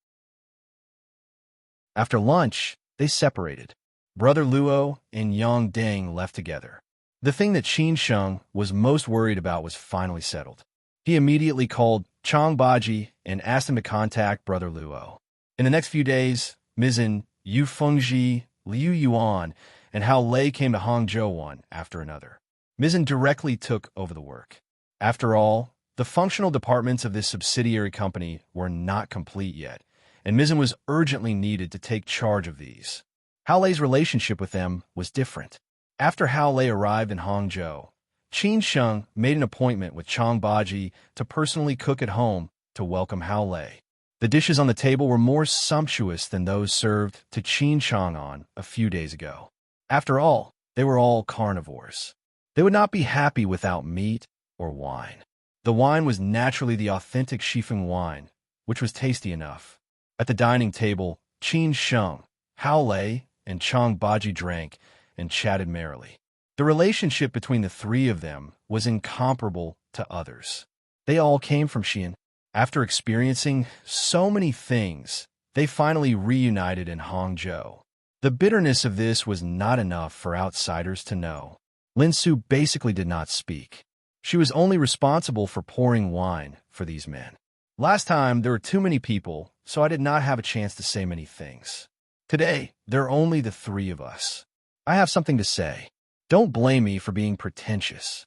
After lunch, they separated. Brother Luo and Yang Deng left together. The thing that Qin Sheng was most worried about was finally settled. He immediately called Chang Baji and asked him to contact Brother Luo. In the next few days, Mizan, Yu Fengji, Liu Yuan, and Hao Lei came to Hangzhou one after another. Mizan directly took over the work. After all, the functional departments of this subsidiary company were not complete yet, and Mizan was urgently needed to take charge of these. Hao Lei's relationship with them was different. After Hao Lei arrived in Hangzhou, Qin Sheng made an appointment with Chang Baji to personally cook at home to welcome Hao Lei. The dishes on the table were more sumptuous than those served to Qin Chang'an a few days ago. After all, they were all carnivores. They would not be happy without meat or wine. The wine was naturally the authentic Shifeng wine, which was tasty enough. At the dining table, Qin Sheng, Hao Lei, and Chang Baji drank and chatted merrily. The relationship between the 3 of them was incomparable to others. They all came from Xi'an. After experiencing so many things, they finally reunited in Hangzhou. The bitterness of this was not enough for outsiders to know. Lin Su basically did not speak. She was only responsible for pouring wine for these men. Last time, there were too many people, so I did not have a chance to say many things. Today, there are only the 3 of us. I have something to say. Don't blame me for being pretentious.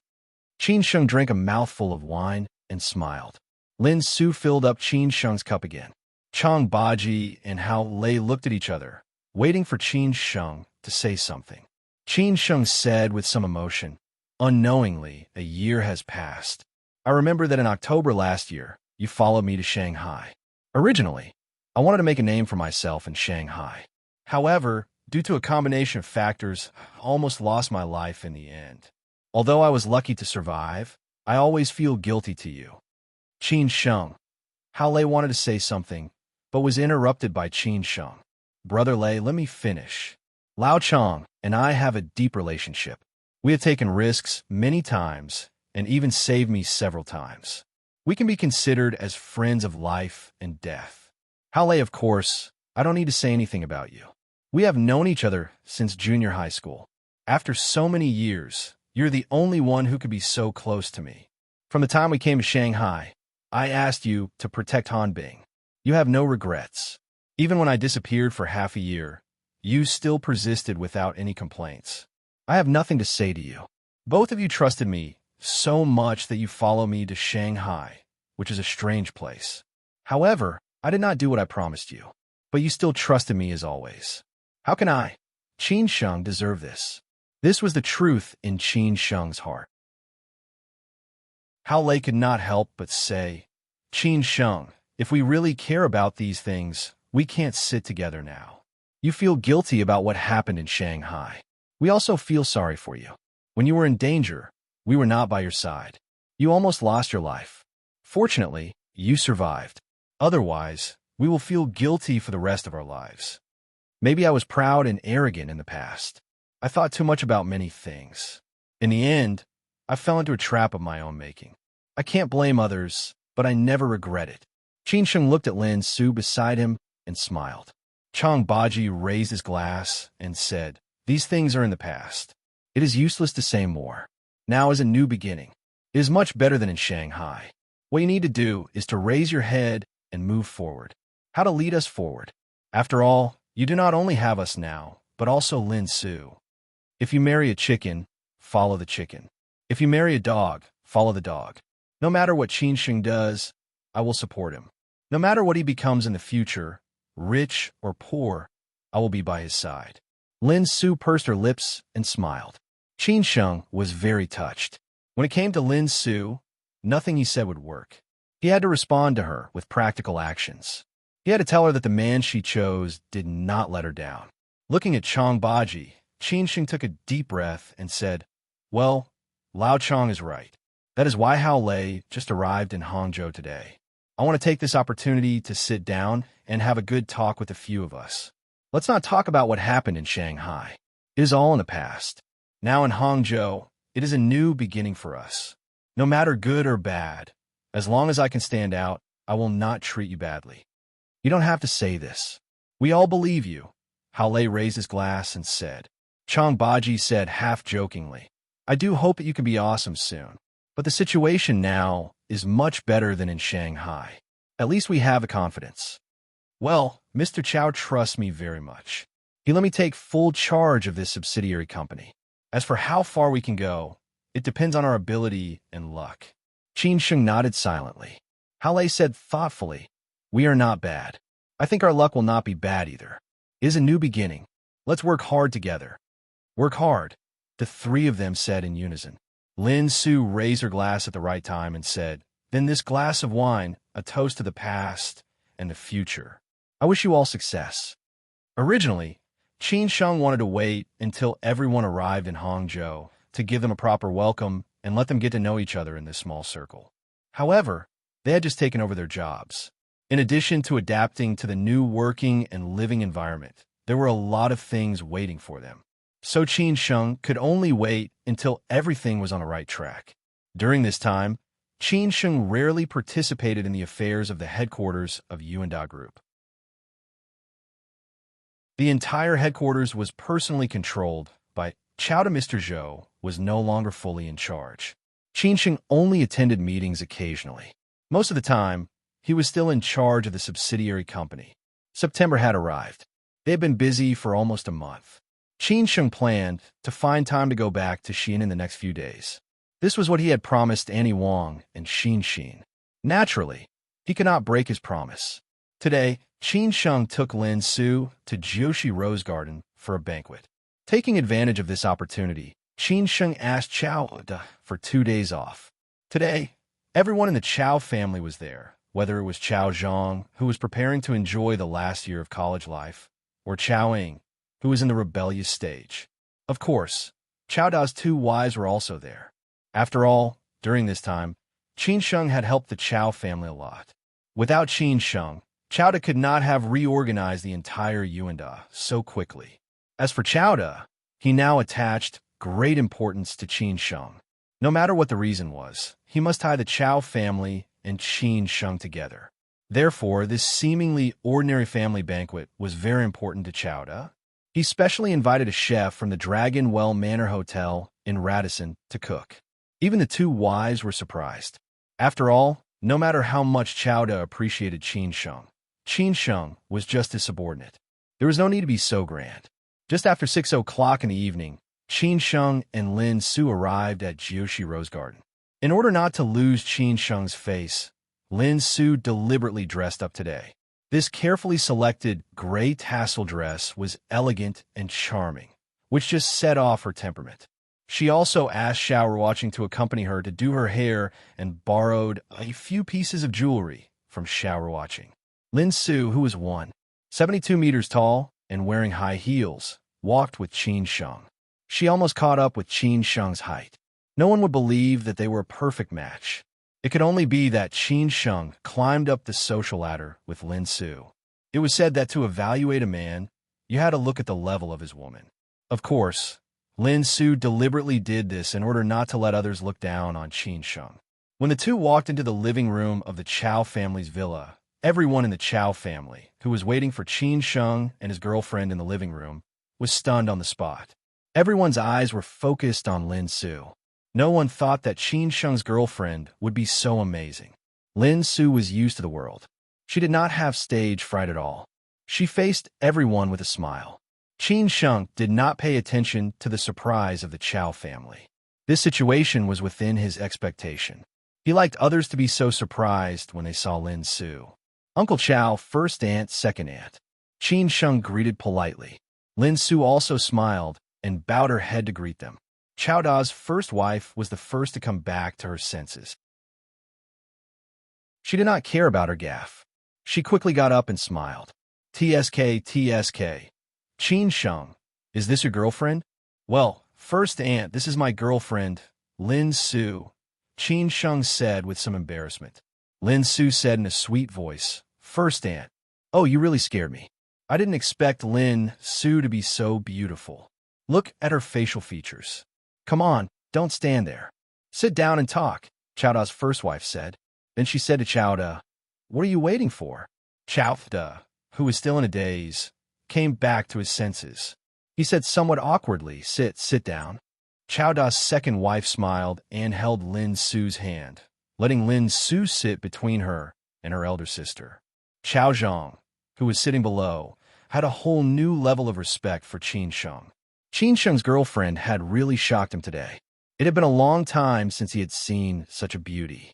Qin Sheng drank a mouthful of wine and smiled. Lin Su filled up Qin Sheng's cup again. Chang Baji and Hao Lei looked at each other, waiting for Qin Sheng to say something. Qin Sheng said with some emotion, "Unknowingly, a year has passed. I remember that in October last year, you followed me to Shanghai. Originally, I wanted to make a name for myself in Shanghai. However, due to a combination of factors, I almost lost my life in the end. Although I was lucky to survive, I always feel guilty to you." Qin Sheng. Hao Lei wanted to say something, but was interrupted by Qin Sheng. "Brother Lei, let me finish. Lao Chang and I have a deep relationship. We have taken risks many times and even saved me several times. We can be considered as friends of life and death. Hao Lei, of course, I don't need to say anything about you. We have known each other since junior high school. After so many years, you're the only one who could be so close to me. From the time we came to Shanghai, I asked you to protect Hanbing. You have no regrets. Even when I disappeared for half a year, you still persisted without any complaints. I have nothing to say to you. Both of you trusted me so much that you follow me to Shanghai, which is a strange place. However, I did not do what I promised you, but you still trusted me as always. How can I, Qin Sheng, deserve this? This was the truth in Qin Sheng's heart. Hao Lei could not help but say, Qin Sheng, if we really care about these things, we can't sit together now. You feel guilty about what happened in Shanghai. We also feel sorry for you. When you were in danger, we were not by your side. You almost lost your life. Fortunately, you survived. Otherwise, we will feel guilty for the rest of our lives. Maybe I was proud and arrogant in the past. I thought too much about many things. In the end, I fell into a trap of my own making. I can't blame others, but I never regret it. Qin Sheng looked at Lin Su beside him and smiled. Chang Baji raised his glass and said, These things are in the past. It is useless to say more. Now is a new beginning. It is much better than in Shanghai. What you need to do is to raise your head and move forward. How to lead us forward. After all, you do not only have us now, but also Lin Su. If you marry a chicken, follow the chicken. If you marry a dog, follow the dog. No matter what Qin Sheng does, I will support him. No matter what he becomes in the future, rich or poor, I will be by his side. Lin Su pursed her lips and smiled. Qin Sheng was very touched. When it came to Lin Su, nothing he said would work. He had to respond to her with practical actions. He had to tell her that the man she chose did not let her down. Looking at Chang Baji, Qin Sheng took a deep breath and said, Well, Lao Chang is right. That is why Hao Lei just arrived in Hangzhou today. I want to take this opportunity to sit down and have a good talk with a few of us. Let's not talk about what happened in Shanghai. It is all in the past. Now in Hangzhou, it is a new beginning for us. No matter good or bad, as long as I can stand out, I will not treat you badly. You don't have to say this. We all believe you. Hao Lei raised his glass and said. Chang Baji said half-jokingly, I do hope that you can be awesome soon. But the situation now is much better than in Shanghai. At least we have the confidence. Well, Mr. Chow trusts me very much. He let me take full charge of this subsidiary company. As for how far we can go, it depends on our ability and luck. Qin Sheng nodded silently. Hao Lei said thoughtfully, We are not bad. I think our luck will not be bad either. It is a new beginning. Let's work hard together. Work hard, the three of them said in unison. Lin Su raised her glass at the right time and said, Then this glass of wine, a toast to the past and the future. I wish you all success. Originally, Qin Sheng wanted to wait until everyone arrived in Hangzhou to give them a proper welcome and let them get to know each other in this small circle. However, they had just taken over their jobs. In addition to adapting to the new working and living environment, there were a lot of things waiting for them. So Qin Sheng could only wait until everything was on the right track. During this time, Qin Sheng rarely participated in the affairs of the headquarters of Yuanda Group. The entire headquarters was personally controlled by Chao. Mr. Zhou was no longer fully in charge. Qin Sheng only attended meetings occasionally. Most of the time, he was still in charge of the subsidiary company. September had arrived. They had been busy for almost a month. Qin Sheng planned to find time to go back to Xin in the next few days. This was what he had promised Annie Wang and Xin. Naturally, he could not break his promise. Today, Qin Sheng took Lin Su to Jiushi Rose Garden for a banquet. Taking advantage of this opportunity, Qin Sheng asked Chao for 2 days off. Today, everyone in the Chao family was there, whether it was Chao Zhang, who was preparing to enjoy the last year of college life, or Chao Ying, who was in the rebellious stage. Of course, Chao Da's 2 wives were also there. After all, during this time, Qin Sheng had helped the Chao family a lot. Without Qin Sheng, Chao Da could not have reorganized the entire Yuanda so quickly. As for Chao Da, he now attached great importance to Qin Sheng. No matter what the reason was, he must tie the Chao family and Qin Sheng together. Therefore, this seemingly ordinary family banquet was very important to Chao Da. He specially invited a chef from the Dragon Well Manor Hotel in Radisson to cook. Even the two wives were surprised. After all, no matter how much Chowda appreciated Qin Sheng was just his subordinate. There was no need to be so grand. Just after 6 o'clock in the evening, Qin Sheng and Lin Su arrived at Jiushi Rose Garden. In order not to lose Qin Sheng's face, Lin Su deliberately dressed up today. This carefully selected gray tassel dress was elegant and charming, which just set off her temperament. She also asked Shower Watching to accompany her to do her hair and borrowed a few pieces of jewelry from Shower Watching. Lin Su, who was 172 meters tall and wearing high heels, walked with Qin Sheng. She almost caught up with Qin Sheng's height. No one would believe that they were a perfect match. It could only be that Qin Sheng climbed up the social ladder with Lin Su. It was said that to evaluate a man, you had to look at the level of his woman. Of course, Lin Su deliberately did this in order not to let others look down on Qin Sheng. When the two walked into the living room of the Chow family's villa, everyone in the Chow family, who was waiting for Qin Sheng and his girlfriend in the living room, was stunned on the spot. Everyone's eyes were focused on Lin Su. No one thought that Qin Sheng's girlfriend would be so amazing. Lin Su was used to the world. She did not have stage fright at all. She faced everyone with a smile. Qin Sheng did not pay attention to the surprise of the Chow family. This situation was within his expectation. He liked others to be so surprised when they saw Lin Su. Uncle Chow, first aunt, second aunt. Qin Sheng greeted politely. Lin Su also smiled and bowed her head to greet them. Chow Da's first wife was the first to come back to her senses. She did not care about her gaffe. She quickly got up and smiled. TSK. Qin Sheng, is this your girlfriend? Well, first aunt, this is my girlfriend, Lin Su, Qin Sheng said with some embarrassment. Lin Su said in a sweet voice, first aunt, oh, you really scared me. I didn't expect Lin Su to be so beautiful. Look at her facial features. Come on, don't stand there. Sit down and talk, Chow Da's first wife said. Then she said to Chow Da, what are you waiting for? Chow Da, who was still in a daze, came back to his senses. He said somewhat awkwardly, sit down. Chow Da's second wife smiled and held Lin Su's hand, letting Lin Su sit between her and her elder sister. Chow Zhang, who was sitting below, had a whole new level of respect for Qin Sheng. Qin Sheng's girlfriend had really shocked him today. It had been a long time since he had seen such a beauty.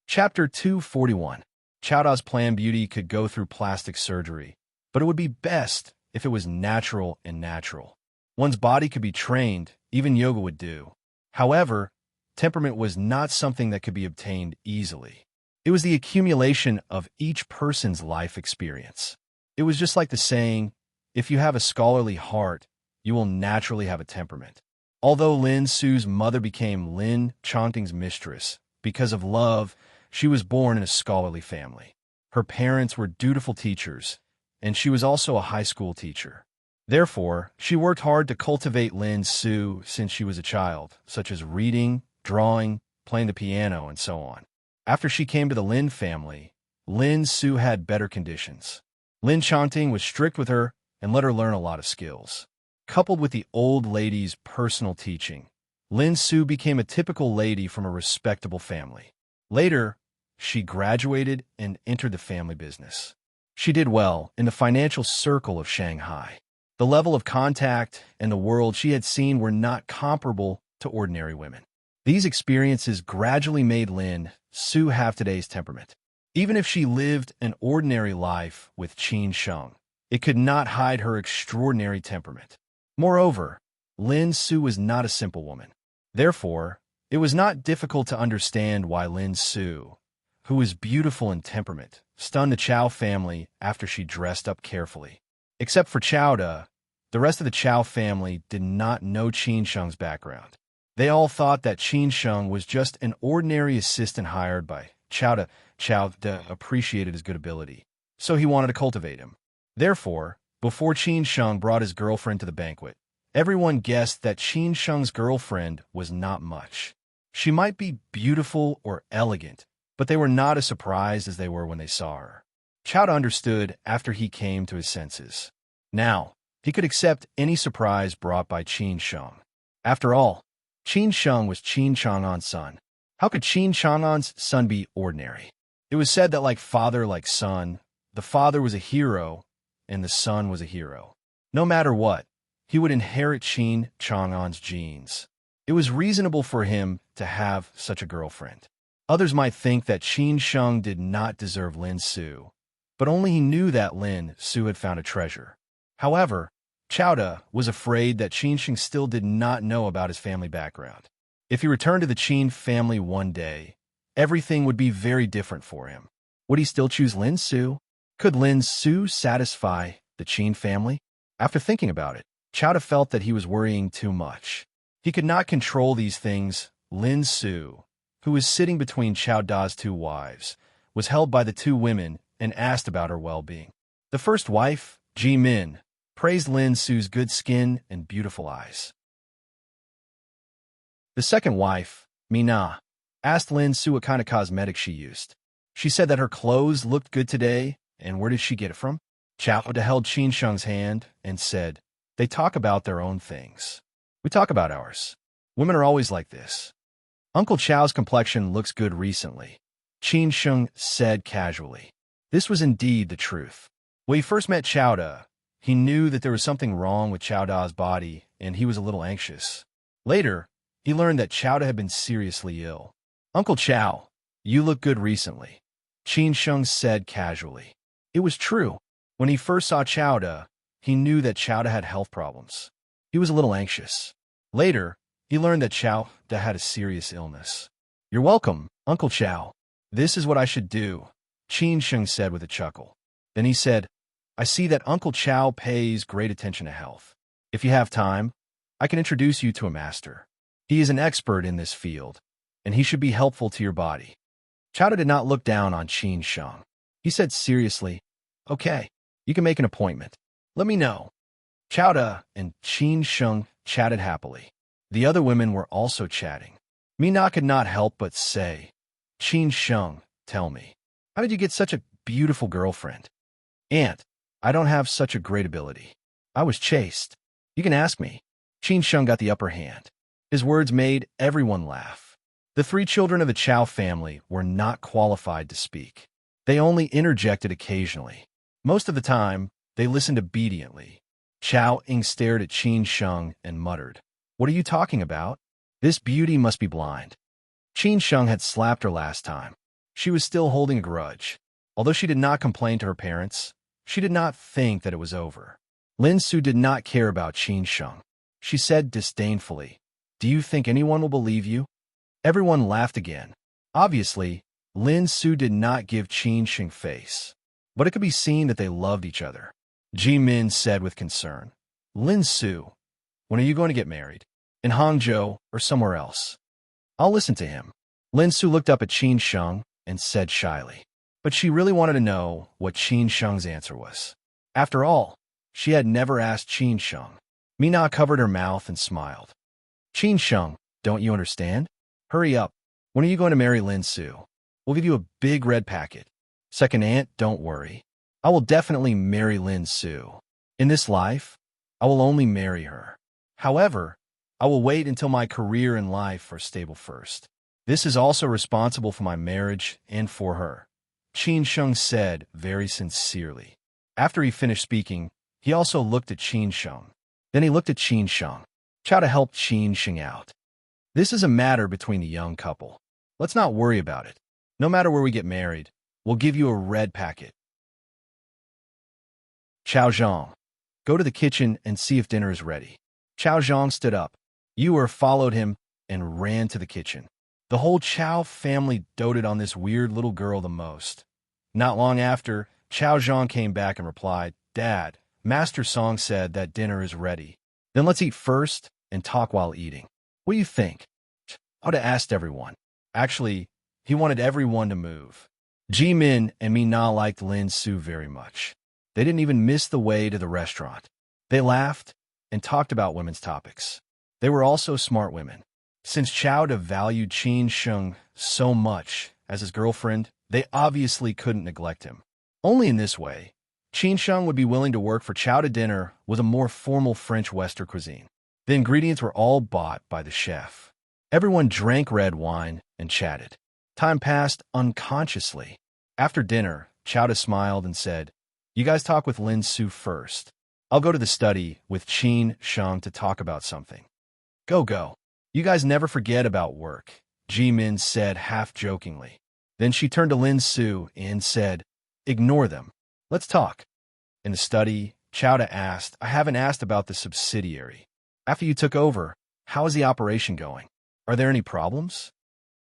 Chapter 241. Chow Da's planned beauty could go through plastic surgery, but it would be best if it was natural and natural. One's body could be trained, even yoga would do. However, temperament was not something that could be obtained easily. It was the accumulation of each person's life experience. It was just like the saying, if you have a scholarly heart, you will naturally have a temperament. Although Lin Su's mother became Lin Chanting's mistress, because of love, she was born in a scholarly family. Her parents were dutiful teachers, and she was also a high school teacher. Therefore, she worked hard to cultivate Lin Su since she was a child, such as reading, drawing, playing the piano, and so on. After she came to the Lin family, Lin Su had better conditions. Lin Chanting was strict with her and let her learn a lot of skills. Coupled with the old lady's personal teaching, Lin Su became a typical lady from a respectable family. Later, she graduated and entered the family business. She did well in the financial circle of Shanghai. The level of contact and the world she had seen were not comparable to ordinary women. These experiences gradually made Lin Su have today's temperament. Even if she lived an ordinary life with Qin Sheng, it could not hide her extraordinary temperament. Moreover, Lin Su was not a simple woman. Therefore, it was not difficult to understand why Lin Su, who was beautiful in temperament, stunned the Chow family after she dressed up carefully. Except for Chow Da, the rest of the Chow family did not know Qin Sheng's background. They all thought that Qin Sheng was just an ordinary assistant hired by Chow Da. Chow Da appreciated his good ability, so he wanted to cultivate him. Therefore, before Qin Sheng brought his girlfriend to the banquet, everyone guessed that Qin Sheng's girlfriend was not much. She might be beautiful or elegant, but they were not as surprised as they were when they saw her. Chowda understood after he came to his senses. Now, he could accept any surprise brought by Qin Sheng. After all, Qin Sheng was Qin Chang'an's son. How could Qin Chang'an's son be ordinary? It was said that like father, like son, the father was a hero and the son was a hero. No matter what, he would inherit Qin Chang'an's genes. It was reasonable for him to have such a girlfriend. Others might think that Qin Sheng did not deserve Lin Su, but only he knew that Lin Su had found a treasure. However, Chowda was afraid that Qin Sheng still did not know about his family background. If he returned to the Qin family one day, everything would be very different for him. Would he still choose Lin Su? Could Lin Su satisfy the Qin family? After thinking about it, Chowda felt that he was worrying too much. He could not control these things. Lin Su, who was sitting between Chowda's two wives, was held by the two women and asked about her well-being. The first wife, Ji Min, praised Lin Su's good skin and beautiful eyes. The second wife, Mina, asked Lin Su what kind of cosmetics she used. She said that her clothes looked good today, and where did she get it from? Chowda held Qin Sheng's hand and said, "They talk about their own things. We talk about ours. Women are always like this." Uncle Chow's complexion looks good recently, Qin Sheng said casually. This was indeed the truth. When he first met Chowda, he knew that there was something wrong with Chowda's body, and he was a little anxious. Later, he learned that Chowda had been seriously ill. "Uncle Chow, you look good recently," Qin Sheng said casually. It was true. When he first saw Chowda, he knew that Chowda had health problems. He was a little anxious. Later, he learned that Chowda had a serious illness. "You're welcome, Uncle Chow. This is what I should do," Qin Sheng said with a chuckle. Then he said, "I see that Uncle Chow pays great attention to health. If you have time, I can introduce you to a master. He is an expert in this field, and he should be helpful to your body." Chowda did not look down on Qin Sheng. He said seriously, "Okay, you can make an appointment. Let me know." Chowda and Qin Sheng chatted happily. The other women were also chatting. Mina could not help but say, "Qin Sheng, tell me, how did you get such a beautiful girlfriend?" "Aunt, I don't have such a great ability. I was chased. You can ask me." Qin Sheng got the upper hand. His words made everyone laugh. The three children of the Chow family were not qualified to speak. They only interjected occasionally. Most of the time, they listened obediently. Chow Ying stared at Qin Sheng and muttered, "What are you talking about? This beauty must be blind." Qin Sheng had slapped her last time. She was still holding a grudge. Although she did not complain to her parents, she did not think that it was over. Lin Su did not care about Qin Sheng. She said disdainfully, "Do you think anyone will believe you?" Everyone laughed again. Obviously, Lin Su did not give Qin Sheng face, but it could be seen that they loved each other. Ji Min said with concern, "Lin Su, when are you going to get married? In Hangzhou or somewhere else?" "I'll listen to him." Lin Su looked up at Qin Sheng and said shyly, but she really wanted to know what Qin Sheng's answer was. After all, she had never asked Qin Sheng. Mina covered her mouth and smiled. "Qin Sheng, don't you understand? Hurry up. When are you going to marry Lin Su? We'll give you a big red packet." "Second aunt, don't worry. I will definitely marry Lin Su. In this life, I will only marry her. However, I will wait until my career and life are stable first. This is also responsible for my marriage and for her," Qin Sheng said very sincerely. After he finished speaking, he also looked at Qin Sheng. Then he looked at Qin Sheng. Chow to help Qin Sheng out. "This is a matter between the young couple. Let's not worry about it. No matter where we get married, we'll give you a red packet." "Chao Zhang, go to the kitchen and see if dinner is ready." Chao Zhang stood up. Yuer followed him and ran to the kitchen. The whole Chao family doted on this weird little girl the most. Not long after, Chao Zhang came back and replied, "Dad, Master Song said that dinner is ready. Then let's eat first and talk while eating. What do you think?" Oda asked everyone. Actually, he wanted everyone to move. Ji Min and Mina liked Lin Su very much. They didn't even miss the way to the restaurant. They laughed and talked about women's topics. They were also smart women. Since Chowda valued Qin Sheng so much as his girlfriend, they obviously couldn't neglect him. Only in this way, Qin Sheng would be willing to work for Chow to dinner with a more formal French Western cuisine. The ingredients were all bought by the chef. Everyone drank red wine and chatted. Time passed unconsciously. After dinner, Chowda smiled and said, "You guys talk with Lin Su first. I'll go to the study with Qin Sheng to talk about something." Go. You guys never forget about work," Ji Min said half-jokingly. Then she turned to Lin Su and said, "Ignore them. Let's talk." In the study, Chowda asked, "I haven't asked about the subsidiary. After you took over, how is the operation going? Are there any problems?"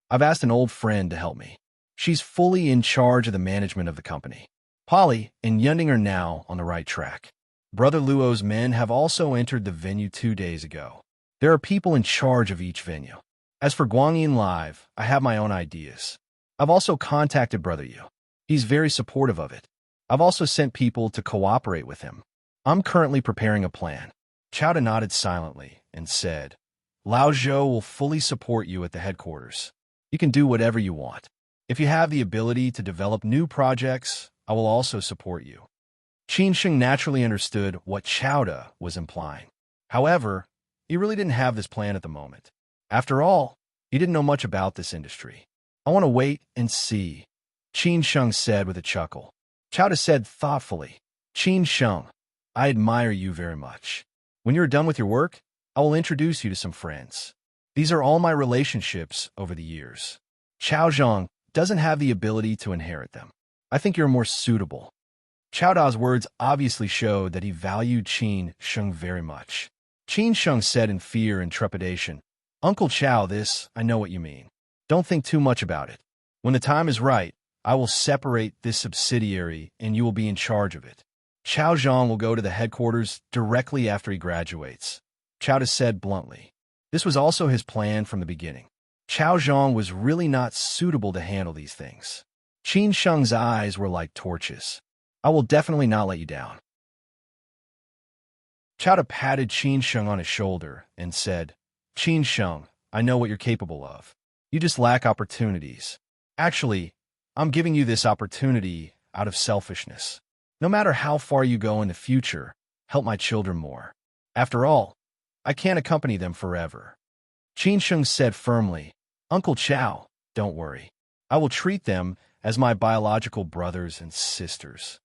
"I've asked an old friend to help me. She's fully in charge of the management of the company. Polly and Yunding are now on the right track. Brother Luo's men have also entered the venue 2 days ago. There are people in charge of each venue. As for Guangyin Live, I have my own ideas. I've also contacted Brother Yu. He's very supportive of it. I've also sent people to cooperate with him. I'm currently preparing a plan." Chowda nodded silently and said, "Lao Zhou will fully support you at the headquarters. You can do whatever you want. If you have the ability to develop new projects, I will also support you." Qin Sheng naturally understood what Chowda was implying. However, he really didn't have this plan at the moment. After all, he didn't know much about this industry. "I want to wait and see," Qin Sheng said with a chuckle. Chowda said thoughtfully, "Qin Sheng, I admire you very much. When you're done with your work, I will introduce you to some friends. These are all my relationships over the years. Chao Zhang doesn't have the ability to inherit them. I think you're more suitable." Chowda's words obviously showed that he valued Qin Sheng very much. Qin Sheng said in fear and trepidation, "Uncle Chow, I know what you mean. Don't think too much about it. When the time is right, I will separate this subsidiary and you will be in charge of it. Chao Zhang will go to the headquarters directly after he graduates," Chowda said bluntly. This was also his plan from the beginning. Chao Zhang was really not suitable to handle these things. Qin Sheng's eyes were like torches. "I will definitely not let you down." Chowda patted Qin Sheng on his shoulder and said, "Qin Sheng, I know what you're capable of. You just lack opportunities. Actually, I'm giving you this opportunity out of selfishness. No matter how far you go in the future, help my children more. After all, I can't accompany them forever." Qin Sheng said firmly, "Uncle Chow, don't worry. I will treat them as my biological brothers and sisters."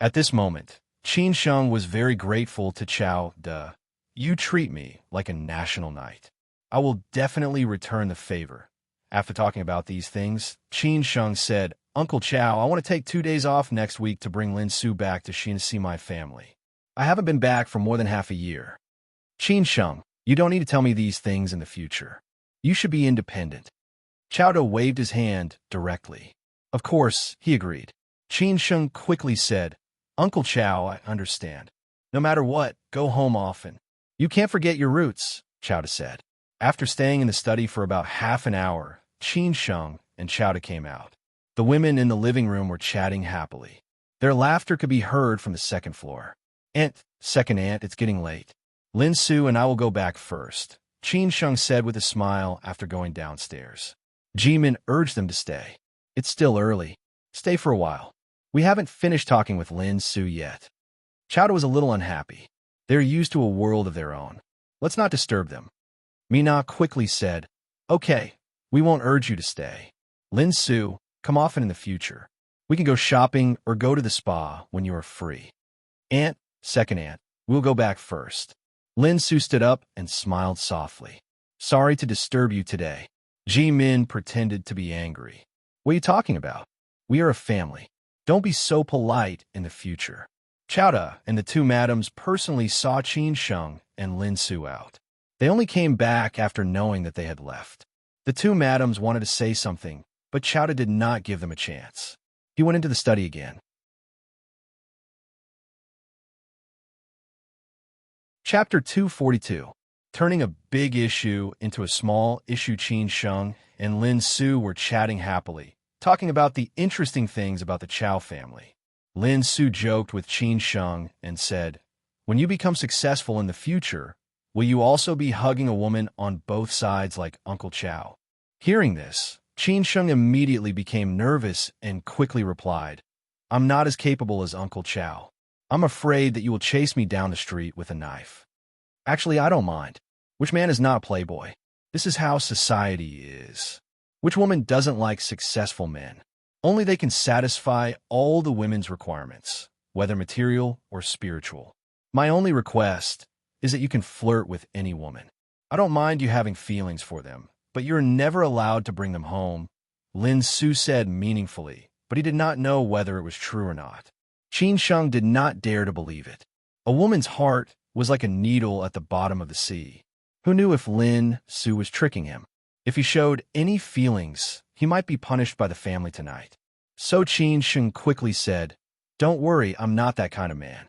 At this moment, Qin Sheng was very grateful to Chow De. "You treat me like a national knight. I will definitely return the favor." After talking about these things, Qin Sheng said, "Uncle Chow, I want to take 2 days off next week to bring Lin Su back to Xin to see my family. I haven't been back for more than half a year." "Qin Sheng, you don't need to tell me these things in the future. You should be independent." Chowda waved his hand directly. "Of course," he agreed. Qin Sheng quickly said, "Uncle Chow, I understand. No matter what, go home often. You can't forget your roots," Chowda said. After staying in the study for about half an hour, Qin Sheng and Chowda came out. The women in the living room were chatting happily. Their laughter could be heard from the second floor. Second aunt, it's getting late. Lin Su and I will go back first," Qin Sheng said with a smile after going downstairs. Ji Min urged them to stay. "It's still early. Stay for a while. We haven't finished talking with Lin Su yet." Chowda was a little unhappy. They're used to a world of their own. Let's not disturb them. Mina quickly said, "Okay, we won't urge you to stay. Lin Su, come often in the future. We can go shopping or go to the spa when you are free." Second aunt, we'll go back first." Lin Su stood up and smiled softly. "Sorry to disturb you today." Ji Min pretended to be angry. "What are you talking about? We are a family. Don't be so polite in the future." Chowda and the two madams personally saw Qin Sheng and Lin Su out. They only came back after knowing that they had left. The two madams wanted to say something, but Chowda did not give them a chance. He went into the study again. Chapter 242. Turning a big issue into a small issue. Qin Sheng and Lin Su were chatting happily, talking about the interesting things about the Chow family. Lin Su joked with Qin Sheng and said, "When you become successful in the future, will you also be hugging a woman on both sides like Uncle Chow?" Hearing this, Qin Sheng immediately became nervous and quickly replied, I'm not as capable as Uncle Chow. I'm afraid that you will chase me down the street with a knife. Actually, I don't mind. Which man is not a playboy? This is how society is. Which woman doesn't like successful men? Only they can satisfy all the women's requirements, whether material or spiritual. My only request is that you can flirt with any woman. I don't mind you having feelings for them, but you're never allowed to bring them home, Lin Su said meaningfully, but he did not know whether it was true or not. Qin Sheng did not dare to believe it. A woman's heart was like a needle at the bottom of the sea. Who knew if Lin Su was tricking him? If he showed any feelings, he might be punished by the family tonight. So Qin Sheng quickly said, "Don't worry, I'm not that kind of man."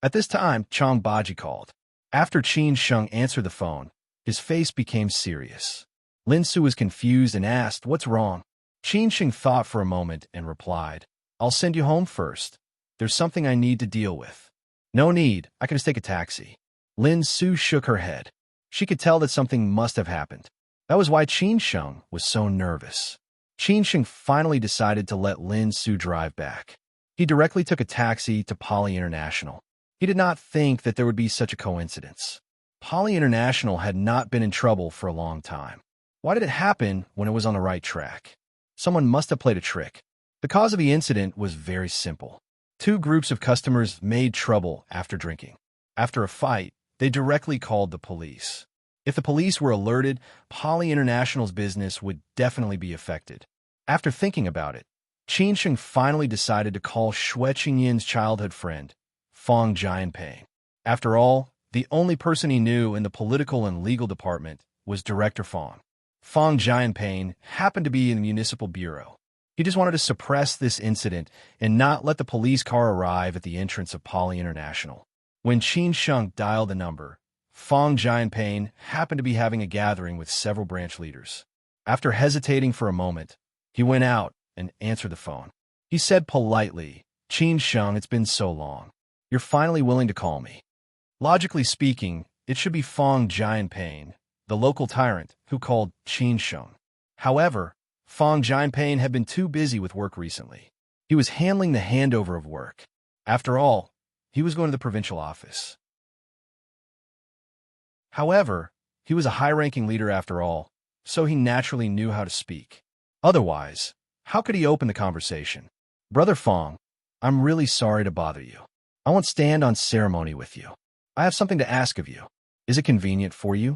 At this time, Chang Baji called. After Qin Sheng answered the phone, his face became serious. Lin Su was confused and asked, "What's wrong?" Qin Sheng thought for a moment and replied, "I'll send you home first. There's something I need to deal with." "No need, I can just take a taxi." Lin Su shook her head. She could tell that something must have happened. That was why Qin Sheng was so nervous. Qin Sheng finally decided to let Lin Su drive back. He directly took a taxi to Poly International. He did not think that there would be such a coincidence. Poly International had not been in trouble for a long time. Why did it happen when it was on the right track? Someone must have played a trick. The cause of the incident was very simple. Two groups of customers made trouble after drinking. After a fight, they directly called the police. If the police were alerted, Poly International's business would definitely be affected. After thinking about it, Qin Sheng finally decided to call Xue Qingyin's childhood friend, Fong Jianping. After all, the only person he knew in the political and legal department was Director Fong. Fong Jianping happened to be in the municipal bureau. He just wanted to suppress this incident and not let the police car arrive at the entrance of Poly International. When Qin Sheng dialed the number, Fong Jianping happened to be having a gathering with several branch leaders. After hesitating for a moment, he went out and answered the phone. He said politely, "Qin Sheng, it's been so long. You're finally willing to call me." Logically speaking, it should be Fong Jianping, the local tyrant, who called Qin Sheng. However, Fong Jianping had been too busy with work recently. He was handling the handover of work. After all, he was going to the provincial office. However, he was a high-ranking leader after all, so he naturally knew how to speak. Otherwise, how could he open the conversation? "Brother Fong, I'm really sorry to bother you. I won't stand on ceremony with you. I have something to ask of you. Is it convenient for you?"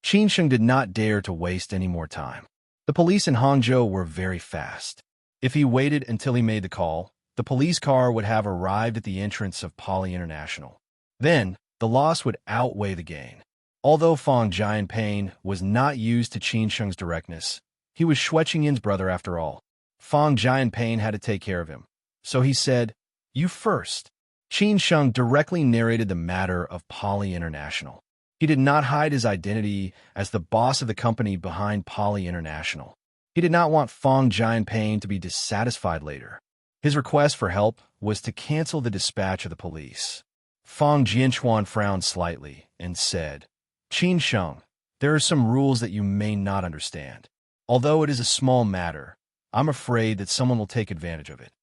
Qin Sheng did not dare to waste any more time. The police in Hangzhou were very fast. If he waited until he made the call, the police car would have arrived at the entrance of Poly International. Then, the loss would outweigh the gain. Although Fong Jianping was not used to Qin Sheng's directness, he was Xue Qingyin's brother after all. Fong Jianping had to take care of him. So he said, "You first." Qin Sheng directly narrated the matter of Poly International. He did not hide his identity as the boss of the company behind Poly International. He did not want Fong Jianping to be dissatisfied later. His request for help was to cancel the dispatch of the police. Fong Jianchuan frowned slightly and said, "Qin Sheng, there are some rules that you may not understand. Although it is a small matter, I'm afraid that someone will take advantage of it."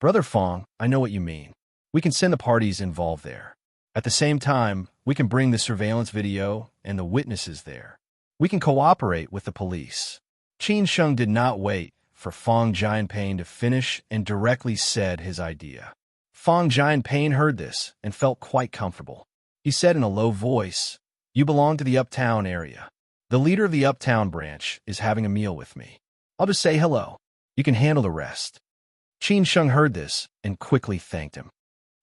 "Brother Fong, I know what you mean. We can send the parties involved there. At the same time, we can bring the surveillance video and the witnesses there. We can cooperate with the police." Qin Sheng did not wait for Fong Jianping to finish and directly said his idea. Fong Jianping heard this and felt quite comfortable. He said in a low voice, "You belong to the Uptown area. The leader of the Uptown branch is having a meal with me. I'll just say hello. You can handle the rest." Qin Sheng heard this and quickly thanked him.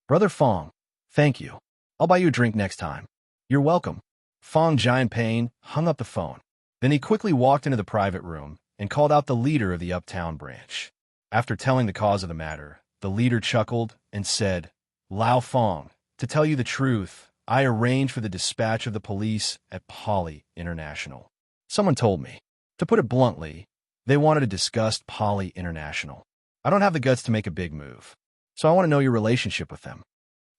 "Brother Fong, thank you. I'll buy you a drink next time." "You're welcome." Fong Jianping hung up the phone. Then he quickly walked into the private room and called out the leader of the Uptown branch. After telling the cause of the matter, the leader chuckled and said, "Lao Fong, to tell you the truth, I arranged for the dispatch of the police at Poly International. Someone told me. To put it bluntly, they wanted to discuss Poly International. I don't have the guts to make a big move, so I want to know your relationship with them."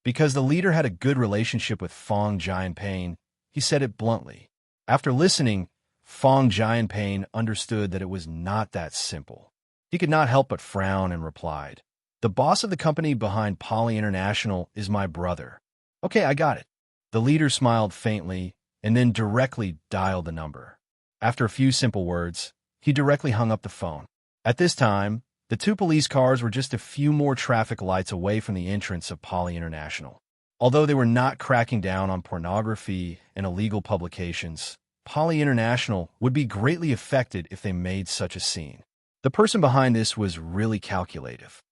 Because the leader had a good relationship with Fong Jianping, he said it bluntly. After listening, Fong Jianping understood that it was not that simple. He could not help but frown and replied, The boss of the company behind Poly International is my brother. Okay, I got it. The leader smiled faintly and then directly dialed the number. After a few simple words, he directly hung up the phone. At this time, the two police cars were just a few more traffic lights away from the entrance of Poly International. Although they were not cracking down on pornography and illegal publications, Poly International would be greatly affected if they made such a scene. The person behind this was really calculative.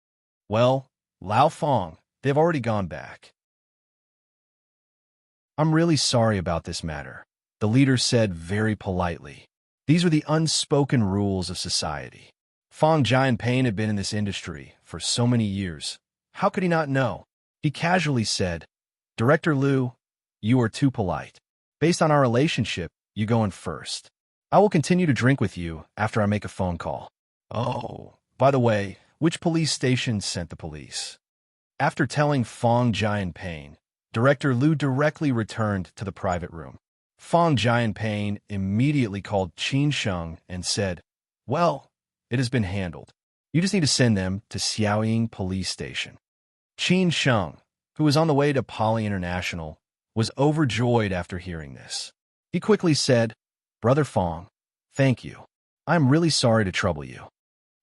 Well, Lao Fong, they've already gone back. I'm really sorry about this matter, the leader said very politely. These were the unspoken rules of society. Fong Jianping had been in this industry for so many years. How could he not know? He casually said, Director Liu, you are too polite. Based on our relationship, you go in first. I will continue to drink with you after I make a phone call. Oh, by the way, which police station sent the police? After telling Fong Jianping, Director Liu directly returned to the private room. Fong Jianping immediately called Qin Sheng and said, Well, it has been handled. You just need to send them to Xiaoying Police Station. Qin Sheng, who was on the way to Poly International, was overjoyed after hearing this. He quickly said, Brother Fong, thank you. I'm really sorry to trouble you.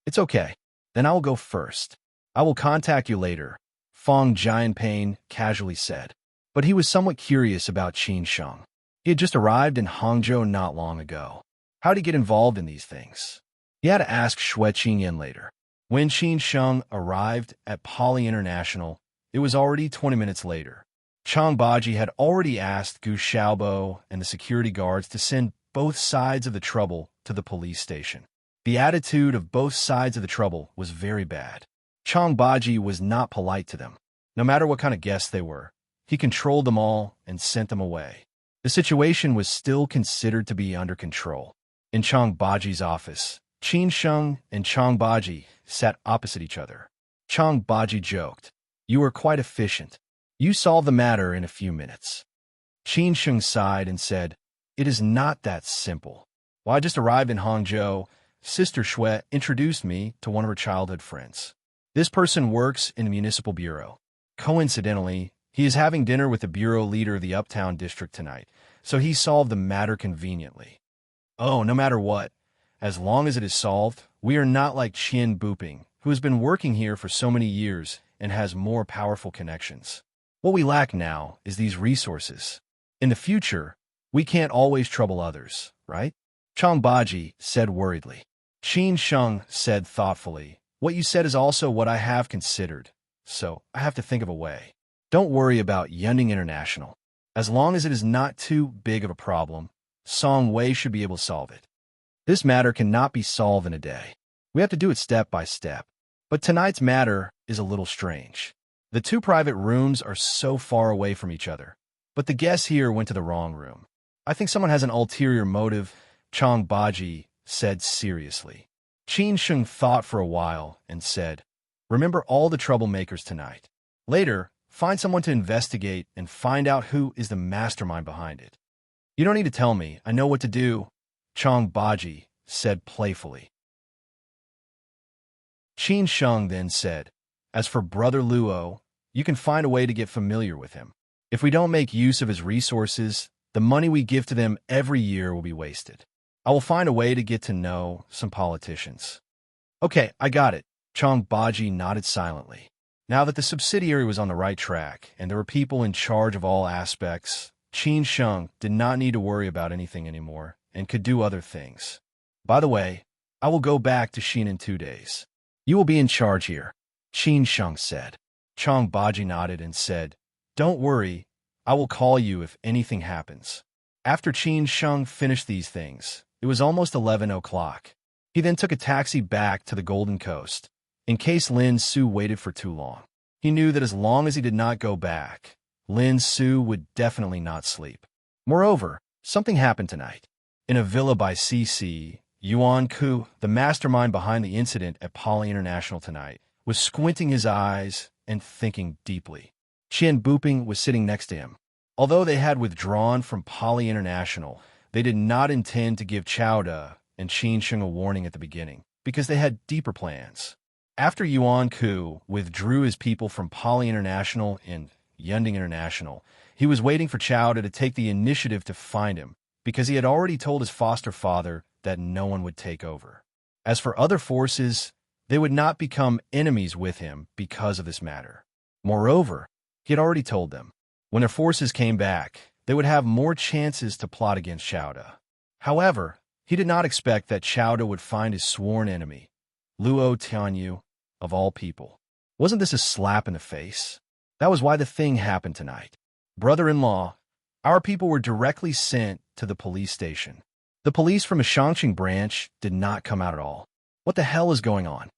It's okay. Then I will go first. I will contact you later, Fong Jianping casually said. But he was somewhat curious about Qin Sheng. He had just arrived in Hangzhou not long ago. How did he get involved in these things? He had to ask Xue Qingyan later. When Qin Sheng arrived at Poly International, it was already 20 minutes later. Chang Baji had already asked Gu Xiaobo and the security guards to send both sides of the trouble to the police station. The attitude of both sides of the trouble was very bad. Chang Baji was not polite to them. No matter what kind of guests they were, he controlled them all and sent them away. The situation was still considered to be under control. In Chang Baji's office, Qin Sheng and Chang Baji sat opposite each other. Chang Baji joked, You are quite efficient. You solved the matter in a few minutes. Qin Sheng sighed and said, It is not that simple. While I just arrived in Hangzhou, Sister Xue introduced me to one of her childhood friends. This person works in the municipal bureau. Coincidentally, he is having dinner with the bureau leader of the Uptown District tonight, so he solved the matter conveniently. Oh, no matter what, as long as it is solved, we are not like Qian Buping, who has been working here for so many years and has more powerful connections. What we lack now is these resources. In the future, we can't always trouble others, right? Chang Baji said worriedly. Qin Sheng said thoughtfully, What you said is also what I have considered, so I have to think of a way. Don't worry about Yunding International. As long as it is not too big of a problem, Song Wei should be able to solve it. This matter cannot be solved in a day. We have to do it step by step. But tonight's matter is a little strange. The two private rooms are so far away from each other, but the guests here went to the wrong room. I think someone has an ulterior motive, Chang Baji said seriously. Qin Sheng thought for a while and said, Remember all the troublemakers tonight. Later, find someone to investigate and find out who is the mastermind behind it. You don't need to tell me. I know what to do, Chang Baji said playfully. Qin Sheng then said, As for Brother Luo, you can find a way to get familiar with him. If we don't make use of his resources, the money we give to them every year will be wasted. I will find a way to get to know some politicians. Okay, I got it. Chang Baji nodded silently. Now that the subsidiary was on the right track and there were people in charge of all aspects, Qin Sheng did not need to worry about anything anymore and could do other things. By the way, I will go back to Xin in 2 days. You will be in charge here, Qin Sheng said. Chang Baji nodded and said, Don't worry, I will call you if anything happens. After Qin Sheng finished these things, it was almost 11 o'clock. He then took a taxi back to the Golden Coast, in case Lin Su waited for too long. He knew that as long as he did not go back, Lin Su would definitely not sleep. Moreover, something happened tonight. In a villa by CC, Yuan Ku, the mastermind behind the incident at Poly International tonight, was squinting his eyes and thinking deeply. Qian Buping was sitting next to him. Although they had withdrawn from Poly International, they did not intend to give Chowda and Qin Sheng a warning at the beginning, because they had deeper plans. After Yuan Ku withdrew his people from Pali International and Yunding International, he was waiting for Chowda to take the initiative to find him, because he had already told his foster father that no one would take over. As for other forces, they would not become enemies with him because of this matter. Moreover, he had already told them, when their forces came back, they would have more chances to plot against Chowda. However, he did not expect that Chowda would find his sworn enemy, Luo Tianyu, of all people. Wasn't this a slap in the face? That was why the thing happened tonight. Brother-in-law, our people were directly sent to the police station. The police from the Shangqing branch did not come out at all. What the hell is going on?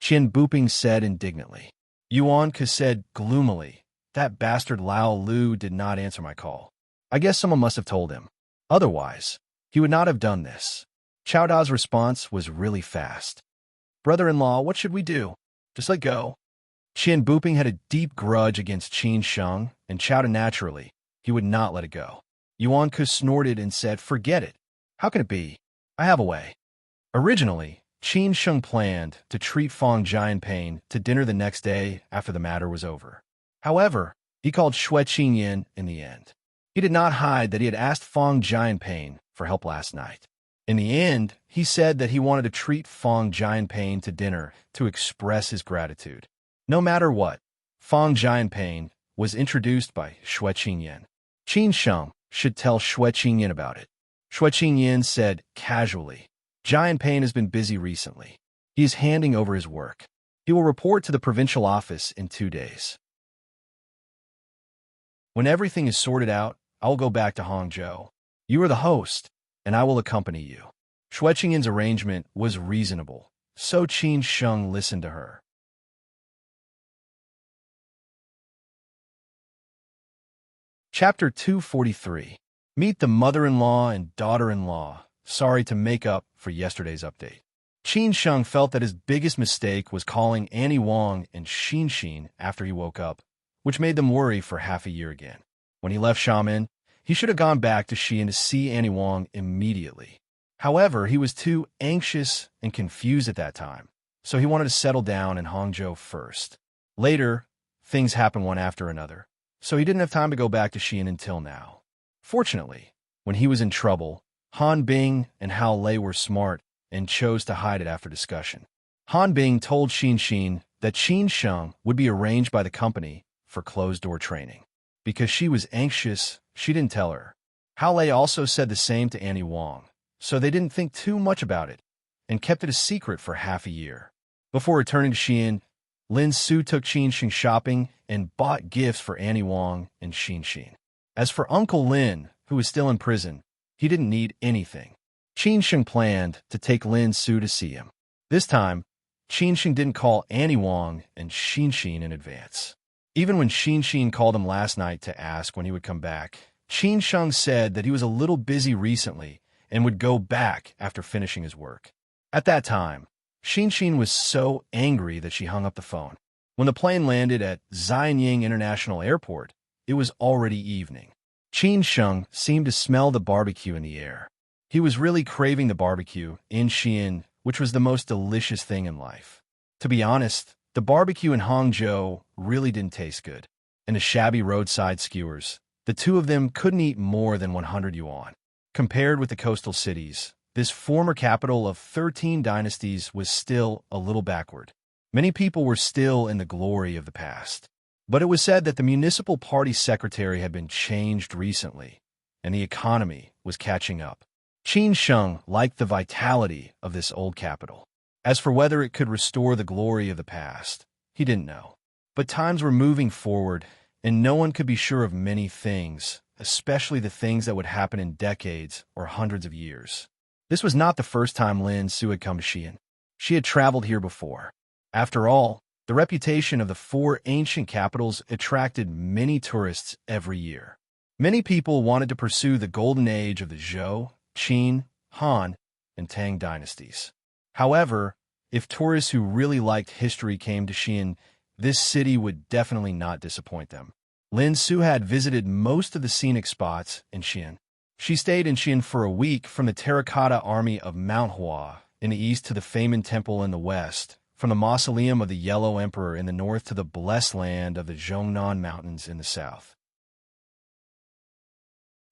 Qian Buping said indignantly. Yuan Ke said gloomily, that bastard Lao Lu did not answer my call. I guess someone must have told him. Otherwise, he would not have done this. Chao Da's response was really fast. Brother-in-law, what should we do? Just let go. Qian Buping had a deep grudge against Qin Sheng, and Chao Da naturally, he would not let it go. Yuan Ke snorted and said, forget it. How can it be? I have a way. Originally, Qin Sheng planned to treat Fang Jianping to dinner the next day after the matter was over. However, he called Xue Qingyan in the end. He did not hide that he had asked Fang Jianping for help last night. In the end, he said that he wanted to treat Fang Jianping to dinner to express his gratitude. No matter what, Fang Jianping was introduced by Xue Qingyan. Qin Sheng should tell Xue Qingyan about it. Xue Qingyan said casually, Jianping has been busy recently. He is handing over his work. He will report to the provincial office in 2 days. When everything is sorted out, I will go back to Hangzhou. You are the host, and I will accompany you. Xue Qingyan's arrangement was reasonable, so Qin Sheng listened to her. Chapter 243. Meet the mother-in-law and daughter-in-law. Sorry to make up for yesterday's update. Qin Sheng felt that his biggest mistake was calling Annie Wang and Xin Xin after he woke up, which made them worry for half a year again. When he left Xiamen, he should have gone back to Xi'an to see Annie Wang immediately. However, he was too anxious and confused at that time, so he wanted to settle down in Hangzhou first. Later, things happened one after another, so he didn't have time to go back to Xi'an until now. Fortunately, when he was in trouble, Han Bing and Hao Lei were smart and chose to hide it after discussion. Han Bing told Xin Xin that Qin Sheng would be arranged by the company for closed-door training. Because she was anxious, she didn't tell her. Hao Lei also said the same to Annie Wang, so they didn't think too much about it and kept it a secret for half a year. Before returning to Xi'an, Lin Su took Qin Sheng shopping and bought gifts for Annie Wang and Xin Xin. As for Uncle Lin, who was still in prison, he didn't need anything. Qin Sheng planned to take Lin Su to see him. This time, Qin Sheng didn't call Annie Wang and Xin Xin in advance. Even when Xin Xin called him last night to ask when he would come back, Qin Sheng said that he was a little busy recently and would go back after finishing his work. At that time, Xin Xin was so angry that she hung up the phone. When the plane landed at Xianying International Airport, it was already evening. Qin Sheng seemed to smell the barbecue in the air. He was really craving the barbecue in Xi'an, which was the most delicious thing in life. To be honest, the barbecue in Hangzhou really didn't taste good. And the shabby roadside skewers, the two of them couldn't eat more than 100 yuan. Compared with the coastal cities, this former capital of 13 dynasties was still a little backward. Many people were still in the glory of the past. But it was said that the municipal party secretary had been changed recently, and the economy was catching up. Qin Sheng liked the vitality of this old capital. As for whether it could restore the glory of the past, he didn't know. But times were moving forward, and no one could be sure of many things, especially the things that would happen in decades or hundreds of years. This was not the first time Lin Su had come to Xi'an. She had traveled here before. After all, the reputation of the 4 ancient capitals attracted many tourists every year. Many people wanted to pursue the golden age of the Zhou, Qin, Han, and Tang dynasties. However, if tourists who really liked history came to Xi'an, this city would definitely not disappoint them. Lin Su had visited most of the scenic spots in Xi'an. She stayed in Xi'an for a week, from the terracotta army of Mount Hua in the east to the Famen Temple in the west, from the mausoleum of the Yellow Emperor in the north to the blessed land of the Zhongnan Mountains in the south.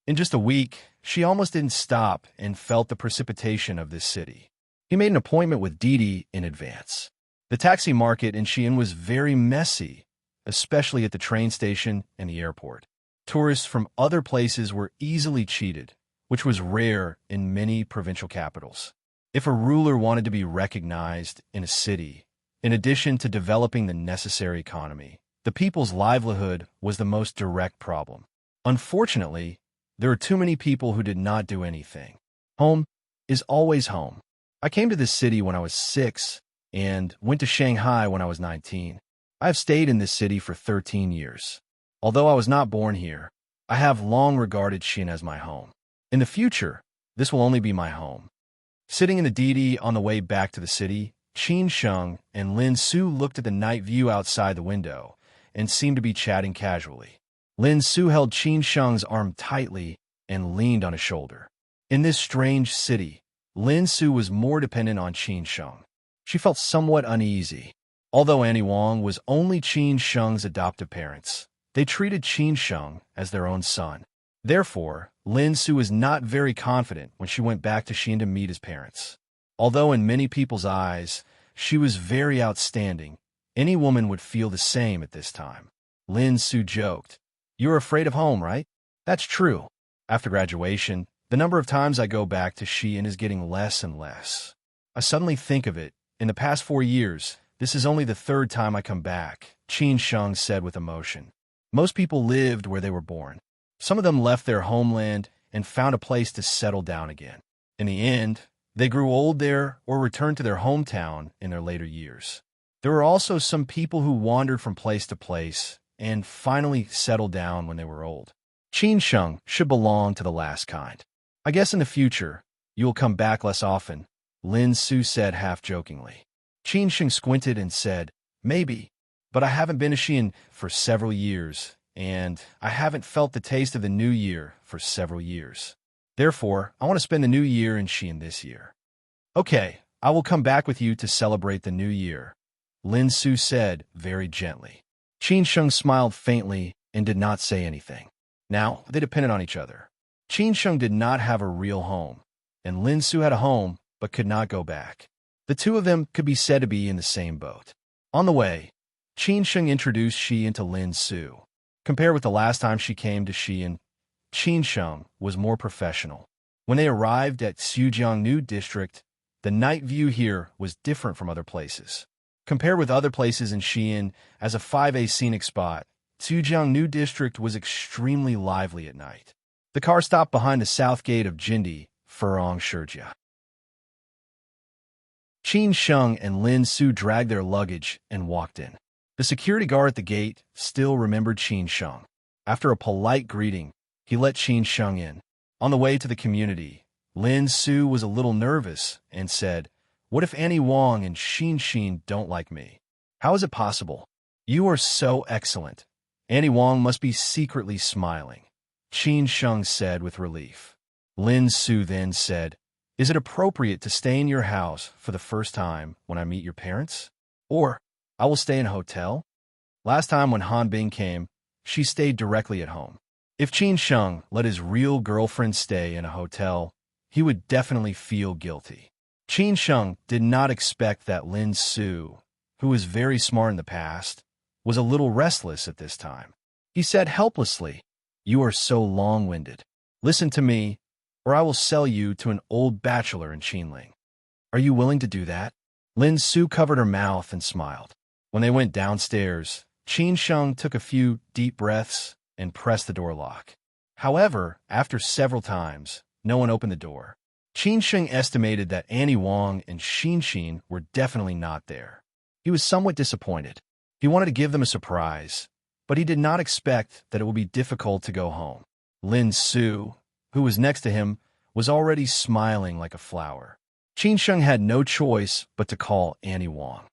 In just a week, she almost didn't stop and felt the precipitation of this city. He made an appointment with Didi in advance. The taxi market in Xi'an was very messy, especially at the train station and the airport. Tourists from other places were easily cheated, which was rare in many provincial capitals. If a ruler wanted to be recognized in a city, in addition to developing the necessary economy, the people's livelihood was the most direct problem. Unfortunately, there are too many people who did not do anything. Home is always home. I came to this city when I was 6 and went to Shanghai when I was 19. I have stayed in this city for 13 years. Although I was not born here, I have long regarded Xi'an as my home. In the future, this will only be my home. Sitting in the Didi on the way back to the city, Qin Sheng and Lin Su looked at the night view outside the window and seemed to be chatting casually. Lin Su held Qin Sheng's arm tightly and leaned on his shoulder. In this strange city, Lin Su was more dependent on Qin Sheng. She felt somewhat uneasy. Although Annie Wang was only Qin Sheng's adoptive parents, they treated Qin Sheng as their own son. Therefore, Lin Su was not very confident when she went back to Xi'an to meet his parents. Although in many people's eyes, she was very outstanding, any woman would feel the same at this time. Lin Su joked, "You're afraid of home, right?" "That's true. After graduation, the number of times I go back to Xi'an is getting less and less. I suddenly think of it. In the past 4 years, this is only the 3rd time I come back," Qin Sheng said with emotion. Most people lived where they were born. Some of them left their homeland and found a place to settle down again. In the end, they grew old there or returned to their hometown in their later years. There were also some people who wandered from place to place and finally settled down when they were old. Qin Sheng should belong to the last kind. "I guess in the future, you will come back less often," Lin Su said half-jokingly. Qin Sheng squinted and said, "Maybe, but I haven't been to Xi'an for several years, and I haven't felt the taste of the new year for several years. Therefore, I want to spend the new year in Xi'an this year." "Okay, I will come back with you to celebrate the new year," Lin Su said very gently. Qin Sheng smiled faintly and did not say anything. Now, they depended on each other. Qin Sheng did not have a real home, and Lin Su had a home but could not go back. The two of them could be said to be in the same boat. On the way, Qin Sheng introduced Xi'an to Lin Su. Compared with the last time she came to Xi'an, Qin Sheng was more professional. When they arrived at Sujiangnu district, the night view here was different from other places. Compared with other places in Xi'an as a 5A scenic spot, Sujiangnu district was extremely lively at night. The car stopped behind the south gate of Jindi, Furong Shijia. Qin Sheng and Lin Su dragged their luggage and walked in. The security guard at the gate still remembered Qin Sheng. After a polite greeting, he let Qin Sheng in. On the way to the community, Lin Su was a little nervous and said, "What if Annie Wang and Xin don't like me? How is it possible? You are so excellent." Annie Wang must be secretly smiling, Qin Sheng said with relief. Lin Su then said, "Is it appropriate to stay in your house for the first time when I meet your parents? Or I will stay in a hotel?" Last time when Han Bing came, she stayed directly at home. If Qin Sheng let his real girlfriend stay in a hotel, he would definitely feel guilty. Qin Sheng did not expect that Lin Su, who was very smart in the past, was a little restless at this time. He said helplessly, "You are so long-winded. Listen to me, or I will sell you to an old bachelor in Qinling. Are you willing to do that?" Lin Su covered her mouth and smiled. When they went downstairs, Qin Sheng took a few deep breaths and pressed the door lock. However, after several times, no one opened the door. Qin Sheng estimated that Annie Wang and Xin were definitely not there. He was somewhat disappointed. He wanted to give them a surprise, but he did not expect that it would be difficult to go home. Lin Su, who was next to him, was already smiling like a flower. Qin Sheng had no choice but to call Annie Wang.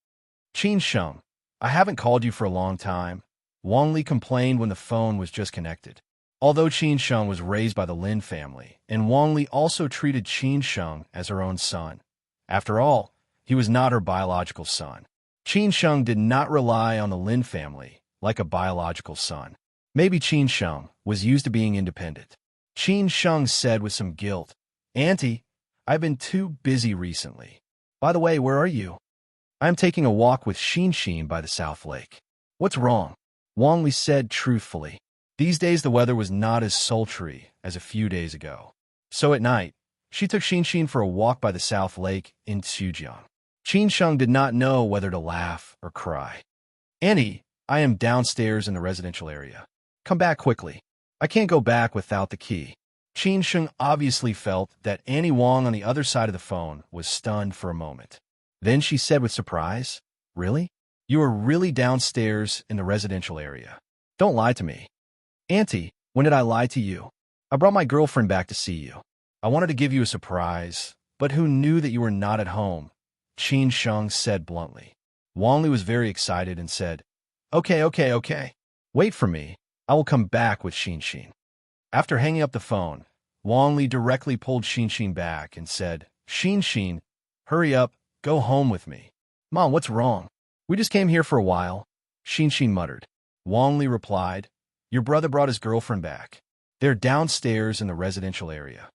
"Qin Sheng, I haven't called you for a long time," Wang Li complained when the phone was just connected. Although Qin Sheng was raised by the Lin family, and Wang Li also treated Qin Sheng as her own son. After all, he was not her biological son. Qin Sheng did not rely on the Lin family like a biological son. Maybe Qin Sheng was used to being independent. Qin Sheng said with some guilt, "Auntie, I've been too busy recently. By the way, where are you?" "I'm taking a walk with Xin by the South Lake." "What's wrong?" Wang Li said truthfully. These days the weather was not as sultry as a few days ago. So at night, she took Xin for a walk by the South Lake in Sujiang. Qin Sheng did not know whether to laugh or cry. "Annie, I am downstairs in the residential area. Come back quickly. I can't go back without the key." Qin Sheng obviously felt that Annie Wang on the other side of the phone was stunned for a moment. Then she said with surprise, "Really? You are really downstairs in the residential area? Don't lie to me." "Auntie, when did I lie to you? I brought my girlfriend back to see you. I wanted to give you a surprise, but who knew that you were not at home?" Qin Sheng said bluntly. Wang Li was very excited and said, Okay. Wait for me. I will come back with Xin." After hanging up the phone, Wang Li directly pulled Xin back and said, Xin, hurry up, go home with me." "Mom, what's wrong?" "We just came here for a while," Xin muttered. Wang Li replied, "Your brother brought his girlfriend back. They're downstairs in the residential area.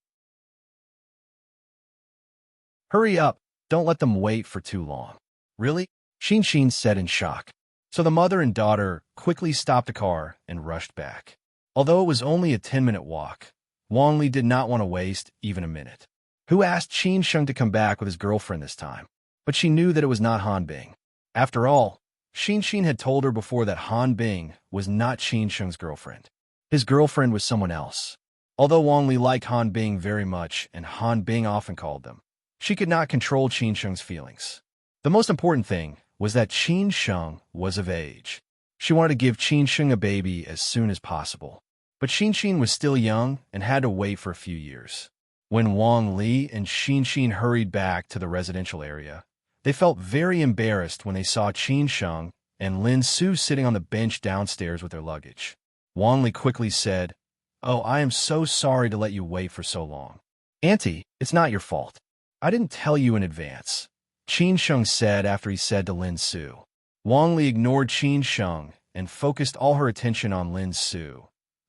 Hurry up, don't let them wait for too long." "Really?" Xin said in shock. So the mother and daughter quickly stopped the car and rushed back. Although it was only a 10-minute walk, Wang Li did not want to waste even a minute. Who asked Qin Sheng to come back with his girlfriend this time? But she knew that it was not Han Bing. After all, Xin had told her before that Han Bing was not Qin Sheng's girlfriend. His girlfriend was someone else. Although Wang Li liked Han Bing very much and Han Bing often called them, she could not control Qin Sheng's feelings. The most important thing was that Qin Sheng was of age. She wanted to give Qin Sheng a baby as soon as possible. But Xin was still young and had to wait for a few years. When Wang Li and Xin hurried back to the residential area, they felt very embarrassed when they saw Qin Sheng and Lin Su sitting on the bench downstairs with their luggage. Wang Li quickly said, "Oh, I am so sorry to let you wait for so long." "Auntie, it's not your fault. I didn't tell you in advance," Qin Sheng said after he said to Lin Su. Wang Li ignored Qin Sheng and focused all her attention on Lin Su,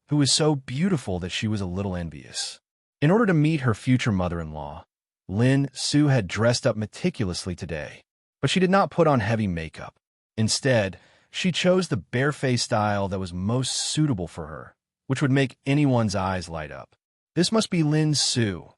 who was so beautiful that she was a little envious. In order to meet her future mother-in-law, Lin Su had dressed up meticulously today, but she did not put on heavy makeup. Instead, she chose the bare-face style that was most suitable for her, which would make anyone's eyes light up. "This must be Lin Su,"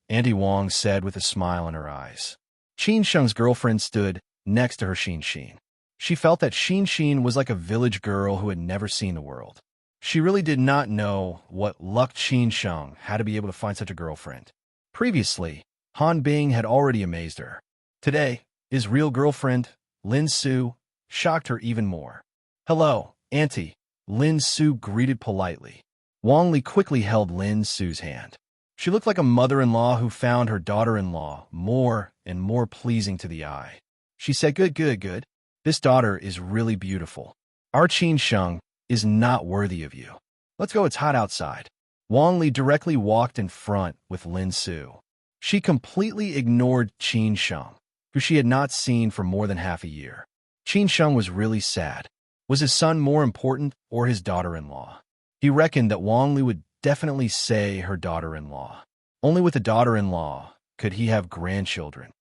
Auntie Wang said with a smile in her eyes. Qin Sheng's girlfriend stood next to her Xin. She felt that Xin was like a village girl who had never seen the world. She really did not know what luck Qin Sheng had to be able to find such a girlfriend. Previously, Han Bing had already amazed her. Today, his real girlfriend, Lin Su, shocked her even more. "Hello, Auntie," Lin Su greeted politely. Wang Li quickly held Lin Su's hand. She looked like a mother-in-law who found her daughter-in-law more and more pleasing to the eye. She said, Good. This daughter is really beautiful. Our Qin Sheng is not worthy of you. Let's go, it's hot outside." Wang Li directly walked in front with Lin Su. She completely ignored Qin Sheng, who she had not seen for more than half a year. Qin Sheng was really sad. Was his son more important or his daughter-in-law? He reckoned that Wang Li would definitely say her daughter-in-law. Only with a daughter-in-law could he have grandchildren.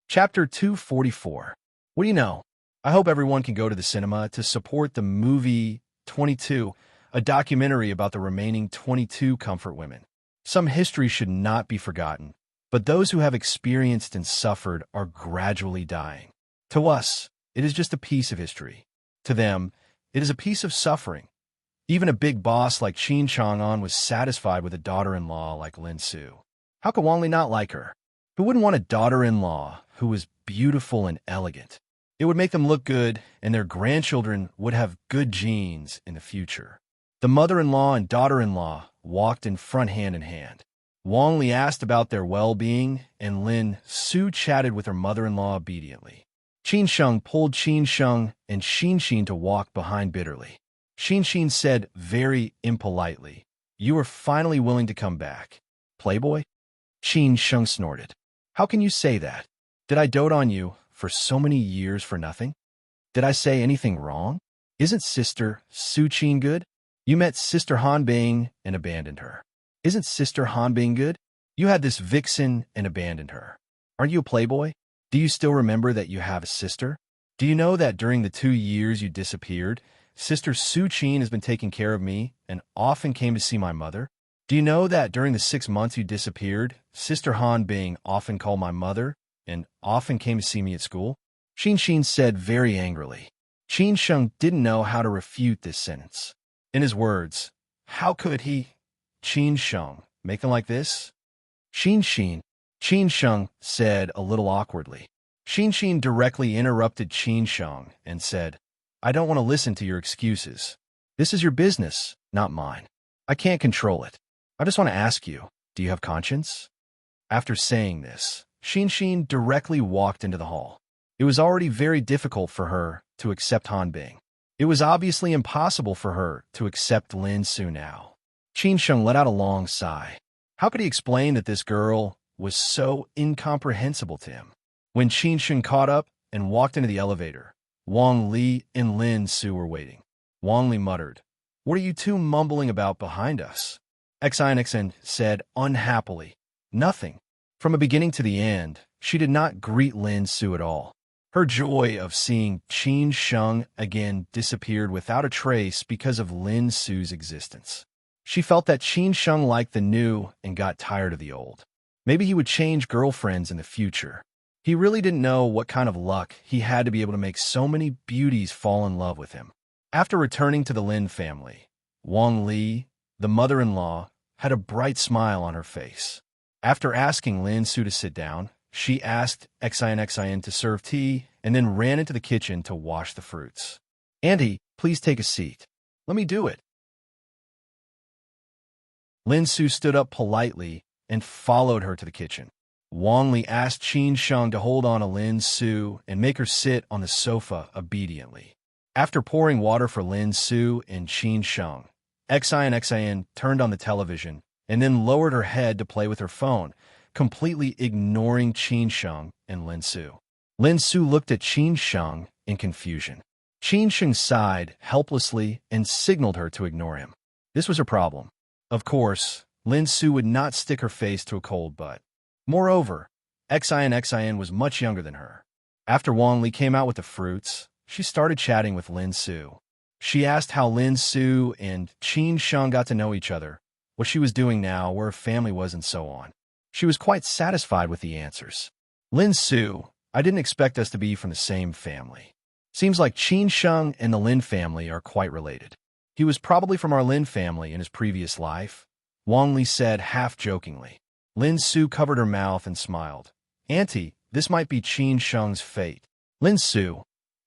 Chapter 244. What do you know? I hope everyone can go to the cinema to support the movie 22, a documentary about the remaining 22 comfort women. Some history should not be forgotten, but those who have experienced and suffered are gradually dying. To us, it is just a piece of history. To them, it is a piece of suffering. Even a big boss like Qin Chang'an was satisfied with a daughter-in-law like Lin Su. How could Wang Li not like her? Who wouldn't want a daughter-in-law who was beautiful and elegant? It would make them look good, and their grandchildren would have good genes in the future. The mother-in-law and daughter-in-law walked in front hand in hand. Wang Li asked about their well-being, and Lin Su chatted with her mother-in-law obediently. Qin Sheng pulled Qin Sheng and Xin to walk behind bitterly. Xin said very impolitely, "You are finally willing to come back. Playboy?" Qin Sheng snorted. How can you say that? Did I dote on you for so many years for nothing? Did I say anything wrong? Isn't Sister Su Qin good? You met Sister Han Bing and abandoned her. Isn't Sister Han Bing good? You had this vixen and abandoned her. Aren't you a playboy? Do you still remember that you have a sister? Do you know that during the 2 years you disappeared, Sister Su Qin has been taking care of me and often came to see my mother? Do you know that during the 6 months you disappeared, Sister Han Bing often called my mother and often came to see me at school? Qin Xin said very angrily. Qin Sheng didn't know how to refute this sentence. In his words, how could he, Qin Sheng, make them like this? Qin Sheng said a little awkwardly. Qin Xin directly interrupted Qin Sheng and said, I don't want to listen to your excuses. This is your business, not mine. I can't control it. I just want to ask you, do you have conscience? After saying this, Qin Xin directly walked into the hall. It was already very difficult for her to accept Han Bing. It was obviously impossible for her to accept Lin Su now. Qin Sheng let out a long sigh. How could he explain that this girl was so incomprehensible to him? When Qin Sheng caught up and walked into the elevator, Wang Li and Lin Su were waiting. Wang Li muttered, What are you two mumbling about behind us? Xinxin said unhappily, Nothing. From the beginning to the end, she did not greet Lin Su at all. Her joy of seeing Qin Sheng again disappeared without a trace because of Lin Su's existence. She felt that Qin Sheng liked the new and got tired of the old. Maybe he would change girlfriends in the future. He really didn't know what kind of luck he had to be able to make so many beauties fall in love with him. After returning to the Lin family, Wang Li, the mother-in-law, had a bright smile on her face. After asking Lin Su to sit down, she asked Xin to serve tea and then ran into the kitchen to wash the fruits. Auntie, please take a seat. Let me do it. Lin Su stood up politely and followed her to the kitchen. Wang Li asked Qin Sheng to hold on to Lin Su and make her sit on the sofa obediently. After pouring water for Lin Su and Qin Sheng, Xin turned on the television and then lowered her head to play with her phone, completely ignoring Qin Sheng and Lin Su. Lin Su looked at Qin Sheng in confusion. Qin Sheng sighed helplessly and signaled her to ignore him. This was her problem. Of course, Lin Su would not stick her face to a cold butt. Moreover, Xin was much younger than her. After Wang Li came out with the fruits, she started chatting with Lin Su. She asked how Lin Su and Qin Sheng got to know each other, what she was doing now, where her family was, and so on. She was quite satisfied with the answers. Lin Su, I didn't expect us to be from the same family. Seems like Qin Sheng and the Lin family are quite related. He was probably from our Lin family in his previous life, Wang Li said half-jokingly. Lin Su covered her mouth and smiled. Auntie, this might be Qin Sheng's fate. Lin Su,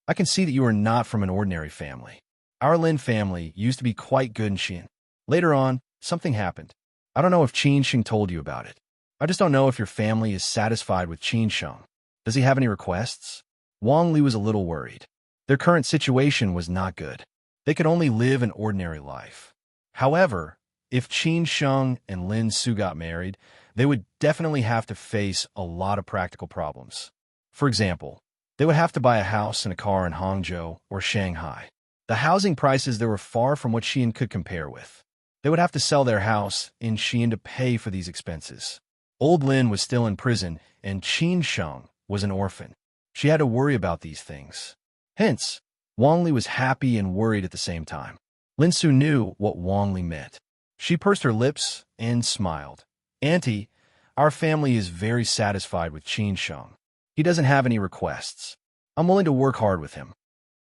I can see that you are not from an ordinary family. Our Lin family used to be quite good in Xin. Later on, something happened. I don't know if Qin Sheng told you about it. I just don't know if your family is satisfied with Qin Sheng. Does he have any requests? Wang Li was a little worried. Their current situation was not good. They could only live an ordinary life. However, if Qin Sheng and Lin Su got married, they would definitely have to face a lot of practical problems. For example, they would have to buy a house and a car in Hangzhou or Shanghai. The housing prices there were far from what Xi'an could compare with. They would have to sell their house in Xi'an to pay for these expenses. Old Lin was still in prison, and Qin Sheng was an orphan. She had to worry about these things. Hence, Wang Li was happy and worried at the same time. Lin Su knew what Wang Li meant. She pursed her lips and smiled. Auntie, our family is very satisfied with Qin Sheng. He doesn't have any requests. I'm willing to work hard with him.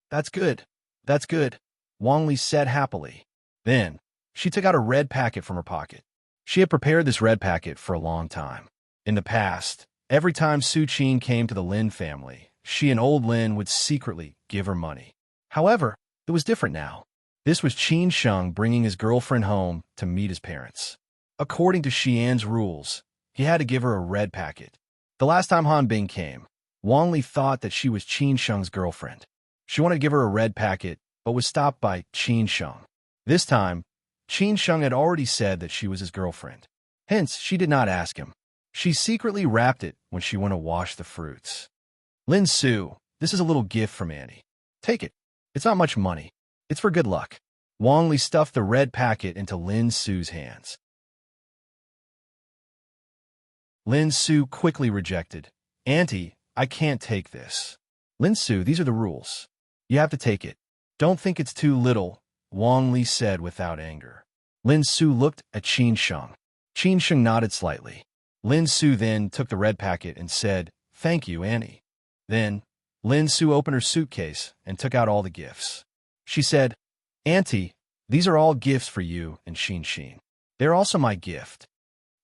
That's good. That's good, Wang Li said happily. Then, she took out a red packet from her pocket. She had prepared this red packet for a long time. In the past, every time Su Qin came to the Lin family, she and old Lin would secretly give her money. However, it was different now. This was Qin Sheng bringing his girlfriend home to meet his parents. According to Xi'an's rules, he had to give her a red packet. The last time Han Bing came, Wang Li thought that she was Qin Sheng's girlfriend. She wanted to give her a red packet, but was stopped by Qin Sheng. This time, Qin Sheng had already said that she was his girlfriend. Hence, she did not ask him. She secretly wrapped it when she went to wash the fruits. Lin Su, this is a little gift from Annie. Take it. It's not much money. It's for good luck. Wang Li stuffed the red packet into Lin Su's hands. Lin Su quickly rejected. Auntie, I can't take this. Lin Su, these are the rules. You have to take it. Don't think it's too little, Wang Li said without anger. Lin Su looked at Qin Sheng. Qin Sheng nodded slightly. Lin Su then took the red packet and said, Thank you, Annie. Then, Lin Su opened her suitcase and took out all the gifts. She said, Auntie, these are all gifts for you and Xin Xin. They're also my gift.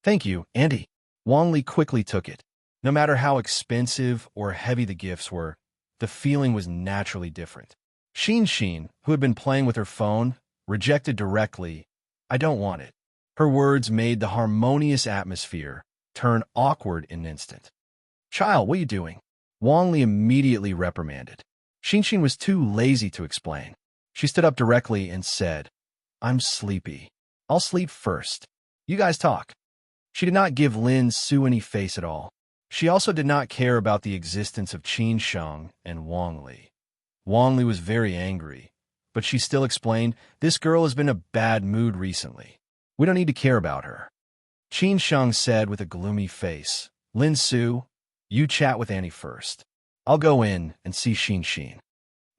Thank you, Auntie. Wang Li quickly took it. No matter how expensive or heavy the gifts were, the feeling was naturally different. Xin Xin, who had been playing with her phone, rejected directly, I don't want it. Her words made the harmonious atmosphere turn awkward in an instant. Child, what are you doing? Wang Li immediately reprimanded. Xin Xin was too lazy to explain. She stood up directly and said, I'm sleepy. I'll sleep first. You guys talk. She did not give Lin Su any face at all. She also did not care about the existence of Qin Sheng and Wang Li. Wang Li was very angry, but she still explained, This girl has been in a bad mood recently. We don't need to care about her. Qin Sheng said with a gloomy face, Lin Su, you chat with Annie first. I'll go in and see Xin Xin.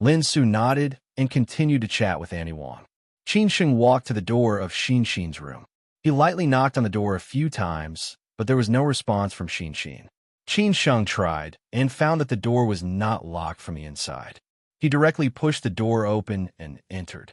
Lin Su nodded and continued to chat with Annie Wang. Qin Sheng walked to the door of Xin Xin's room. He lightly knocked on the door a few times, but there was no response from Xin Xin. Qin Sheng tried and found that the door was not locked from the inside. He directly pushed the door open and entered.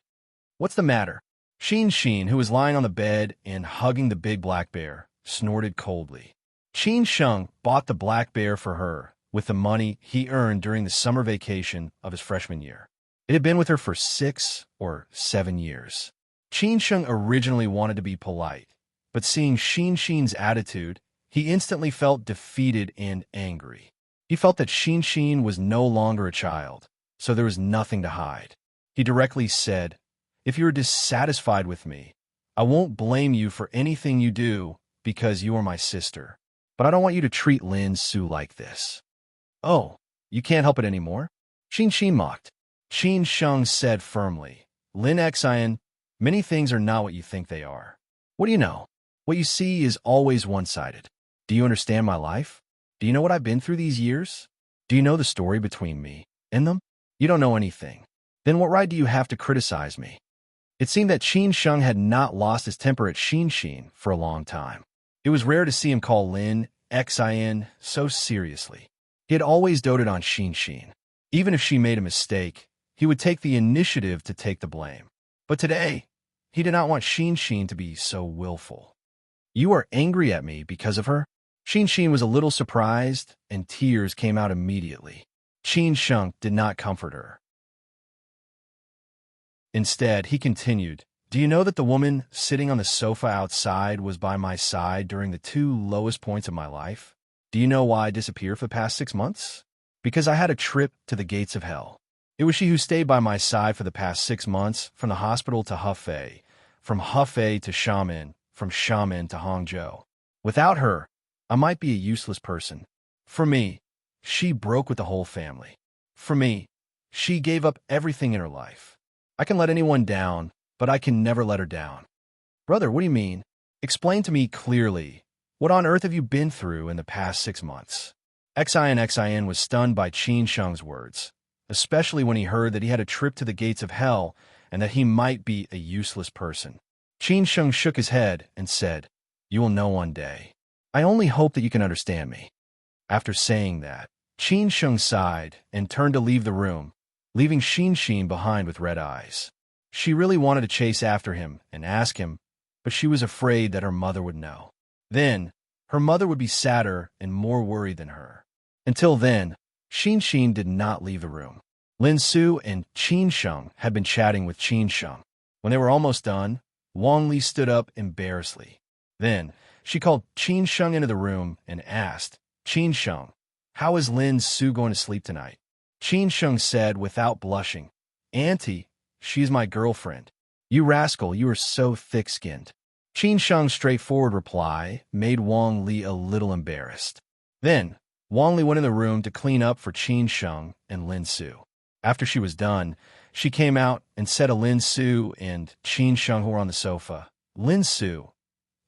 What's the matter? Xin Xin, who was lying on the bed and hugging the big black bear, snorted coldly. Qin Sheng bought the black bear for her with the money he earned during the summer vacation of his freshman year. It had been with her for 6 or 7 years. Qin Sheng originally wanted to be polite, but seeing Xin Xin's attitude, he instantly felt defeated and angry. He felt that Xin Xin was no longer a child, so there was nothing to hide. He directly said, If you're dissatisfied with me, I won't blame you for anything you do because you are my sister. But I don't want you to treat Lin Su like this. Oh, you can't help it anymore? Xin Xin mocked. Qin Sheng said firmly, Lin Xian, many things are not what you think they are. What do you know? What you see is always one-sided. Do you understand my life? Do you know what I've been through these years? Do you know the story between me and them? You don't know anything. Then what right do you have to criticize me? It seemed that Qin Sheng had not lost his temper at Xin Xin for a long time. It was rare to see him call Lin Xian so seriously. He had always doted on Xin Xin. Even if she made a mistake, he would take the initiative to take the blame. But today, he did not want Xin Xin to be so willful. You are angry at me because of her? Xin Xin was a little surprised, and tears came out immediately. Qin Sheng did not comfort her. Instead, he continued, Do you know that the woman sitting on the sofa outside was by my side during the 2 lowest points of my life? Do you know why I disappeared for the past 6 months? Because I had a trip to the gates of hell. It was she who stayed by my side for the past 6 months, from the hospital to Hefei, from Hefei to Xiamen, from Xiamen to Hangzhou. Without her, I might be a useless person. For me, she broke with the whole family. For me, she gave up everything in her life. I can let anyone down, but I can never let her down. Brother, what do you mean? Explain to me clearly. What on earth have you been through in the past 6 months? Xin was stunned by Qin Sheng's words, especially when he heard that he had a trip to the gates of hell and that he might be a useless person. Qin Sheng shook his head and said, You will know one day. I only hope that you can understand me. After saying that, Qin Sheng sighed and turned to leave the room, leaving Xin Xin behind with red eyes. She really wanted to chase after him and ask him, but she was afraid that her mother would know. Then, her mother would be sadder and more worried than her. Until then, Xin Xin did not leave the room. Lin Su and Qin Sheng had been chatting with Qin Sheng. When they were almost done, Wang Li stood up embarrassedly. Then, she called Qin Sheng into the room and asked, Qin Sheng, how is Lin Su going to sleep tonight? Qin Sheng said without blushing, Auntie, she's my girlfriend. You rascal, you are so thick-skinned. Qin Sheng's straightforward reply made Wang Li a little embarrassed. Then, Wang Li went in the room to clean up for Qin Sheng and Lin Su. After she was done, she came out and said to Lin Su and Qin Sheng, who were on the sofa, "Lin Su,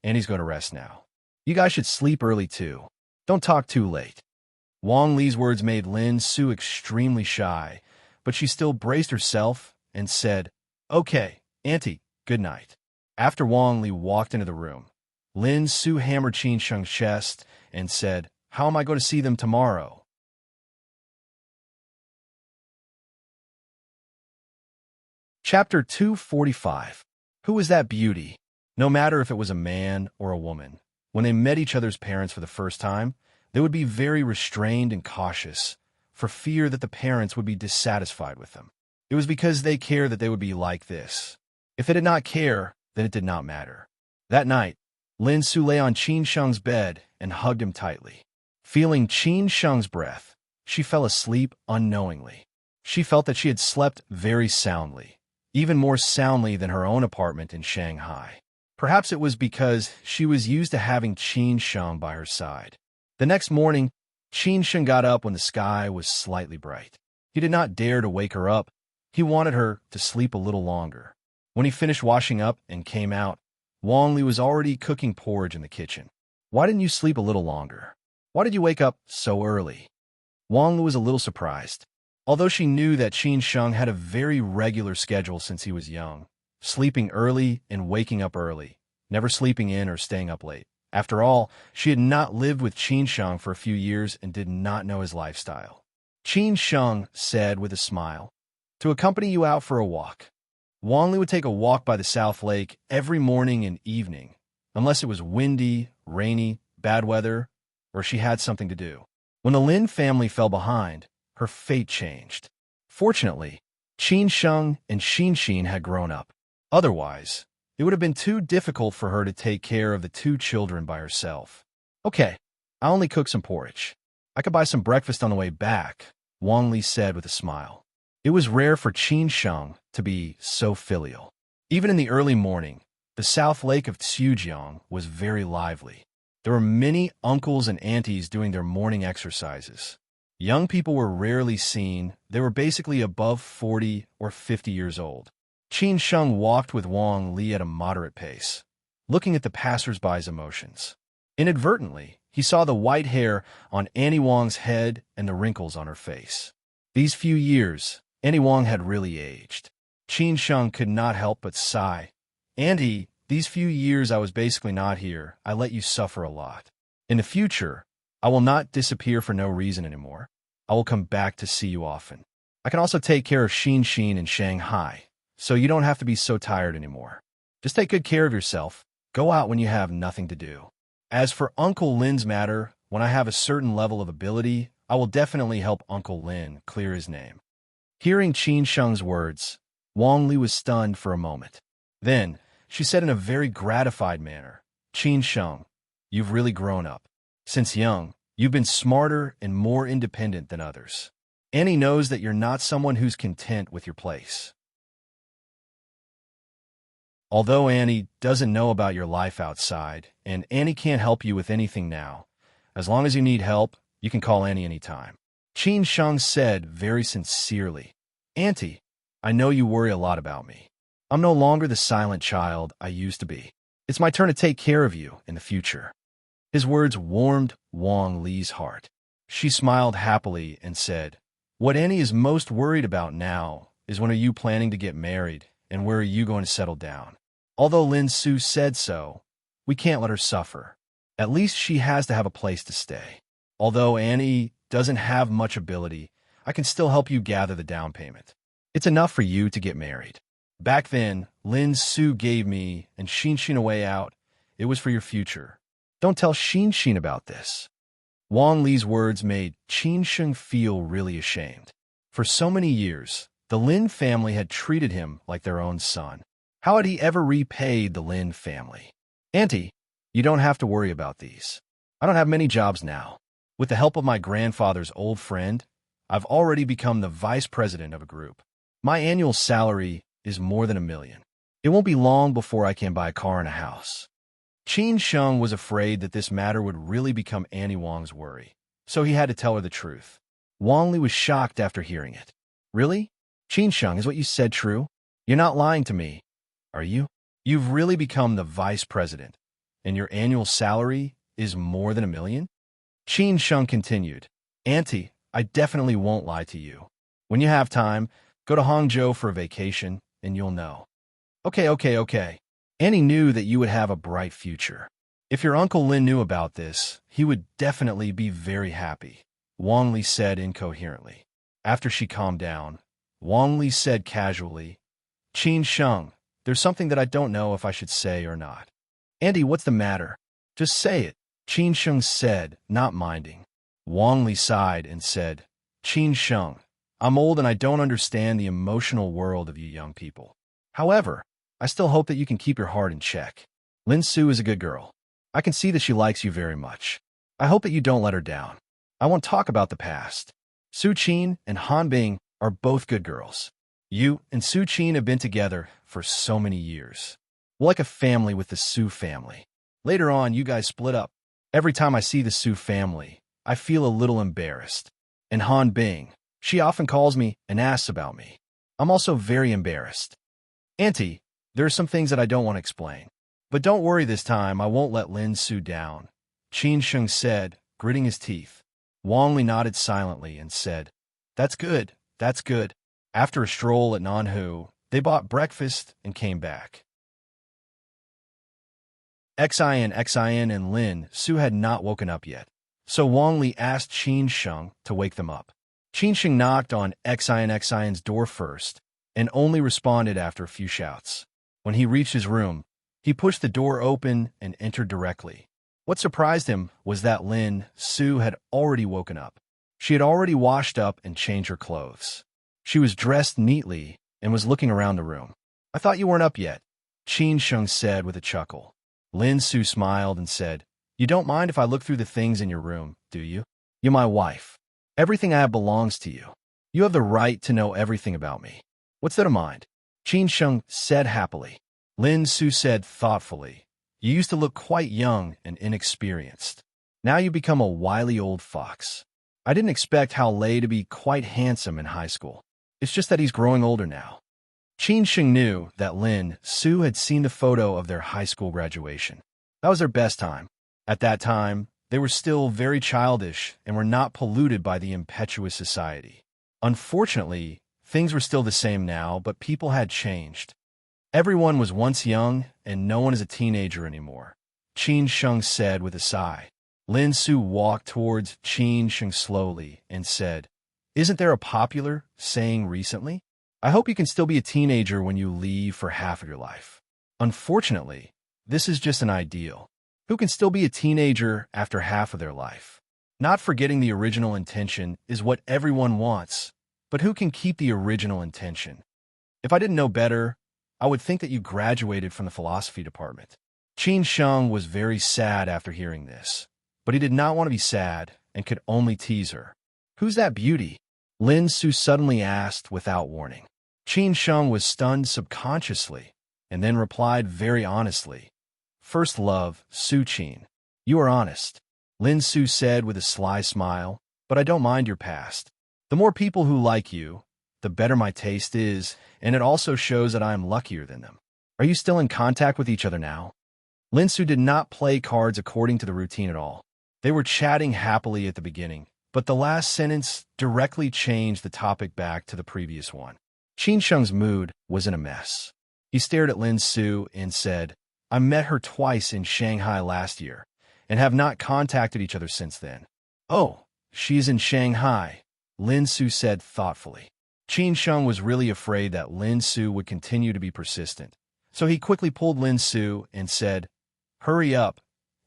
Annie's going to rest now. You guys should sleep early too. Don't talk too late." Wang Li's words made Lin Su extremely shy, but she still braced herself and said, "Okay, Auntie, good night." After Wang Li walked into the room, Lin Su hammered Qin Sheng's chest and said, "How am I going to see them tomorrow?" Chapter 245. Who was that beauty? No matter if it was a man or a woman, when they met each other's parents for the first time, they would be very restrained and cautious, for fear that the parents would be dissatisfied with them. It was because they cared that they would be like this. If they did not care, then it did not matter. That night, Lin Su lay on Qin Sheng's bed and hugged him tightly. Feeling Qin Sheng's breath, she fell asleep unknowingly. She felt that she had slept very soundly, even more soundly than her own apartment in Shanghai. Perhaps it was because she was used to having Qin Sheng by her side. The next morning, Qin Sheng got up when the sky was slightly bright. He did not dare to wake her up. He wanted her to sleep a little longer. When he finished washing up and came out, Wang Li was already cooking porridge in the kitchen. "Why didn't you sleep a little longer? Why did you wake up so early?" Wang Li was a little surprised. Although she knew that Qin Sheng had a very regular schedule since he was young, sleeping early and waking up early, never sleeping in or staying up late. After all, she had not lived with Qin Sheng for a few years and did not know his lifestyle. Qin Sheng said with a smile, "To accompany you out for a walk." Wang Li would take a walk by the South Lake every morning and evening, unless it was windy, rainy, bad weather, or she had something to do. When the Lin family fell behind, her fate changed. Fortunately, Qin Sheng and Xin Xin had grown up. Otherwise, it would have been too difficult for her to take care of the two children by herself. "Okay, I'll only cook some porridge. I could buy some breakfast on the way back," Wang Li said with a smile. It was rare for Qin Sheng to be so filial. Even in the early morning, the South Lake of Tsujiang was very lively. There were many uncles and aunties doing their morning exercises. Young people were rarely seen. They were basically above 40 or 50 years old. Qin Sheng walked with Wang Li at a moderate pace, looking at the passers-by's emotions. Inadvertently, he saw the white hair on Annie Wang's head and the wrinkles on her face. These few years, Annie Wang had really aged. Qin Sheng could not help but sigh. "Auntie, these few years I was basically not here. I let you suffer a lot. In the future, I will not disappear for no reason anymore. I will come back to see you often. I can also take care of Xin Xin in Shanghai, so you don't have to be so tired anymore. Just take good care of yourself. Go out when you have nothing to do. As for Uncle Lin's matter, when I have a certain level of ability, I will definitely help Uncle Lin clear his name." Hearing Qin Sheng's words, Wang Li was stunned for a moment. Then, she said in a very gratified manner, "Qin Sheng, you've really grown up. Since young, you've been smarter and more independent than others. Annie knows that you're not someone who's content with your place. Although Annie doesn't know about your life outside, and Annie can't help you with anything now, as long as you need help, you can call Annie anytime." Qin Sheng said very sincerely, "Auntie, I know you worry a lot about me. I'm no longer the silent child I used to be. It's my turn to take care of you in the future." His words warmed Wang Li's heart. She smiled happily and said, "What Annie is most worried about now is when are you planning to get married and where are you going to settle down? Although Lin Su said so, we can't let her suffer. At least she has to have a place to stay. Although Annie doesn't have much ability, I can still help you gather the down payment. It's enough for you to get married. Back then, Lin Su gave me and Xin Xin a way out. It was for your future. Don't tell Xin Xin about this." Wang Li's words made Qin Sheng feel really ashamed. For so many years, the Lin family had treated him like their own son. How had he ever repaid the Lin family? "Auntie, you don't have to worry about these. I don't have many jobs now. With the help of my grandfather's old friend, I've already become the vice president of a group. My annual salary is more than $1 million. It won't be long before I can buy a car and a house. Qin Sheng was afraid that this matter would really become Annie Wang's worry, so he had to tell her the truth. Wang Li was shocked after hearing it. Really? Qin Sheng, is what you said true? You're not lying to me, are you? You've really become the vice president, and your annual salary is more than $1 million? Qin Sheng continued. Auntie, I definitely won't lie to you. When you have time, go to Hangzhou for a vacation, and you'll know. Okay. Annie knew that you would have a bright future. If your Uncle Lin knew about this, he would definitely be very happy, Wang Li said incoherently. After she calmed down, Wang Li said casually, Qin Sheng, there's something that I don't know if I should say or not. Andy, what's the matter? Just say it, Qin Sheng said, not minding. Wang Li sighed and said, Qin Sheng, I'm old and I don't understand the emotional world of you young people. However, I still hope that you can keep your heart in check. Lin Su is a good girl. I can see that she likes you very much. I hope that you don't let her down. I won't talk about the past. Su Qin and Han Bing are both good girls. You and Su Qin have been together for so many years. We're like a family with the Su family. Later on, you guys split up. Every time I see the Su family, I feel a little embarrassed. And Han Bing, she often calls me and asks about me. I'm also very embarrassed. Auntie, there are some things that I don't want to explain. But don't worry this time, I won't let Lin Su down, Qin Sheng said, gritting his teeth. Wang Li nodded silently and said, That's good. After a stroll at Nanhu, they bought breakfast and came back. Xin and Lin Su had not woken up yet, so Wang Li asked Qin Sheng to wake them up. Qin Sheng knocked on Xin's door first and only responded after a few shouts. When he reached his room, he pushed the door open and entered directly. What surprised him was that Lin Su had already woken up. She had already washed up and changed her clothes. She was dressed neatly and was looking around the room. I thought you weren't up yet, Qin Sheng said with a chuckle. Lin Su smiled and said, You don't mind if I look through the things in your room, do you? You're my wife. Everything I have belongs to you. You have the right to know everything about me. What's there to mind? Qin Sheng said happily. Lin Su said thoughtfully, You used to look quite young and inexperienced. Now you become a wily old fox. I didn't expect Hao Lei to be quite handsome in high school. It's just that he's growing older now. Qin Sheng knew that Lin Su had seen the photo of their high school graduation. That was their best time. At that time, they were still very childish and were not polluted by the impetuous society. Unfortunately, things were still the same now, but people had changed. Everyone was once young, and no one is a teenager anymore, Qin Sheng said with a sigh. Lin Su walked towards Qin Sheng slowly and said, Isn't there a popular saying recently? I hope you can still be a teenager when you leave for half of your life. Unfortunately, this is just an ideal. Who can still be a teenager after half of their life? Not forgetting the original intention is what everyone wants, but who can keep the original intention? If I didn't know better, I would think that you graduated from the philosophy department. Qin Sheng was very sad after hearing this, but he did not want to be sad and could only tease her. Who's that beauty? Lin Su suddenly asked without warning. Qin Sheng was stunned subconsciously and then replied very honestly. First love, Su Qin. You are honest, Lin Su said with a sly smile, but I don't mind your past. The more people who like you, the better my taste is, and it also shows that I am luckier than them. Are you still in contact with each other now? Lin Su did not play cards according to the routine at all. They were chatting happily at the beginning, but the last sentence directly changed the topic back to the previous one. Qin Sheng's mood was in a mess. He stared at Lin Su and said, I met her twice in Shanghai last year and have not contacted each other since then. Oh, she's in Shanghai, Lin Su said thoughtfully. Qin Sheng was really afraid that Lin Su would continue to be persistent, so he quickly pulled Lin Su and said, Hurry up,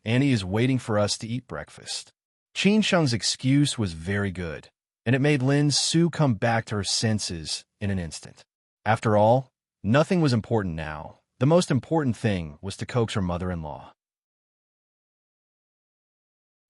Annie is waiting for us to eat breakfast. Qin Sheng's excuse was very good, and it made Lin Su come back to her senses in an instant. After all, nothing was important now. The most important thing was to coax her mother-in-law.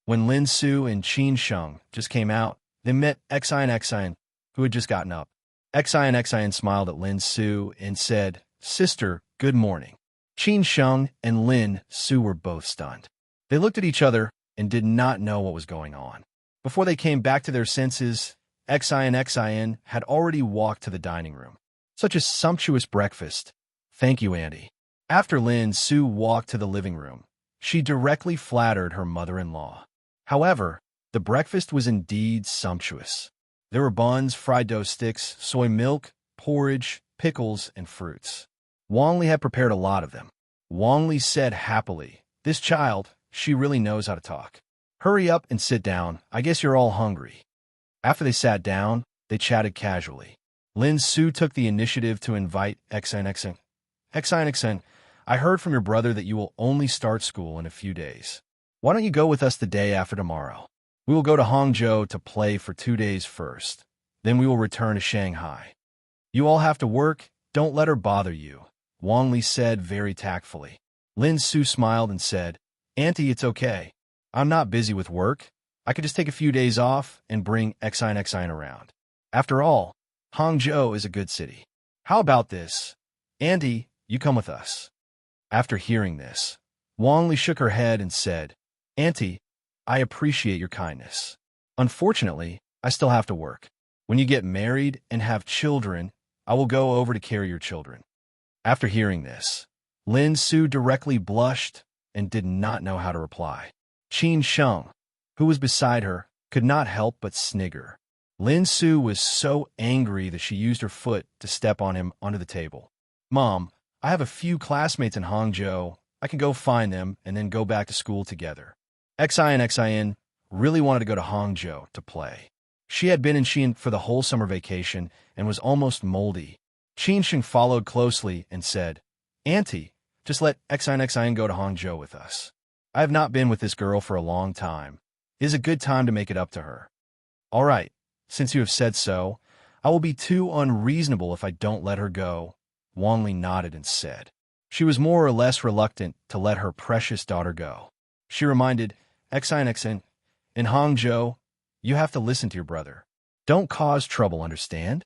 When Lin Su and Qin Sheng just came out, they met Xin, who had just gotten up. Xin smiled at Lin Su and said, Sister, good morning. Qin Sheng and Lin Su were both stunned. They looked at each other and did not know what was going on. Before they came back to their senses, Xin had already walked to the dining room. Such a sumptuous breakfast. Thank you, Auntie. After Lin Su walked to the living room, she directly flattered her mother-in-law. However, the breakfast was indeed sumptuous. There were buns, fried dough sticks, soy milk, porridge, pickles, and fruits. Wang Li had prepared a lot of them. Wang Li said happily, "This child, she really knows how to talk. Hurry up and sit down. I guess you're all hungry." After they sat down, they chatted casually. Lin Su took the initiative to invite Xin. Xin, I heard from your brother that you will only start school in a few days. Why don't you go with us the day after tomorrow? We will go to Hangzhou to play for 2 days first. Then we will return to Shanghai. You all have to work. Don't let her bother you, Wang Li said very tactfully. Lin Su smiled and said, Auntie, it's okay. I'm not busy with work. I could just take a few days off and bring Xin around. After all, Hangzhou is a good city. How about this? Auntie, you come with us. After hearing this, Wang Li shook her head and said, Auntie, I appreciate your kindness. Unfortunately, I still have to work. When you get married and have children, I will go over to carry your children. After hearing this, Lin Su directly blushed and did not know how to reply. Qin Sheng, who was beside her, could not help but snigger. Lin Su was so angry that she used her foot to step on him under the table. Mom, I have a few classmates in Hangzhou. I can go find them and then go back to school together. Xin really wanted to go to Hangzhou to play. She had been in Xi'an for the whole summer vacation and was almost moldy. Qin Sheng followed closely and said, Auntie, just let Xin go to Hangzhou with us. I have not been with this girl for a long time. It is a good time to make it up to her. All right, since you have said so, I will be too unreasonable if I don't let her go. Wang Li nodded and said. She was more or less reluctant to let her precious daughter go. She reminded Xin, in Hangzhou, you have to listen to your brother. Don't cause trouble, understand?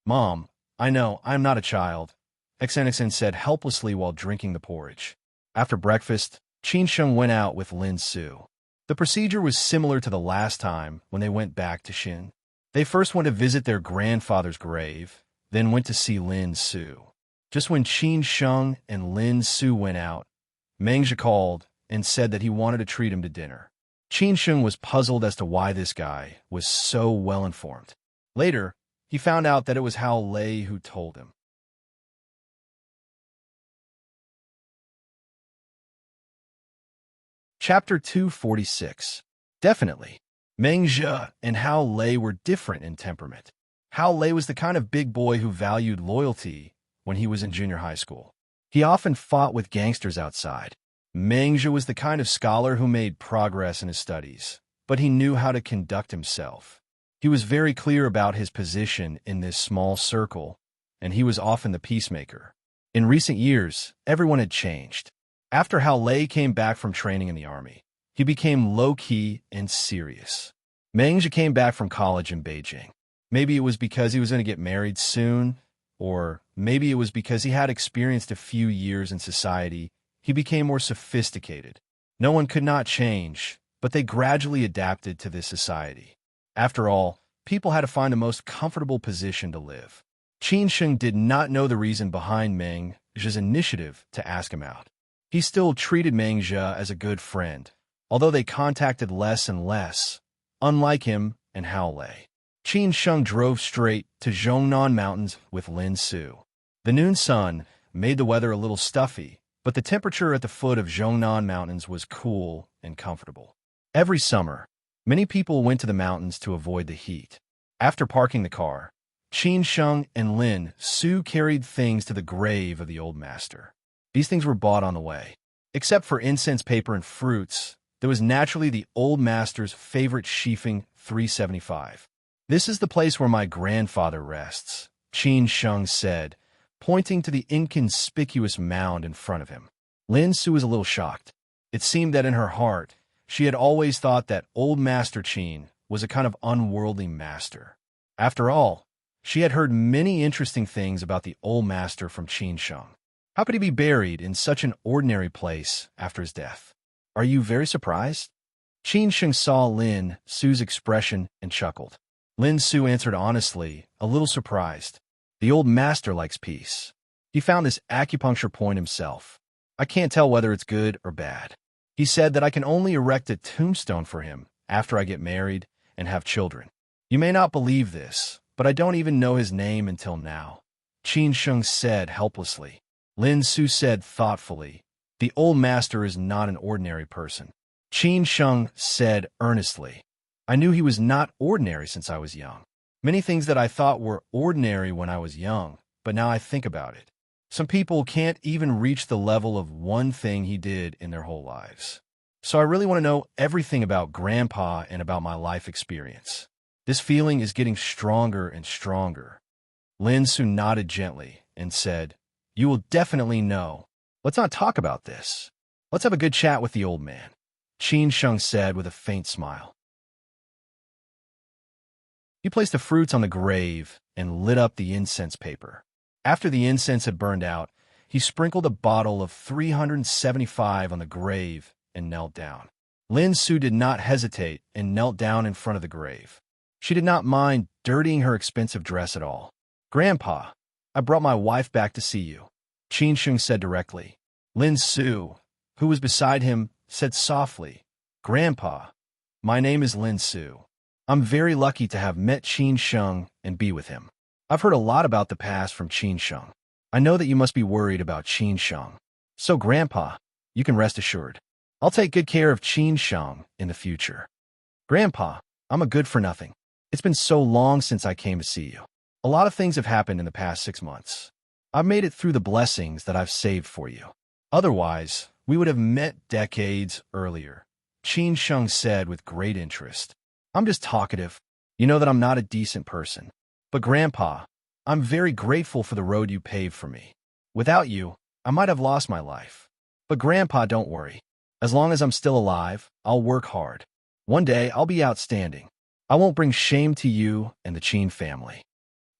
Mom, I know, I'm not a child, Xin said helplessly while drinking the porridge. After breakfast, Qin Sheng went out with Lin Su. The procedure was similar to the last time when they went back to Xin. They first went to visit their grandfather's grave, then went to see Lin Su. Just when Qin Sheng and Lin Su went out, Mengzhi called and said that he wanted to treat him to dinner. Qin Sheng was puzzled as to why this guy was so well-informed. Later, he found out that it was Hao Lei who told him. Chapter 246. Definitely. Mengzhi and Hao Lei were different in temperament. Hao Lei was the kind of big boy who valued loyalty when he was in junior high school. He often fought with gangsters outside. Mengzhi was the kind of scholar who made progress in his studies, but he knew how to conduct himself. He was very clear about his position in this small circle, and he was often the peacemaker. In recent years, everyone had changed. After Hao Lei came back from training in the army, he became low-key and serious. Mengzhi came back from college in Beijing. Maybe it was because he was going to get married soon, or maybe it was because he had experienced a few years in society. He became more sophisticated. No one could not change, but they gradually adapted to this society. After all, people had to find the most comfortable position to live. Qin Sheng did not know the reason behind Mengzhi's initiative to ask him out. He still treated Mengzhi as a good friend, although they contacted less and less, unlike him and Hao Lei. Qin Sheng drove straight to Zhongnan Mountains with Lin Su. The noon sun made the weather a little stuffy, but the temperature at the foot of Zhongnan Mountains was cool and comfortable. Every summer, many people went to the mountains to avoid the heat. After parking the car, Qin Sheng and Lin Su carried things to the grave of the old master. These things were bought on the way. Except for incense paper and fruits, there was naturally the old master's favorite sheafing 375. This is the place where my grandfather rests, Qin Sheng said, pointing to the inconspicuous mound in front of him. Lin Su was a little shocked. It seemed that in her heart, she had always thought that old Master Qin was a kind of unworldly master. After all, she had heard many interesting things about the old master from Qin Sheng. How could he be buried in such an ordinary place after his death? Are you very surprised? Qin Sheng saw Lin Su's expression and chuckled. Lin Su answered honestly, a little surprised. The old master likes peace. He found this acupuncture point himself. I can't tell whether it's good or bad. He said that I can only erect a tombstone for him after I get married and have children. You may not believe this, but I don't even know his name until now. Qin Sheng said helplessly. Lin Su said thoughtfully, the old master is not an ordinary person. Qin Sheng said earnestly, I knew he was not ordinary since I was young. Many things that I thought were ordinary when I was young, but now I think about it. Some people can't even reach the level of one thing he did in their whole lives. So I really want to know everything about Grandpa and about my life experience. This feeling is getting stronger and stronger. Lin Su nodded gently and said, You will definitely know. Let's not talk about this. Let's have a good chat with the old man, Qin Sheng said with a faint smile. He placed the fruits on the grave and lit up the incense paper. After the incense had burned out, he sprinkled a bottle of 375 on the grave and knelt down. Lin Su did not hesitate and knelt down in front of the grave. She did not mind dirtying her expensive dress at all. Grandpa, I brought my wife back to see you, Qin Sheng said directly. Lin Su, who was beside him, said softly, Grandpa, my name is Lin Su. I'm very lucky to have met Qin Sheng and be with him. I've heard a lot about the past from Qin Sheng. I know that you must be worried about Qin Sheng. So, Grandpa, you can rest assured. I'll take good care of Qin Sheng in the future. Grandpa, I'm a good-for-nothing. It's been so long since I came to see you. A lot of things have happened in the past 6 months. I've made it through the blessings that I've saved for you. Otherwise, we would have met decades earlier, Qin Sheng said with great interest. I'm just talkative. You know that I'm not a decent person. But Grandpa, I'm very grateful for the road you paved for me. Without you, I might have lost my life. But Grandpa, don't worry. As long as I'm still alive, I'll work hard. One day, I'll be outstanding. I won't bring shame to you and the Qin family.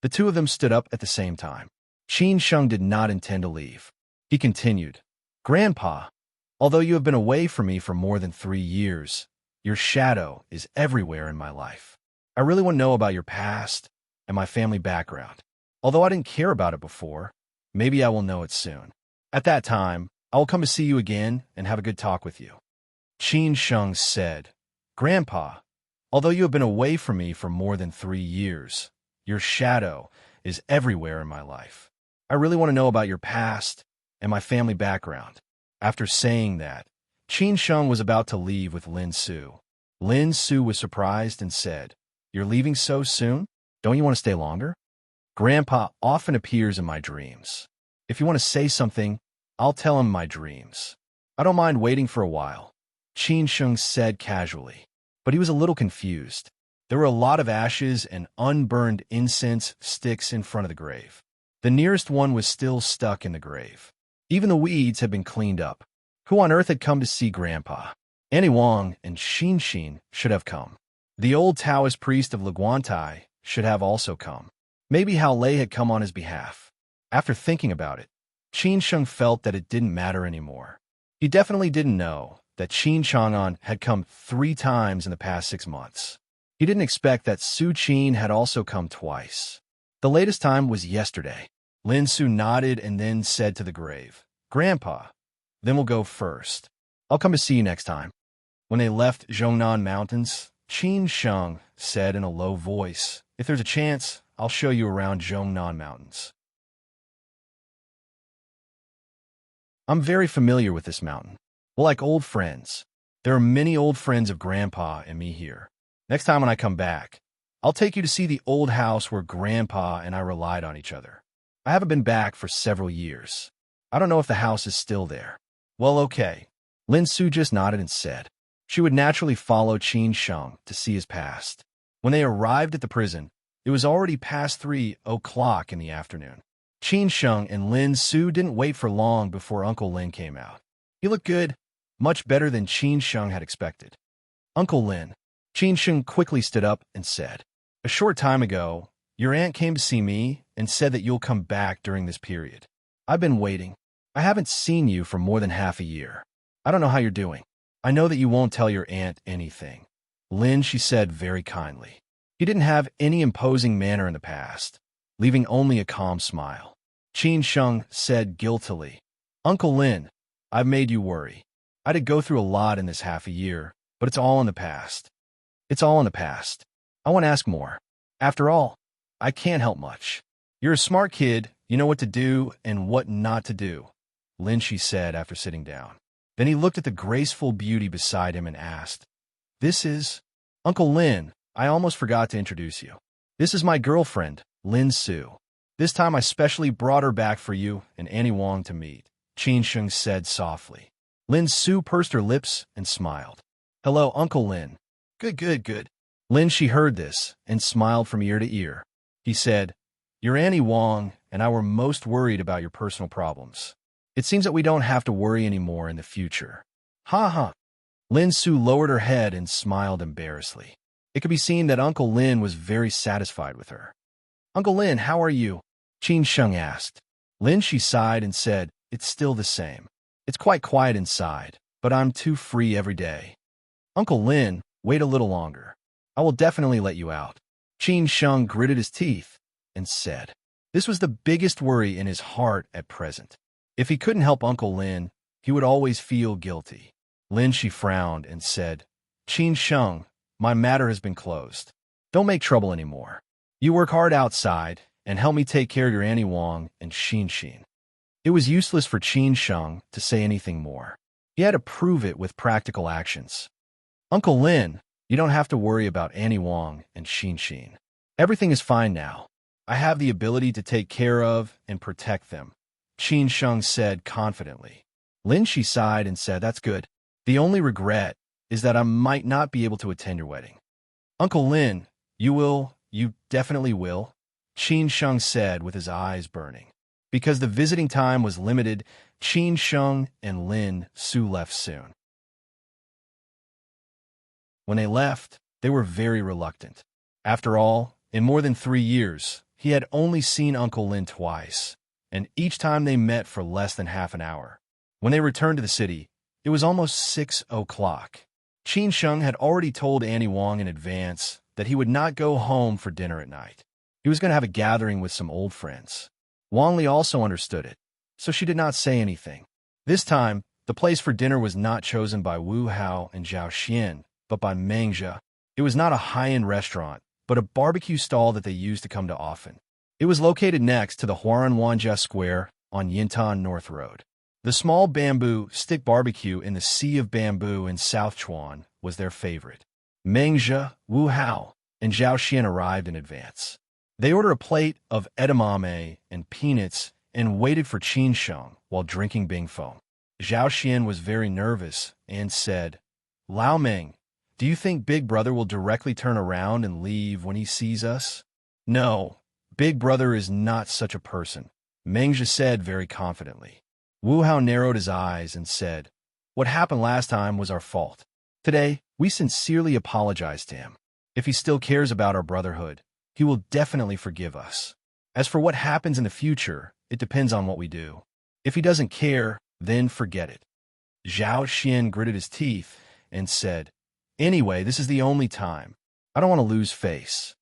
The two of them stood up at the same time. Qin Sheng did not intend to leave. He continued, Grandpa, although you have been away from me for more than 3 years, your shadow is everywhere in my life. I really want to know about your past and my family background. Although I didn't care about it before, maybe I will know it soon. At that time, I will come to see you again and have a good talk with you. Qin Sheng said, Grandpa, although you have been away from me for more than 3 years, your shadow is everywhere in my life. I really want to know about your past and my family background. After saying that, Qin Sheng was about to leave with Lin Su. Lin Su was surprised and said, You're leaving so soon? Don't you want to stay longer? Grandpa often appears in my dreams. If you want to say something, I'll tell him my dreams. I don't mind waiting for a while, Qin Sheng said casually. But he was a little confused. There were a lot of ashes and unburned incense sticks in front of the grave. The nearest one was still stuck in the grave. Even the weeds had been cleaned up. Who on earth had come to see Grandpa? Annie Wang and Xin Xin should have come. The old Taoist priest of Leguantai should have also come. Maybe Hao Lei had come on his behalf. After thinking about it, Qin Sheng felt that it didn't matter anymore. He definitely didn't know that Qin Chang'an had come 3 times in the past 6 months. He didn't expect that Su Qin had also come twice. The latest time was yesterday. Lin Su nodded and then said to the grave, Grandpa, then we'll go first. I'll come to see you next time. When they left Zhongnan Mountains, Qin Sheng said in a low voice, If there's a chance, I'll show you around Zhongnan Mountains. I'm very familiar with this mountain. We're like old friends. There are many old friends of Grandpa and me here. Next time when I come back, I'll take you to see the old house where Grandpa and I relied on each other. I haven't been back for several years. I don't know if the house is still there. Well, okay. Lin Su just nodded and said she would naturally follow Qin Sheng to see his past. When they arrived at the prison, it was already past 3 o'clock in the afternoon. Qin Sheng and Lin Su didn't wait for long before Uncle Lin came out. He looked good, much better than Qin Sheng had expected. Uncle Lin, Qin Sheng quickly stood up and said, A short time ago, your aunt came to see me and said that you'll come back during this period. I've been waiting. I haven't seen you for more than half a year. I don't know how you're doing. I know that you won't tell your aunt anything. Lin, she said very kindly. He didn't have any imposing manner in the past, leaving only a calm smile. Qin Sheng said guiltily, Uncle Lin, I've made you worry. I did go through a lot in this half a year, but it's all in the past. It's all in the past. I won't ask more. After all, I can't help much. You're a smart kid, you know what to do and what not to do, Lin, she said after sitting down. Then he looked at the graceful beauty beside him and asked, This is Uncle Lin. I almost forgot to introduce you. This is my girlfriend, Lin Su. This time I specially brought her back for you and Annie Wong to meet, Qin Sheng said softly. Lin Su pursed her lips and smiled. Hello, Uncle Lin. Good. Lin, she heard this and smiled from ear to ear. He said, You're Annie Wong, and I were most worried about your personal problems. It seems that we don't have to worry anymore in the future. Ha ha. Lin Su lowered her head and smiled embarrassedly. It could be seen that Uncle Lin was very satisfied with her. Uncle Lin, how are you? Qin Sheng asked. Lin, she sighed and said, It's still the same. It's quite quiet inside, but I'm too free every day. Uncle Lin, wait a little longer. I will definitely let you out. Qin Sheng gritted his teeth and said. This was the biggest worry in his heart at present. If he couldn't help Uncle Lin, he would always feel guilty. Lin, she frowned and said, Qin Sheng, my matter has been closed. Don't make trouble anymore. You work hard outside and help me take care of your Annie Wong and Xin Xin. It was useless for Qin Sheng to say anything more. He had to prove it with practical actions. Uncle Lin, you don't have to worry about Annie Wong and Xin Xin. Everything is fine now. I have the ability to take care of and protect them, Qin Sheng said confidently. Lin, she sighed and said, That's good. The only regret is that I might not be able to attend your wedding. Uncle Lin, you definitely will, Qin Sheng said with his eyes burning. Because the visiting time was limited, Qin Sheng and Lin Su left soon. When they left, they were very reluctant. After all, in more than 3 years, he had only seen Uncle Lin twice, and each time they met for less than half an hour. When they returned to the city, it was almost 6 o'clock. Qin Sheng had already told Annie Wong in advance that he would not go home for dinner at night. He was going to have a gathering with some old friends. Wang Li also understood it, so she did not say anything. This time, the place for dinner was not chosen by Wu Hao and Zhao Xian, but by Meng Zhe. It was not a high-end restaurant, but a barbecue stall that they used to come to often. It was located next to the Huaran Wanjia Square on Yintan North Road. The small bamboo stick barbecue in the Sea of Bamboo in South Chuan was their favorite. Meng Zhe, Wu Hao, and Zhao Xian arrived in advance. They ordered a plate of edamame and peanuts and waited for Qin Sheng while drinking Bing Feng. Zhao Xian was very nervous and said, Lao Meng, do you think Big Brother will directly turn around and leave when he sees us? No, Big Brother is not such a person, Meng Zhe said very confidently. Wu Hao narrowed his eyes and said, What happened last time was our fault. Today, we sincerely apologize to him. If he still cares about our brotherhood, he will definitely forgive us. As for what happens in the future, it depends on what we do. If he doesn't care, then forget it. Zhao Xian gritted his teeth and said, Anyway, this is the only time. I don't want to lose face.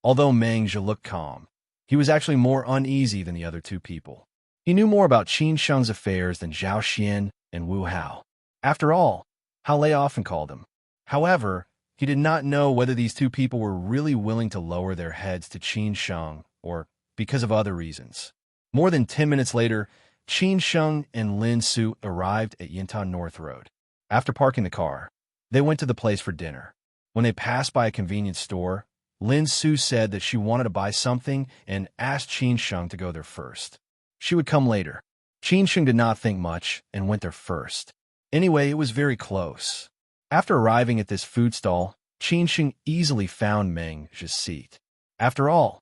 Although Meng Zhe looked calm, he was actually more uneasy than the other two people. He knew more about Qin Sheng's affairs than Zhao Xian and Wu Hao. After all, Hao Lei often called him. However, he did not know whether these two people were really willing to lower their heads to Qin Sheng or because of other reasons. More than 10 minutes later, Qin Sheng and Lin Su arrived at Yintan North Road. After parking the car, they went to the place for dinner. When they passed by a convenience store, Lin Su said that she wanted to buy something and asked Qin Sheng to go there first. She would come later. Qin Sheng did not think much and went there first. Anyway, it was very close. After arriving at this food stall, Qin Sheng easily found Meng Zhe's seat. After all,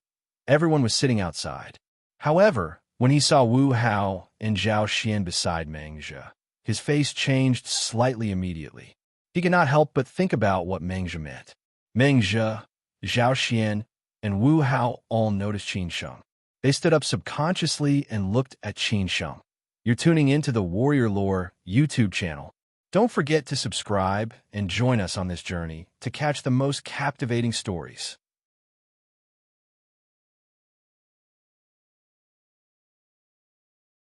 everyone was sitting outside. However, when he saw Wu Hao and Zhao Xian beside Meng Zhe, his face changed slightly immediately. He could not help but think about what Meng Zhe meant. Meng Zhe, Zhao Xian, and Wu Hao all noticed Qin Sheng. They stood up subconsciously and looked at Qin Sheng. You're tuning into the Warrior Lore YouTube channel. Don't forget to subscribe and join us on this journey to catch the most captivating stories.